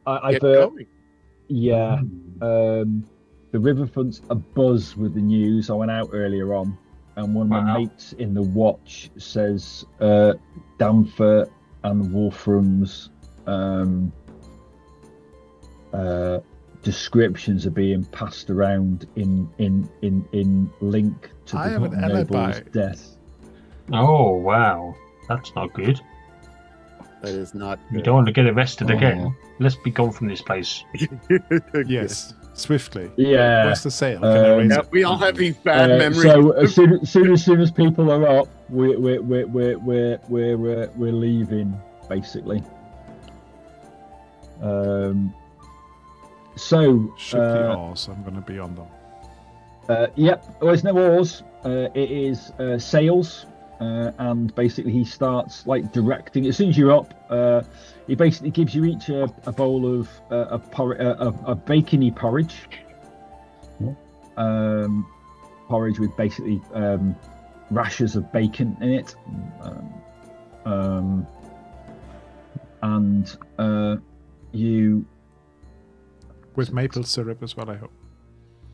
I've get going. yeah, the riverfront's abuzz with the news. I went out earlier on, and one of my mates in the watch says Danfer and Wolfram's descriptions are being passed around in link to I the have an noble's alibi. death. Oh wow, that's not good. That is not. You don't want to get arrested Oh. again. Let's be gone from this place. Yes, swiftly. Yeah. Where's the sail? Can I raise Yeah, it? we all have these bad memories. So as soon as people are up, we're leaving, basically. So Ship the oars. I'm going to be on them. yep. Well, there's no oars. It is sails, and basically he starts like directing. As soon as you're up, he basically gives you each a bowl of a bacony porridge. Porridge with basically rashers of bacon in it, and you With maple syrup as well, I hope.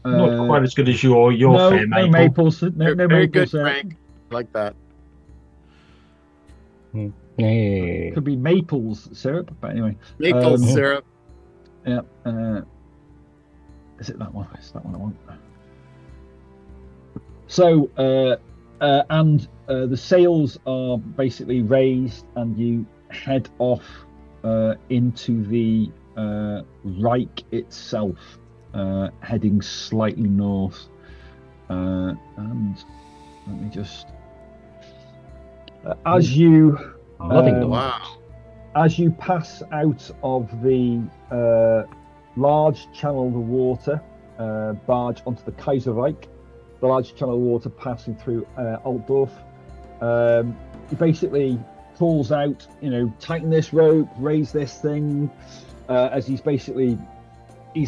Not quite as good as your no, fair no maple. maples, no Very maple good, syrup. Frank. Like that. Hey. Could be maples syrup, but anyway. Maple syrup. Yeah. Is it that one? It's that one I want. So, and the sails are basically raised, and you head off into the Reich itself, heading slightly north. And let me just as you Wow. as you pass out of the large channel of water barge onto the Kaiserreich, the large channel of water passing through Altdorf, he basically calls out, tighten this rope, raise this thing, as he's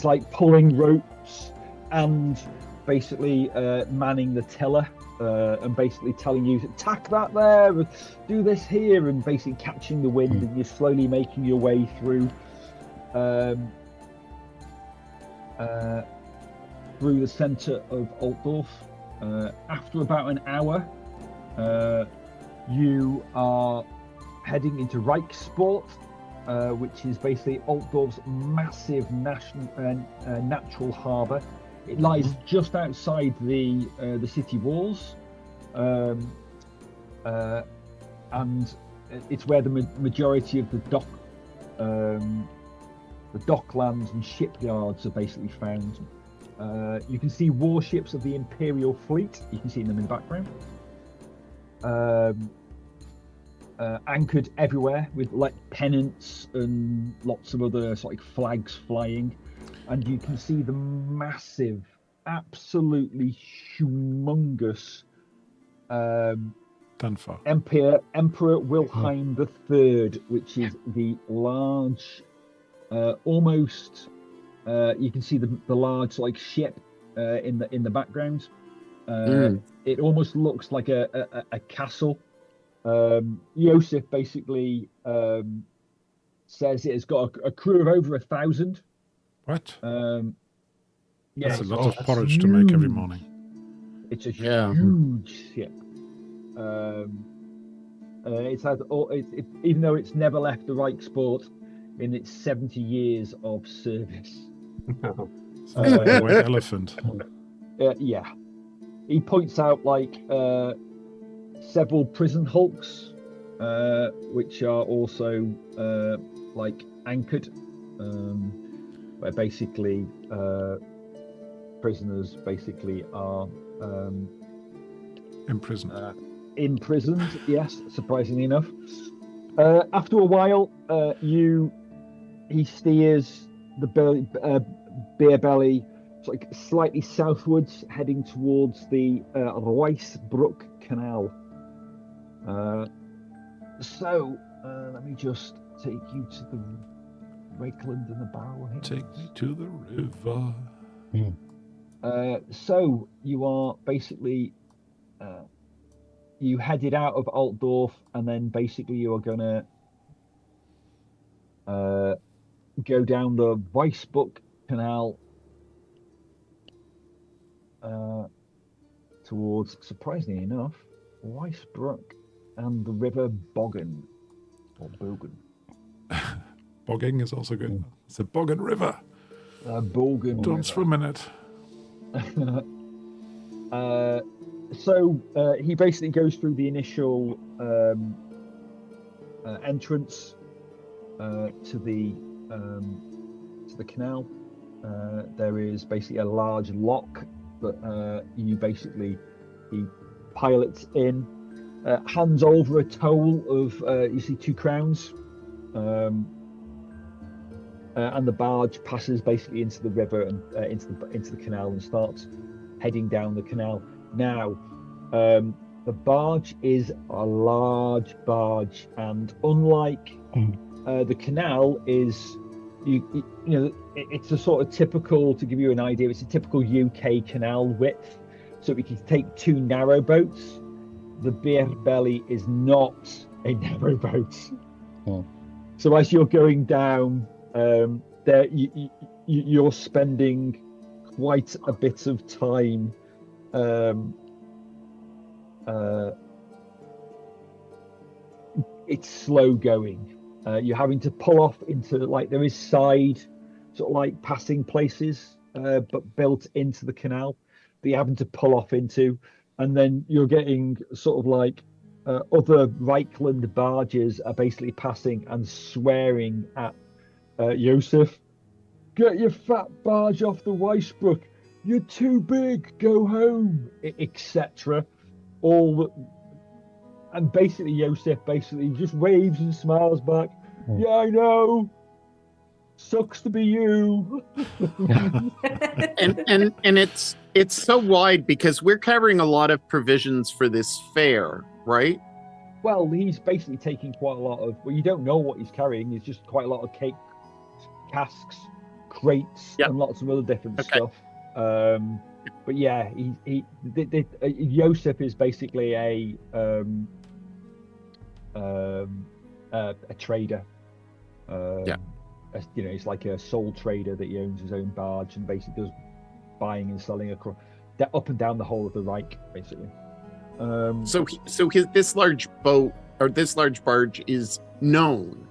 like pulling ropes and basically manning the tiller, and basically telling you to tack that there, do this here, and basically catching the wind, and you're slowly making your way through through the centre of Altdorf. After about an hour, you are heading into Reichsport, which is basically Altdorf's massive natural harbour. It lies just outside the city walls, and it's where the majority of the docklands and shipyards are basically found. You can see warships of the Imperial fleet. You can see them in the background. Anchored everywhere with like pennants and lots of other sort of flags flying, and you can see the massive, absolutely humongous Emperor Wilhelm III, which is the large, almost. You can see the large like ship in the background. It almost looks like a castle. Joseph basically says it has got a crew of over 1,000. What? Yeah, That's a lot of porridge to make every morning. It's a huge ship. It's had even though it's never left the Reichsport in its 70 years of service. Sounds like a white elephant. Yeah, he points out like several prison hulks, which are also like anchored, where basically prisoners basically are imprisoned. Yes, surprisingly enough. After a while, he steers the beer belly like slightly southwards, heading towards the Reisbruck Canal. So let me just take you to the Wakeland and the Barrel here. Take me to the river. So you are basically you headed out of Altdorf, and then basically you are gonna go down the Weissbuck Canal towards, surprisingly enough, Weissbruck and the River Bogen, or Bogen. Bogging is also good. It's a Bogen River. Bogen. Don't swim in it. So he basically goes through the initial entrance to the canal. There is basically a large lock that he pilots in, hands over a toll of you see 2 crowns, and the barge passes basically into the river and into the canal and starts heading down the canal. Now, the barge is a large barge, and unlike the canal is, you know, it's a sort of typical, to give you an idea, it's a typical UK canal width. So we can take 2 narrow boats. The beer belly is not a narrow boat. So as you're going down, there you're spending quite a bit of time it's slow going. You're having to pull off into, like, there is side sort of like passing places, but built into the canal that you're having to pull off into, and then you're getting sort of like other Reichland barges are basically passing and swearing at Joseph. Get your fat barge off the Weissbruck. "You're too big, go home," etc. And basically Yosef basically just waves and smiles back. Yeah, I know. Sucks to be you. and it's so wide because we're carrying a lot of provisions for this fair, right? Well, he's basically taking quite a lot of. Well, you don't know what he's carrying. It's just quite a lot of cake, casks, crates, Yep. and lots of other different Okay. stuff. But yeah, Yosef is basically a trader. Yeah. He's like a sole trader that he owns his own barge and basically does buying and selling across up and down the whole of the Reich, basically. This large boat or this large barge is known.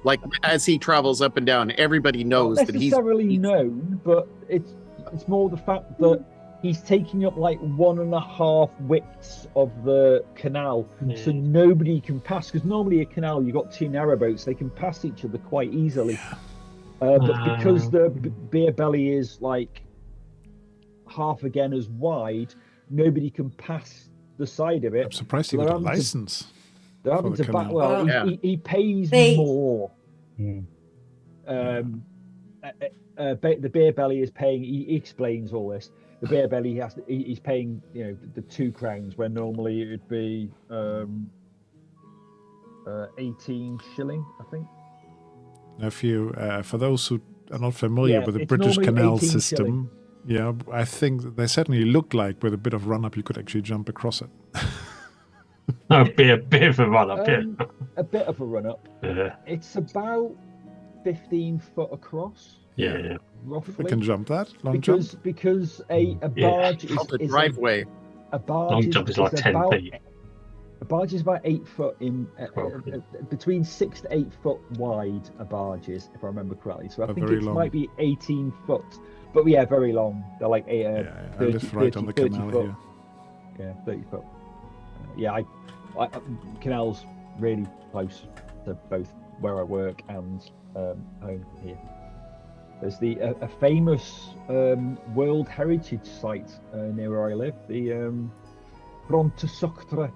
Like as he travels up and down, everybody knows not that necessarily known, but it's more the fact that he's taking up like 1.5 widths of the canal, so nobody can pass. Because normally a canal, you've got 2 narrowboats, they can pass each other quite easily. But because the beer belly is like half again as wide, nobody can pass the side of it. I'm surprised he got a license. They're having to back. Well, he pays more. The beer belly is paying. He explains all this. The beer belly he's paying, the 2 crowns where normally it'd be 18 shilling, I think. If you, for those who are not familiar with the British canal system, I think that they certainly look like with a bit of run up, you could actually jump across it. A bit of a run up, A bit of a run up. Yeah. It's about 15 foot across. Yeah. Roughly. We can jump that long jump. Because a barge is a driveway. A barge long jump is like 10 feet. A barge is about 8 foot in between 6 to 8 foot wide. A barge is, if I remember correctly. So I think it might be 18 foot. But yeah, very long. They're like 30, I live right on the canal foot. here. Yeah, 30 foot. I canal's really close to both where I work and home here. There's a famous World Heritage Site near where I live, the Brontosoctra.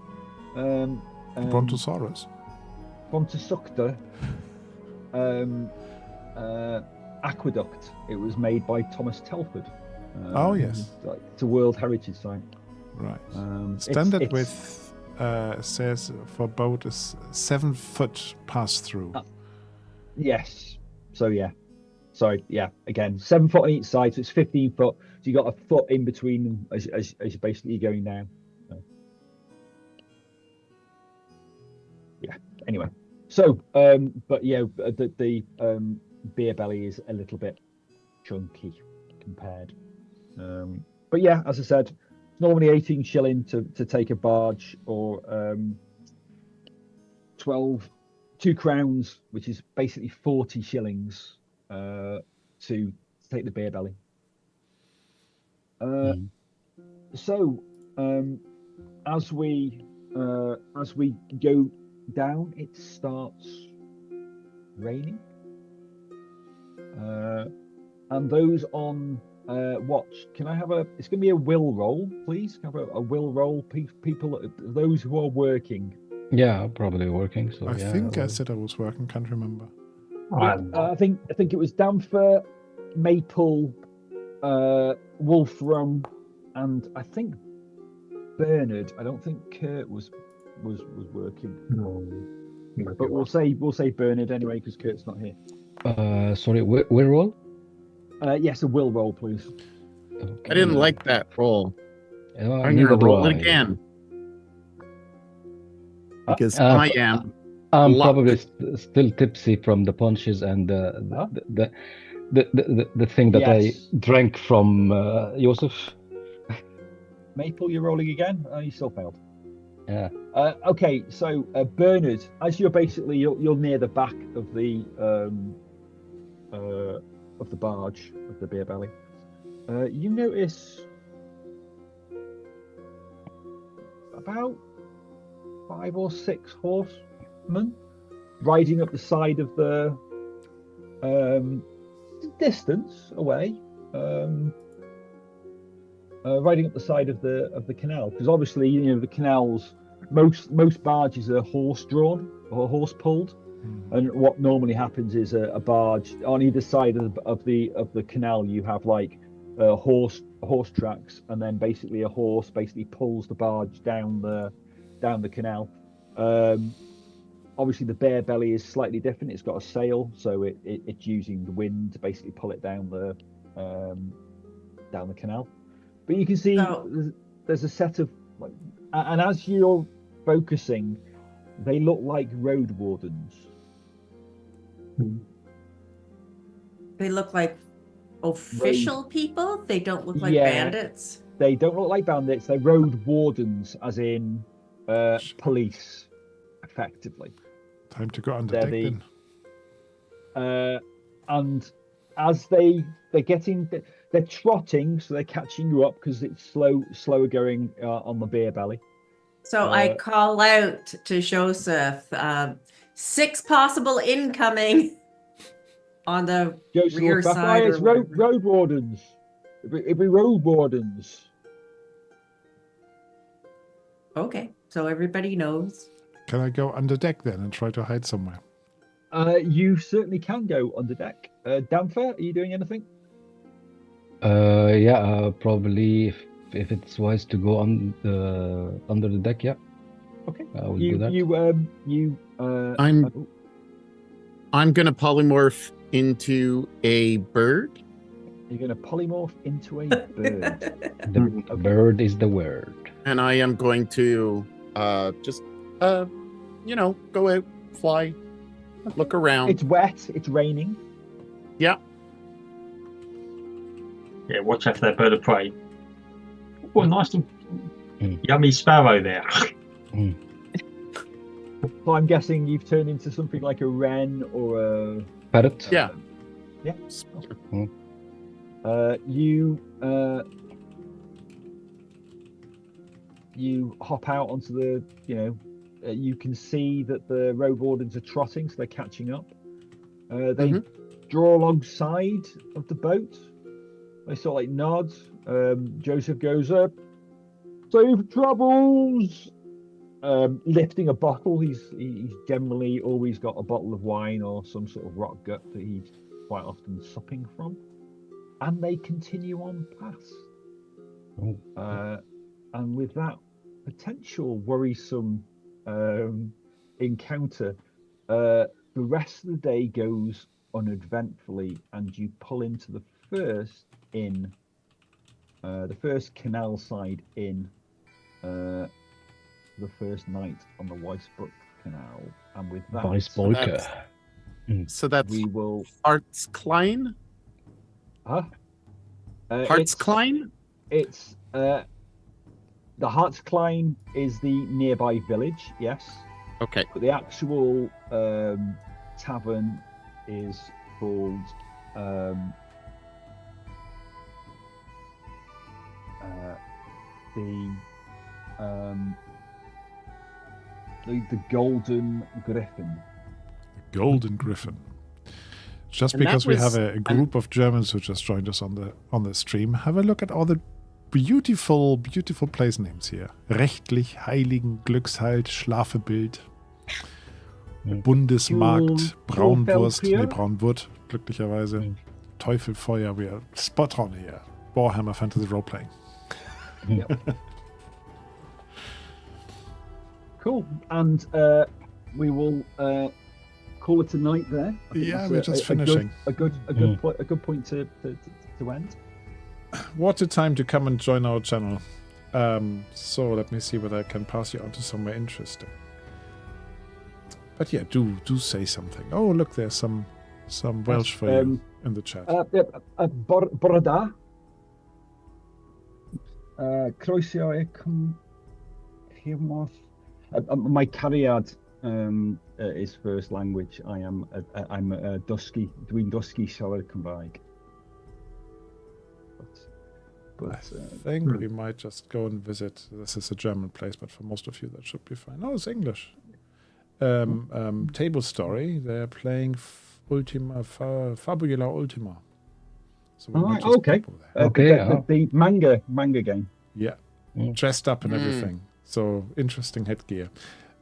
Brontosaurus. Brontosoctra aqueduct. It was made by Thomas Telford. Oh yes, it's a World Heritage Site. Right. Standard width says for boat is 7 foot pass through. Yes. So yeah. Sorry. Yeah. Again, 7 foot on each side, so it's 15 foot. So you got a foot in between them as you're basically going down. So. Yeah. Anyway. So, but yeah, the beer belly is a little bit chunky compared. But yeah, as I said, it's normally 18 shilling to take a barge, or 2 crowns, which is basically 40 shillings to take the beer belly. So as we go down, it starts raining, and those on watch, can I have it's going to be a will roll, please? Can I have a will roll, people, those who are working? Yeah, probably working. So I think I said I was working, can't remember. I think it was Damfer, Maple, Wolfram, and I think Bernard. I don't think Kurt was working. No. But we'll say Bernard anyway because Kurt's not here. Sorry, will roll? Yes, a will roll, please. Okay. I didn't like that roll. I'm going neither to do roll I. it again. Because I am. I'm luck. probably still tipsy from the punches and the thing that I drank from Joseph. Maple, you're rolling again? Oh, you still failed. Yeah. Okay, so Bernard, as you're basically you're near the back of the barge of the beer belly, you notice about 5 or 6 horsemen riding up the side of the distance away, riding up the side of the canal, because obviously the canals, most barges are horse drawn or horse pulled, and what normally happens is a barge on either side of the canal. You have like horse tracks, and then basically a horse pulls the barge down the canal. Obviously, the bear belly is slightly different. It's got a sail, so it's using the wind to basically pull it down the canal. But you can see there's a set of, and as you're focusing, they look like road wardens. They look like official people. They don't look like Yeah. bandits. They don't look like bandits. They're road wardens, as in police, effectively. Time to go under deck then. And as they're getting, they're trotting, so they're catching you up because it's slower going on the beer belly. So I call out to Joseph, 6 possible incoming on the Joseph rear looks back, side. it's road wardens. It'd be road wardens. Okay, so everybody knows. Can I go under deck then and try to hide somewhere? You certainly can go under deck. Danfer, are you doing anything? Yeah, probably if it's wise to go on under the deck, yeah. Okay. I will do that. I'm gonna polymorph into a bird. You're gonna polymorph into a bird. The bird is the word. And I am going to just go out, fly, look around. It's wet, it's raining. Yeah. Yeah, watch out for that bird of prey. Oh, nice little yummy sparrow there. So I'm guessing you've turned into something like a wren or a Parrot? Yeah. Yeah. Mm. You hop out onto the, you can see that the road wardens are trotting, so they're catching up. They draw alongside of the boat. They sort of like nod. Joseph goes up. Safe travels. Lifting a bottle. He's generally always got a bottle of wine or some sort of rock gut that he's quite often supping from. And they continue on past. And with that potential worrisome encounter, the rest of the day goes uneventfully, and you pull into the first inn, the first canal side inn, the first night on the Weissbuck Canal. And with that, So that's we will. Hartsklein? Huh? Hartsklein? It's the Hartsklein is the nearby village, yes. Okay. But the actual tavern is called the Golden Griffin. Golden Griffin. Just And because that we have was- a group of Germans who just joined us on the stream, have a look at all the beautiful place names here. Rechtlich, Heiligen, Glückshalt, Schlafebild, Bundesmarkt, Braunwurst, Braunwurt, glücklicherweise. Teufelfeuer, we are spot on here. Warhammer Fantasy Roleplaying. Yep. Cool. And we will call it a night there. I think Yeah, that's we're just finishing. A good point to end. What a time to come and join our channel. So let me see whether I can pass you on to somewhere interesting. But yeah, do say something. Oh, look, there's some Welsh for you in the chat. Boroda. Croeso e cymorth. My Cariad is first language. I'm dysgu. Dwi'n dysgu siarad Cymraeg. But I think we might just go and visit. This is a German place, but for most of you that should be fine. Oh, it's English. Table Story. They're playing Fabula Ultima. So we All might right, just okay. pop over there. Okay, The manga game. Yeah, Mm. dressed up and Mm. everything. So interesting headgear.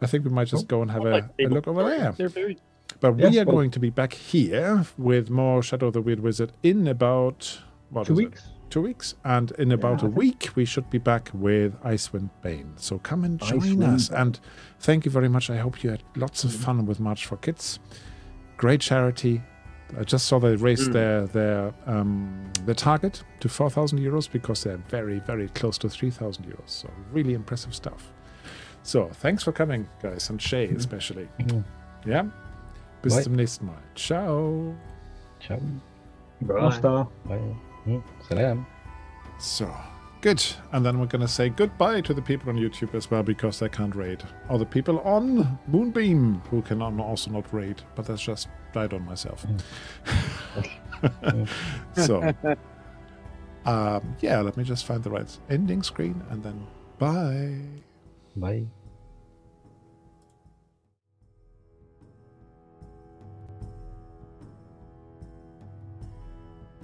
I think we might just Cool. go and have I like a look over tabletop there. stories. They're very But Yes, we are well- going to be back here with more Shadow of the Weird Wizard in about 2 weeks. 2 weeks, and in about I a think- week we should be back with Icewind Bane. So come and join Icewind us, Bane. and thank you very much. I hope you had lots of fun with March for Kids. Great charity. I just saw they raised their target to 4,000 euros because they're very, very close to 3,000 euros. So really impressive stuff. So thanks for coming, guys, and Shay especially. Mhm. Ja? Bis Bye. zum nächsten Mal. Ciao. Ciao. Right. Star. Bye. Salam. So, good. And then we're going to say goodbye to the people on YouTube as well because they can't raid. Or the people on Moonbeam who can also not raid. But that's just died on myself. So, yeah, let me just find the right ending screen and then bye. Bye.